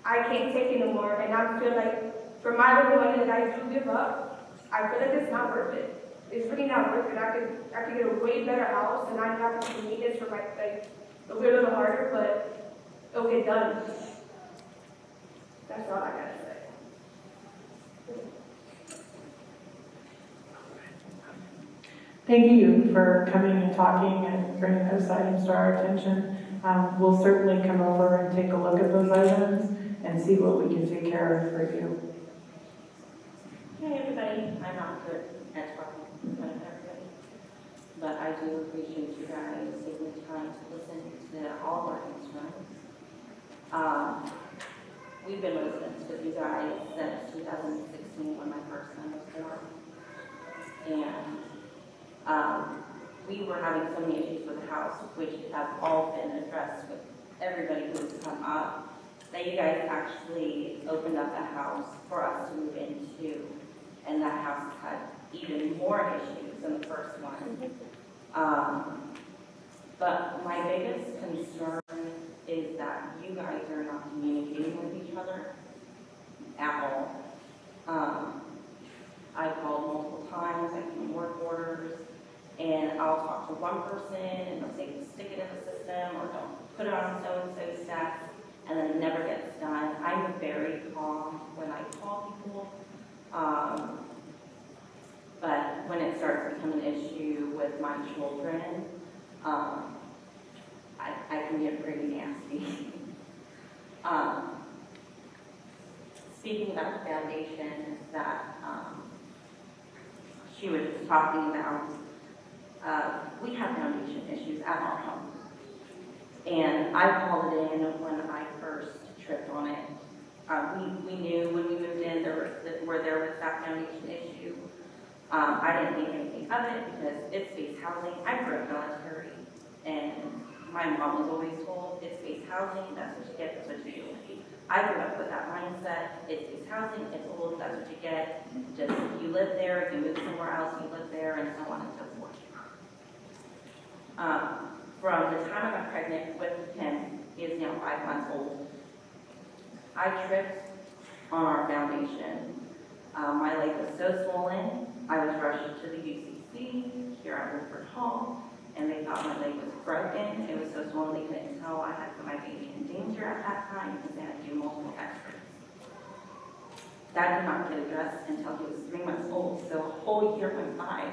J: I can't take it anymore. And I feel like for my little money that I do give up, I feel like it's not worth it. It's really not worth it. I could get a way better house and I don't have to need this for it'll go to the harder, but it'll get done. That's all I gotta say.
C: Thank you for coming and talking and bringing those items to our attention. We'll certainly come over and take a look at those items and see what we can take care of for you.
R: Hey everybody, I'm not good at talking in front of everybody, but I do appreciate you guys taking the time to listen to all of our concerns. We've been residents with you guys since 2016 when my first son was born. And we were having so many issues with the house, which have all been addressed with everybody who's come up, that you guys actually opened up a house for us to move into, and that house had even more issues than the first one. But my biggest concern is that you guys are not communicating with each other at all. I called multiple times, I can work orders, and I'll talk to one person and they'll say stick it in the system or don't put it on so-and-so stats, and then it never gets done. I'm very calm when I call people, but when it starts becoming an issue with my children, I can get pretty nasty. Speaking about the foundation that she was just talking about, we have foundation issues at our home. And I called it in when I first tripped on it. We knew when we moved in there was that foundation issue. I didn't think anything of it because it's space housing. I grew up military, and my mom was always told, it's space housing, that's what you get, that's what you do. I grew up with that mindset, it's space housing, it's old, that's what you get. Just, you live there, you move somewhere else, you live there, and so on and so forth. From the time I got pregnant with him, he is now 5 months old, I tripped on our foundation. My leg was so swollen, I was rushed to the UCC here at Woodford Hall, and they thought my leg was broken. It was so swollen they couldn't tell I had put my baby in danger at that time because they had to do multiple x-rays. That did not get addressed until he was 3 months old, so a whole year went by,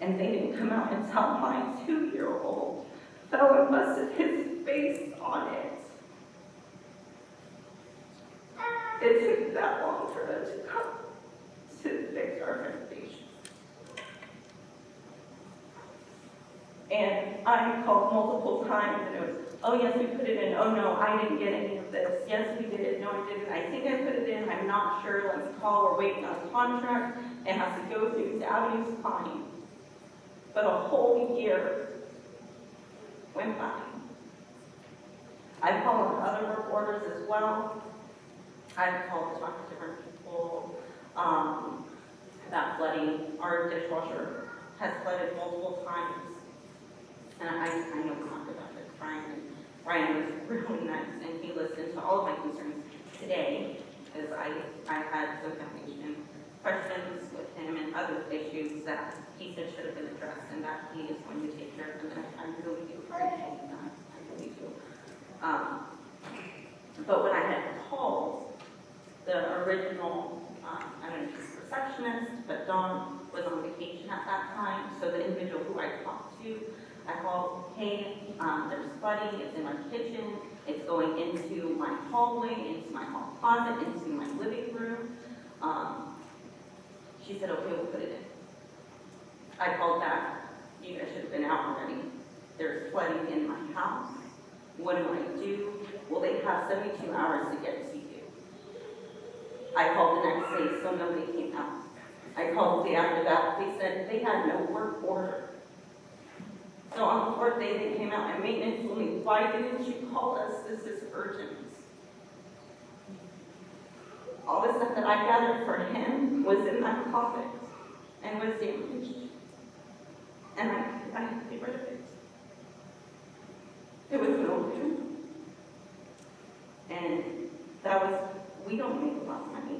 R: and they didn't come out and tell my 2-year-old fell and busted his face on it. It took that long for them to come to fix our foundation. And I called multiple times and it was, oh yes, we put it in. Oh no, I didn't get any of this. Yes, we did. No, I didn't. I think I put it in. I'm not sure. Let's call. We're waiting on a contract. It has to go through the avenues fine. But a whole year went by. I've called on other work orders as well. I've called to talk to different people about flooding. Our dishwasher has flooded multiple times. And I know we talked about this. Brian was really nice, and he listened to all of my concerns today, because I had some foundation questions with him and other issues that he said should have been addressed, and that he is going to take care of them. And I really do appreciate that. I really do. But when I had called, the original, I don't know if she's a receptionist, but Dawn was on vacation at that time, so the individual who I talked to, I called, hey, there's flooding, it's in my kitchen, it's going into my hallway, into my hall closet, into my living room. She said, okay, we'll put it in. I called back, you guys should have been out already. There's flooding in my house. What do? Well, they have 72 hours to get to you. I called the next day, so nobody came out. I called the day after that, they said they had no work order. So on the 4th day, they came out and maintenance told me, why didn't you call us? This is urgent. All the stuff that I gathered for him was in that closet and was damaged. And I had to get rid of it. It was mildew. And that was, we don't make a lot of money.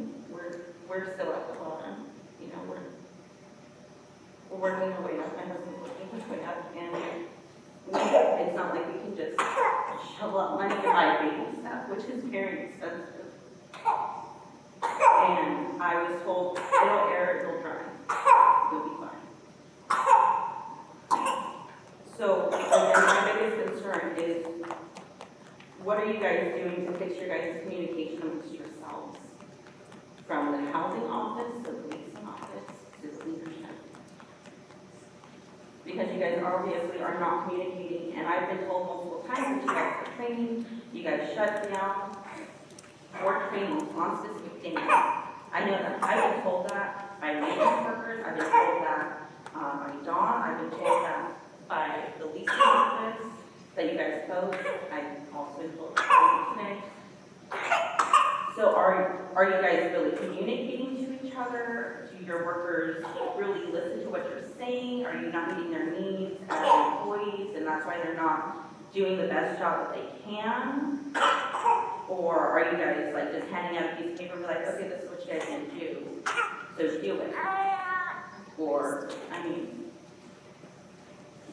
R: We're still at the bottom. You know, we're working our way up. My husband's working his way up, and it's not like we can just shell out money to buy baby stuff, which is very expensive. And I was told, it'll air, it'll dry, you'll be fine. So, again, my biggest concern is, what are you guys doing to fix your guys' communication amongst yourselves? From the housing office, the policing office, to the leadership. Because you guys obviously are not communicating, and I've been told multiple times that you guys are training, you guys shut down, or training on specific things. I know that I've been told that by maintenance workers, I've been told that by Dawn, I've been told that by the leasing office, that you guys post. I've also been told today. So are you guys really communicating to each other? Do your workers really listen to what you're saying? Are you not meeting their needs as employees, and that's why they're not doing the best job that they can? Or are you guys like just handing out a piece of paper and be like, okay, this is what you guys can do, so do it? Or, I mean,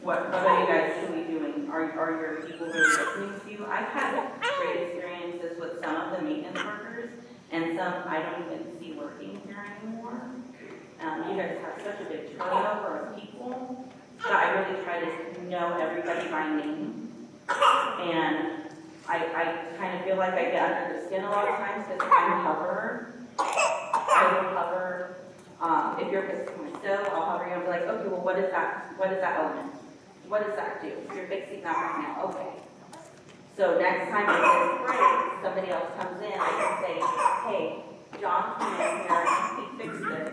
R: what are you guys truly doing? Are your people really listening to you? I've had great experiences with some of the maintenance workers, and some I don't even see working here anymore. You guys have such a big turnover of people that I really try to know everybody by name. And I kind of feel like I get under their skin a lot of times because I'm a hoverer. I will hover. If you're fixing my stove, I'll hover you and be like, okay, well, what is that element? What does that do? You're fixing that right now. Okay. So next time it gets break, somebody else comes in, I can say, hey, John came in here and he fixed this.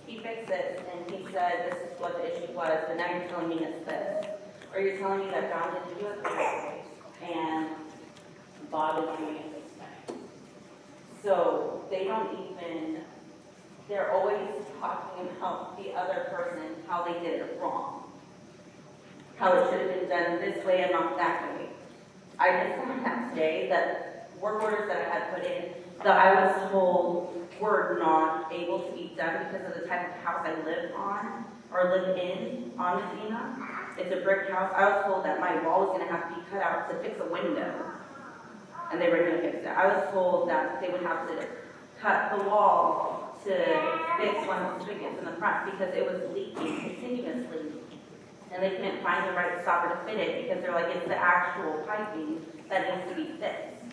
R: He fixed it and he said this is what the issue was, but now you're telling me it's this. Or you're telling me that John didn't do it the right way and Bob is doing it this way. So they don't even, they're always talking about the other person, how they did it wrong. How it should have been done this way and not that way. I just found out today that work orders that I had put in that I was told were not able to be done because of the type of house I live on, or live in, on Medina. It's a brick house. I was told that my wall was going to have to be cut out to fix a window. And they were going to fix it. I was told that they would have to cut the wall to fix one of the spigots in the front because it was leaking continuously. And they couldn't find the right stopper to fit it because they're like, it's the actual piping that needs to be fixed.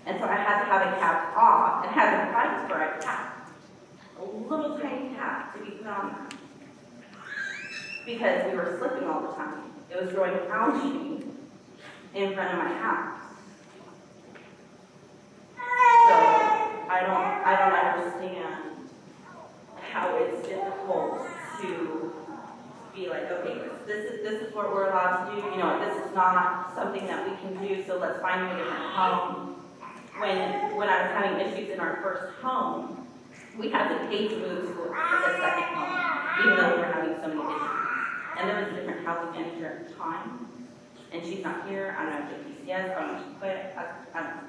R: And so I had to have a cap off and had to fight for a cap. A little tiny cap to be put on that. Because we were slipping all the time. It was growing algae in front of my house. So I don't understand how it's difficult to be like, okay, this is what we're allowed to do. You know, this is not something that we can do, so let's find you a different home. When I was having issues in our first home, we had to pay to move to the second home, even though we were having so many issues. And there was a different housing manager at the time, and she's not here. I don't know if JBSA, I don't know if she quit. I don't know.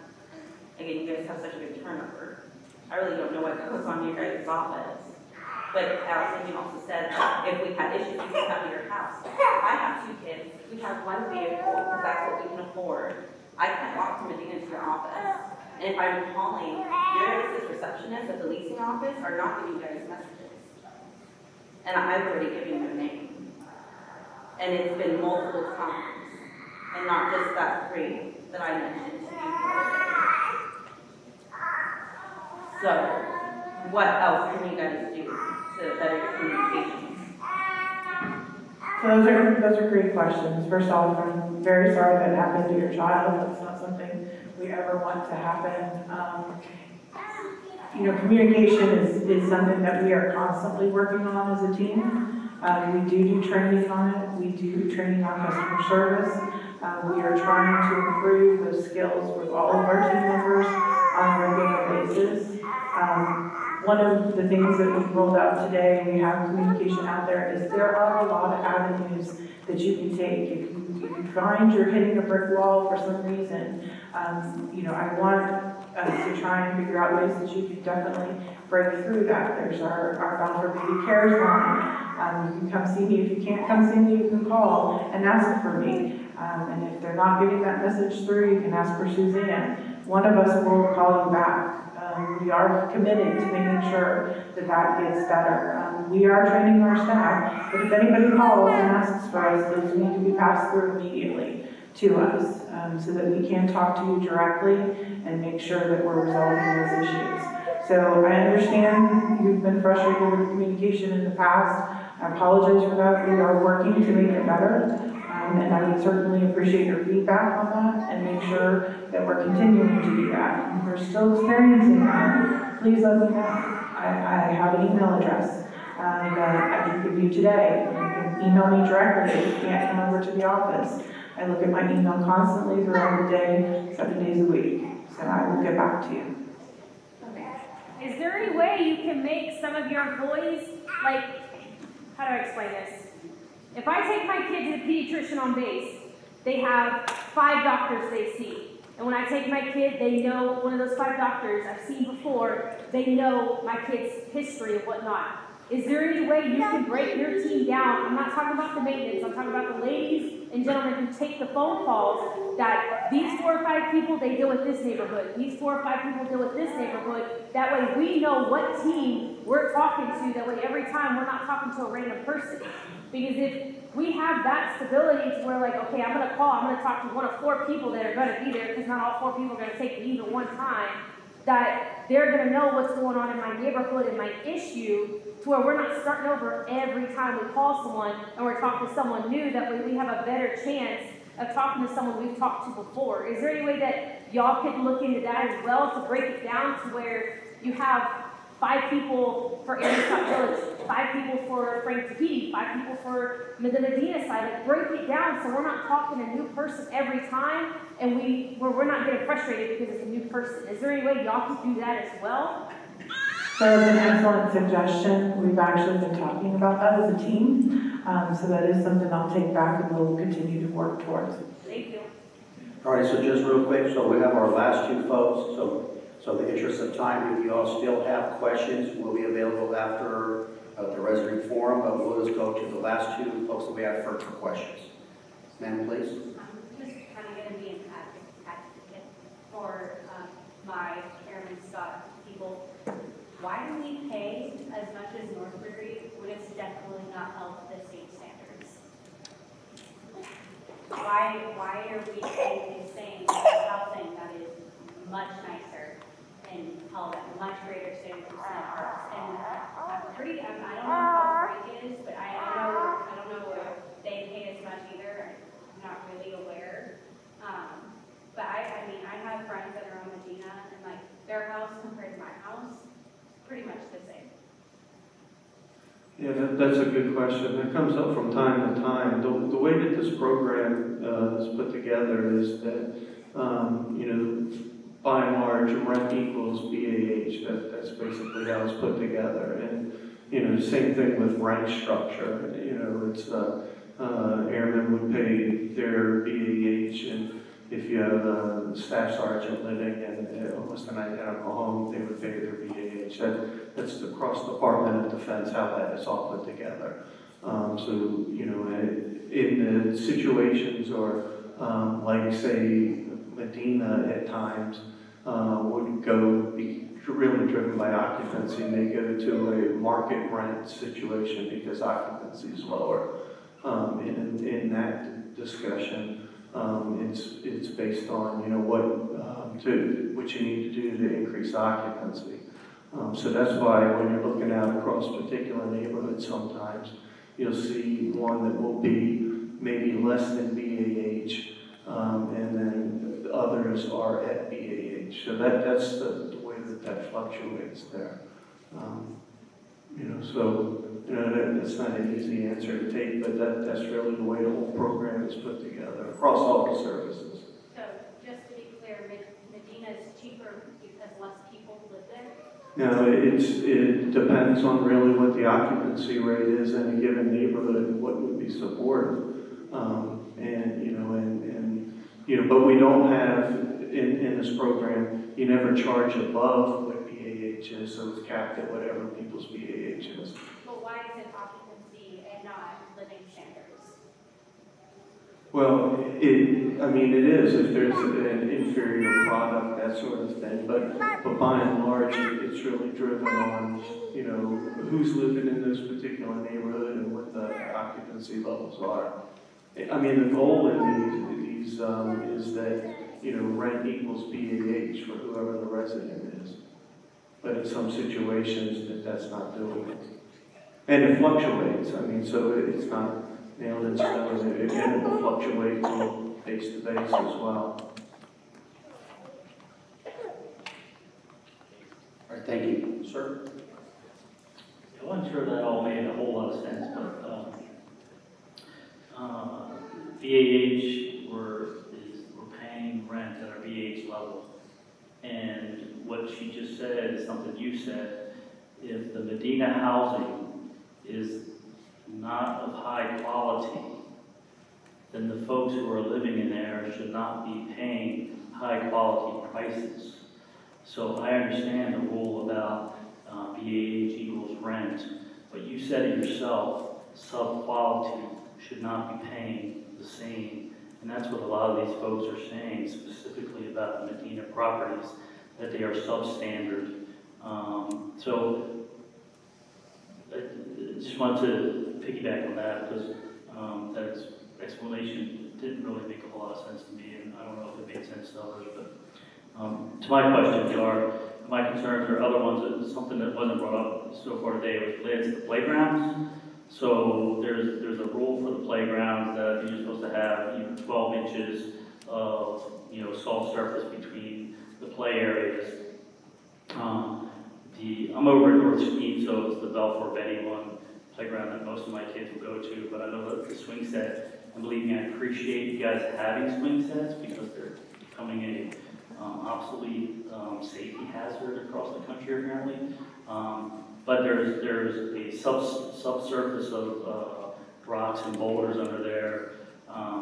R: Again, you guys have such a big turnover. I really don't know what goes on in your guys' office. But Allison also said that if we had issues, we could come to your house. I have 2 kids. We have 1 vehicle because that's what we can afford. I can't walk from Medina to your office. And if I'm calling, your guys' receptionists at the leasing office are not giving you guys messages. And I've already given their name. And it's been multiple times. And not just that 3 that I mentioned to you. So, what else can you guys do to better your communication?
C: So those are great questions. First off, I'm very sorry that happened to your child. That's not something we ever want to happen. You know, communication is something that we are constantly working on as a team. We do training on it. We do training on customer service. We are trying to improve those skills with all of our team members on a regular basis. One of the things that we've rolled out today, we have communication out there, is there are a lot of avenues that you can take. If you find you're hitting a brick wall for some reason, you know, I want us to try and figure out ways that you can definitely break through that. There's our Bound for Baby Cares line. You can come see me. If you can't come see me, you can call and ask for me. And if they're not getting that message through, you can ask for Suzanne. One of us will call you back. We are committed to making sure that that gets better. We are training our staff, but if anybody calls and asks for us, those need to be passed through immediately to us, so that we can talk to you directly and make sure that we're resolving those issues. So I understand you've been frustrated with communication in the past. I apologize for that. We are working to make it better. And I would certainly appreciate your feedback on that and make sure that we're continuing to do that. If we're still experiencing that, please let me know. I have an email address that I can give you today. You can email me directly if you can't come over to the office. I look at my email constantly throughout the day, 7 days a week. So I will get back to you.
I: Is there any way you can make some of your employees, like, how do I explain this? If I take my kid to the pediatrician on base, they have 5 doctors they see. And when I take my kid, they know one of those 5 doctors I've seen before, they know my kid's history and whatnot. Is there any way you can break your team down? I'm not talking about the maintenance, I'm talking about the ladies and gentlemen who take the phone calls, that these 4 or 5 people, they deal with this neighborhood. These 4 or 5 people deal with this neighborhood. That way we know what team we're talking to. That way every time we're not talking to a random person. Because if we have that stability to where, like, okay, I'm going to call, I'm going to talk to one of 4 people that are going to be there, because not all 4 people are going to take me at one time, that they're going to know what's going on in my neighborhood and my issue, to where we're not starting over every time we call someone and we're talking to someone new. That way we have a better chance of talking to someone we've talked to before. Is there any way that y'all could look into that as well, to break it down to where you have 5 people for Aristotle Village, 5 people for Frank Tahiti, 5 people for the Medina side? Like, break it down so we're not talking a new person every time, and we're not getting frustrated because it's a new person. Is there any way y'all can do that as well?
C: So that's an excellent suggestion. We've actually been talking about that as a team. So that is something I'll take back and we'll continue to work towards.
I: Thank you.
D: All right, so just real quick, so we have our last 2 folks. So in the interest of time, if you all still have questions, we'll be available after the resident forum, but we'll just go to the last 2 folks that we have for questions. Ma'am, please.
K: I'm just kind of going to be an advocate for my airman Scott people. Why do we pay as much as Northbury when it's definitely not held to the state standards? Why are we paying the same housing that is much nicer and held at much greater standards than ours? And I don't know how Frank is, but I don't know if they pay as much either. I'm not really aware. But I mean, I have friends that are on Medina, and like their house compared to my house, pretty much the same.
B: Yeah, that's a good question. That comes up from time to time. The way that this program is put together is that, by and large, rent equals BAH. That's basically how it's put together. And, same thing with rank structure. It's airmen would pay their BAH, and if you have a staff sergeant living in almost an identical home, they would pay their BAH. That's across the Department of Defense, how that is all put together. In the situations or like, say, Medina at times would be really driven by occupancy, and they go to a market rent situation because occupancy is lower. In that discussion, it's based on what you need to do to increase occupancy. So that's why when you're looking out across particular neighborhoods, sometimes you'll see one that will be maybe less than BAH, and then others are at BAH. So that's the way that fluctuates there. That's not an easy answer to take, but that's really the way the whole program is put together across all the services.
K: So just to be clear, Medina is cheaper because less people live there?
B: Now, it depends on really what the occupancy rate is in a given neighborhood and what would be supported. But we don't have, in this program, you never charge above what BAH is, so it's capped at whatever people's BAH is.
K: But why is it occupancy and not living standards?
B: Well, I mean, it is if there's an inferior product, that sort of thing, but by and large, it's really driven on, you know, who's living in this particular neighborhood and what the occupancy levels are. I mean, the goal in these is that, you know, rent equals BAH for whoever the resident is. But in some situations, that's not doing it. And it fluctuates, I mean, so it's not nailed in stone. Again, it will fluctuate from base to base as well.
D: All right, thank you. Sir?
S: I wasn't sure that all made a whole lot of sense, but BAH, we're paying rent at our BAH level. And what she just said is something you said. If the Medina housing is not of high quality, then the folks who are living in there should not be paying high quality prices. So I understand the rule about BAH equals rent, but you said it yourself, sub-quality should not be paying the same. And that's what a lot of these folks are saying, specifically about the Medina properties, that they are substandard. So I just wanted to piggyback on that because that explanation didn't really make a whole lot of sense to me, and I don't know if it made sense to others. But to my question, my concerns are other ones. Something that wasn't brought up so far today was related to the playgrounds. So there's a rule for the playgrounds that you're supposed to have 12 inches of soft surface between the play areas. I'm over at North Speed, so it's the Belfour Betty one playground that most of my kids will go to. But I know that the swing set, and believe me, I appreciate you guys having swing sets because they're becoming a obsolete safety hazard across the country apparently. But there's a subsurface of rocks and boulders under there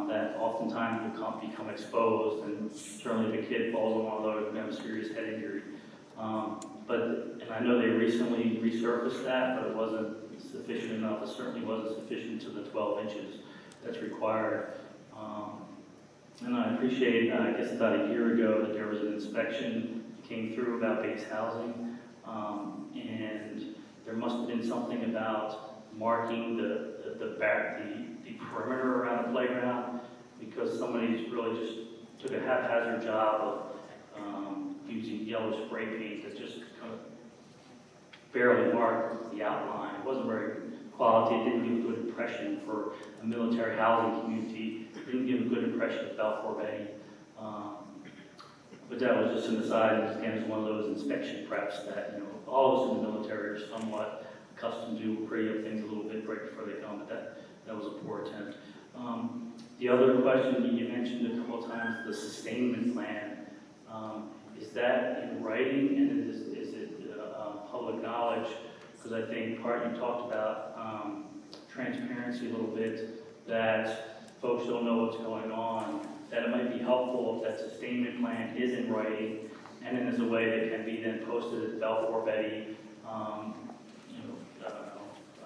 S: that oftentimes will become exposed, and certainly if a kid falls on one of those, can have a serious head injury. And I know they recently resurfaced that, but it wasn't sufficient enough. It certainly wasn't sufficient to the 12 inches that's required. And I appreciate, I guess about a year ago, that there was an inspection that came through about base housing. And there must have been something about marking the perimeter around the playground, because somebody's really just took a haphazard job of using yellow spray paint that just kind of barely marked the outline. It wasn't very quality. It didn't give a good impression for a military housing community. It didn't give a good impression of Belfour Betty. But that was just an aside, and again, it's one of those inspection preps that all of us in the military are somewhat accustomed to, pretty up things a little bit right before they come, but that was a poor attempt. The other question that you mentioned a couple of times, the sustainment plan, is that in writing, and is it public knowledge? Because I think you talked about transparency a little bit, that folks don't know what's going on, that it might be helpful if that sustainment plan is in writing, and then there's a way that can be then posted at Belfour Betty, I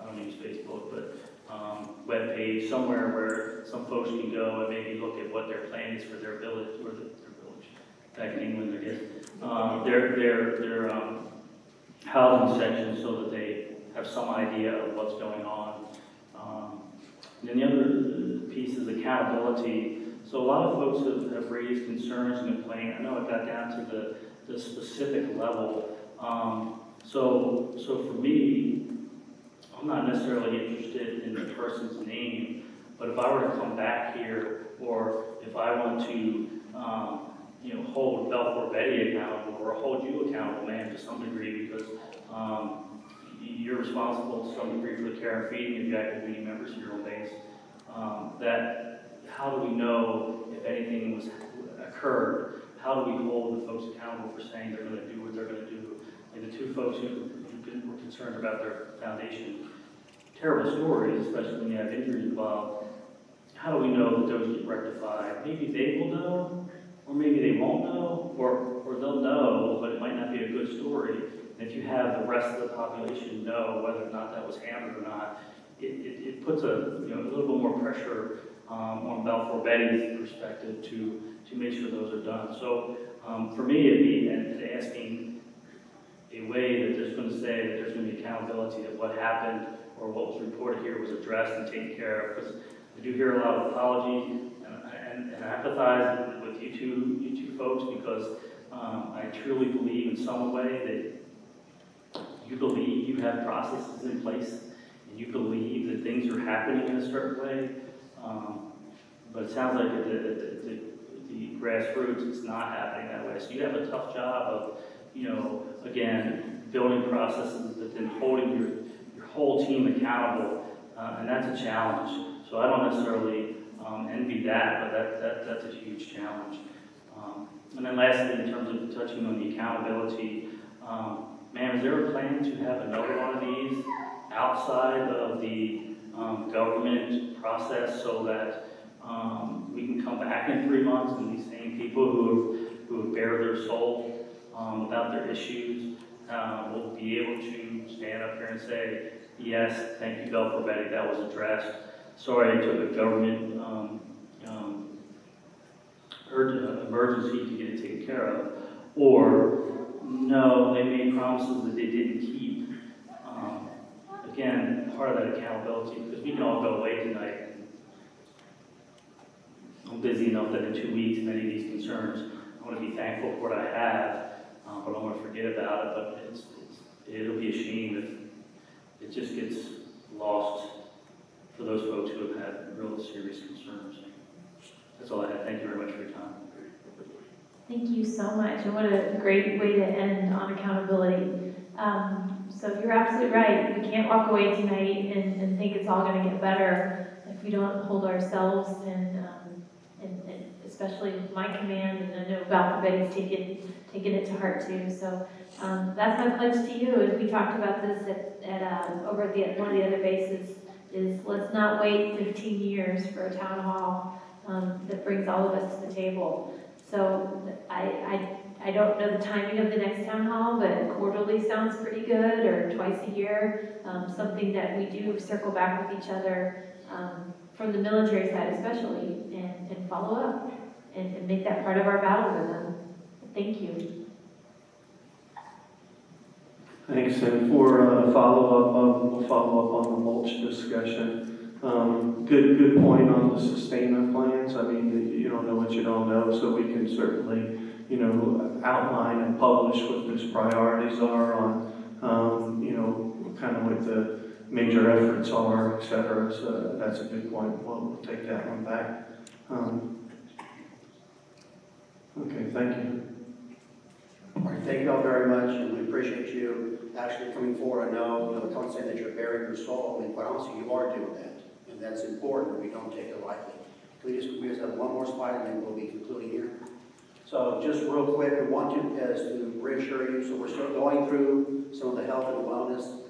S: don't use Facebook, but webpage, somewhere where some folks can go and maybe look at what their plan is for their village, or their village, back in England, I guess, their housing section, so that they have some idea of what's going on. And then the other piece is accountability. So a lot of folks have raised concerns and complaints. I know it got down to the specific level. So for me, I'm not necessarily interested in the person's name, but if I were to come back here, or if I want to, hold Belfour Betty accountable, or hold you accountable, ma'am, to some degree, because you're responsible to some degree for the care and feeding of your active duty members of your own base. How do we know if anything was occurred? How do we hold the folks accountable for saying they're going to do what they're going to do? Like the two folks who were concerned about their foundation, terrible stories, especially when you have injuries involved. How do we know that those get rectified? Maybe they will know, or maybe they won't know, or they'll know, but it might not be a good story. And if you have the rest of the population know whether or not that was hammered or not, it puts a little bit more pressure on Balfour Betty's perspective to make sure those are done. So for me, it'd be and asking a way that there's going to say that there's going to be accountability that what happened or what was reported here was addressed and taken care of. Because I do hear a lot of apology, and I empathize with you two folks, because I truly believe in some way that you believe you have processes in place and you believe that things are happening in a certain way. But it sounds like the grassroots, it's not happening that way. So you have a tough job of, again, building processes, but then holding your whole team accountable, and that's a challenge. So I don't necessarily envy that, but that's a huge challenge. And then lastly, in terms of touching on the accountability, ma'am, is there a plan to have another one of these outside of the government process so that we can come back in 3 months and these same people who have bared their soul about their issues will be able to stand up here and say, yes, thank you, Balfour Betty, that was addressed. Sorry, it took a government emergency to get it taken care of. Or, no, they made promises that they didn't keep. Again, part of that accountability, because we can all go away tonight. I'm busy enough that in 2 weeks, many of these concerns, I want to be thankful for what I have, but I don't want to forget about it. But it'll be a shame if it just gets lost for those folks who have had real serious concerns. That's all I have. Thank you very much for your time.
A: Thank you so much, and what a great way to end on accountability. So you're absolutely right. We can't walk away tonight and think it's all going to get better if we don't hold ourselves and especially my command, and I know Balfour Betty's taking it to heart too. So that's my pledge to you. And we talked about this over at one of the other bases. Is let's not wait 15 years for a town hall that brings all of us to the table. So I don't know the timing of the next town hall, but quarterly sounds pretty good, or twice a year, something that we do circle back with each other from the military side especially, and follow up and make that part of our battle with them. Thank you.
B: Thanks, and for follow-up, we'll follow up on the mulch discussion. Good point on the sustainment plans. I mean, you don't know what you don't know, so we can certainly, outline and publish what those priorities are on, kind of what the major efforts are, et cetera. So that's a good point. We'll take that one back. Okay, thank you.
D: All right, thank you all very much, and we appreciate you actually coming forward. I know, don't say that you're bearing your soul. I mean, quite honestly, you are doing that, and that's important. We don't take it lightly. We just have one more slide, and then we'll be concluding here. So just real quick, we want to reassure you. So we're still going through some of the health and wellness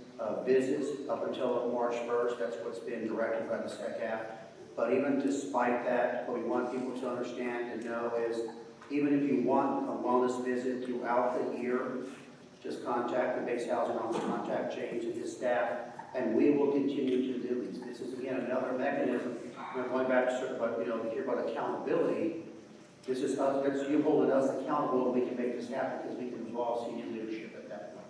D: visits up until March 1st. That's what's been directed by the SECAF. But even despite that, what we want people to understand and know is, even if you want a wellness visit throughout the year, just contact the base housing office, contact James and his staff, and we will continue to do these. This is, again, another mechanism. We're going back to sort of, to hear about accountability. This is us, that's you holding us accountable, and we can make this happen because we can involve senior leadership at that point.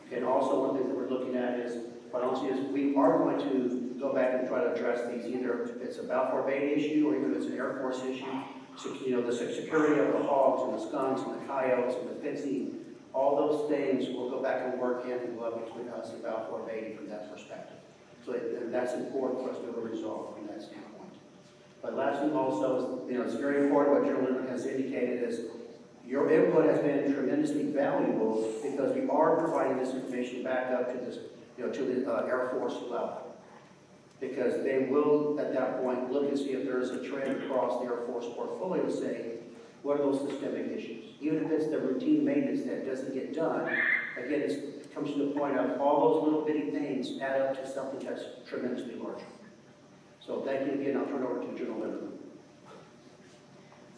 D: Okay, and also one thing that we're looking at is, what else is, we are going to go back and try to address these, either if it's a Balfour Bay issue or even if it's an Air Force issue. So, the security of the hogs and the skunks and the coyotes and the fencing, all those things we'll go back and work in between us and Balfour Bay from that perspective. So that's important for us to be able to resolve from that standpoint. But lastly also is, it's very important what General Linden has indicated is your input has been tremendously valuable because we are providing this information back up to this, to the Air Force level. Because they will, at that point, look and see if there is a trend across the Air Force portfolio saying, what are those systemic issues? Even if it's the routine maintenance that doesn't get done, again, it comes to the point of all those little bitty things add up to something that's tremendously larger. So thank you again. I'll turn it over to General Linden.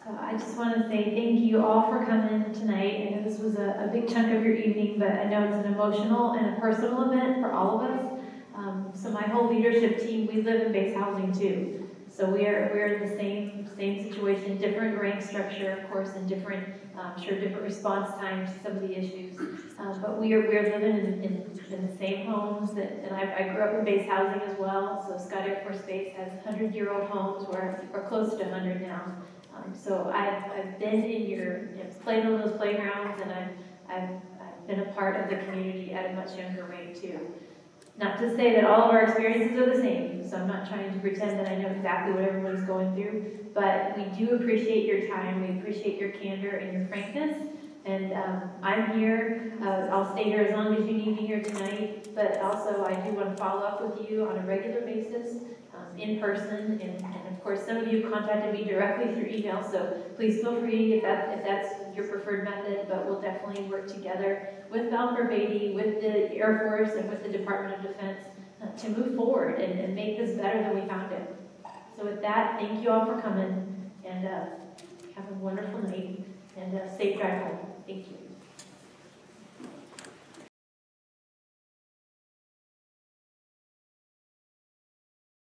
A: So I just want to say thank you all for coming tonight. I know this was a big chunk of your evening, but I know it's an emotional and a personal event for all of us. So my whole leadership team, we live in base housing too. So So we're in the same situation, different rank structure, of course, and different, different response times to some of the issues. But we're living in the same homes and I grew up in base housing as well. So Scott Air Force Base has 100-year-old homes. We're close to 100 now. So I've been played on those playgrounds, and I've been a part of the community at a much younger rate too. Not to say that all of our experiences are the same, so I'm not trying to pretend that I know exactly what everyone's going through, but we do appreciate your time, we appreciate your candor and your frankness, and I'm here. I'll stay here as long as you need me here tonight, but also I do want to follow up with you on a regular basis, in person, and of course some of you contacted me directly through email, so please feel free if that's your preferred method, but we'll definitely work together with Valper Beatty, with the Air Force, and with the Department of Defense to move forward and make this better than we found it. So with that, thank you all for coming, and have a wonderful night, and safe drive home. Thank you.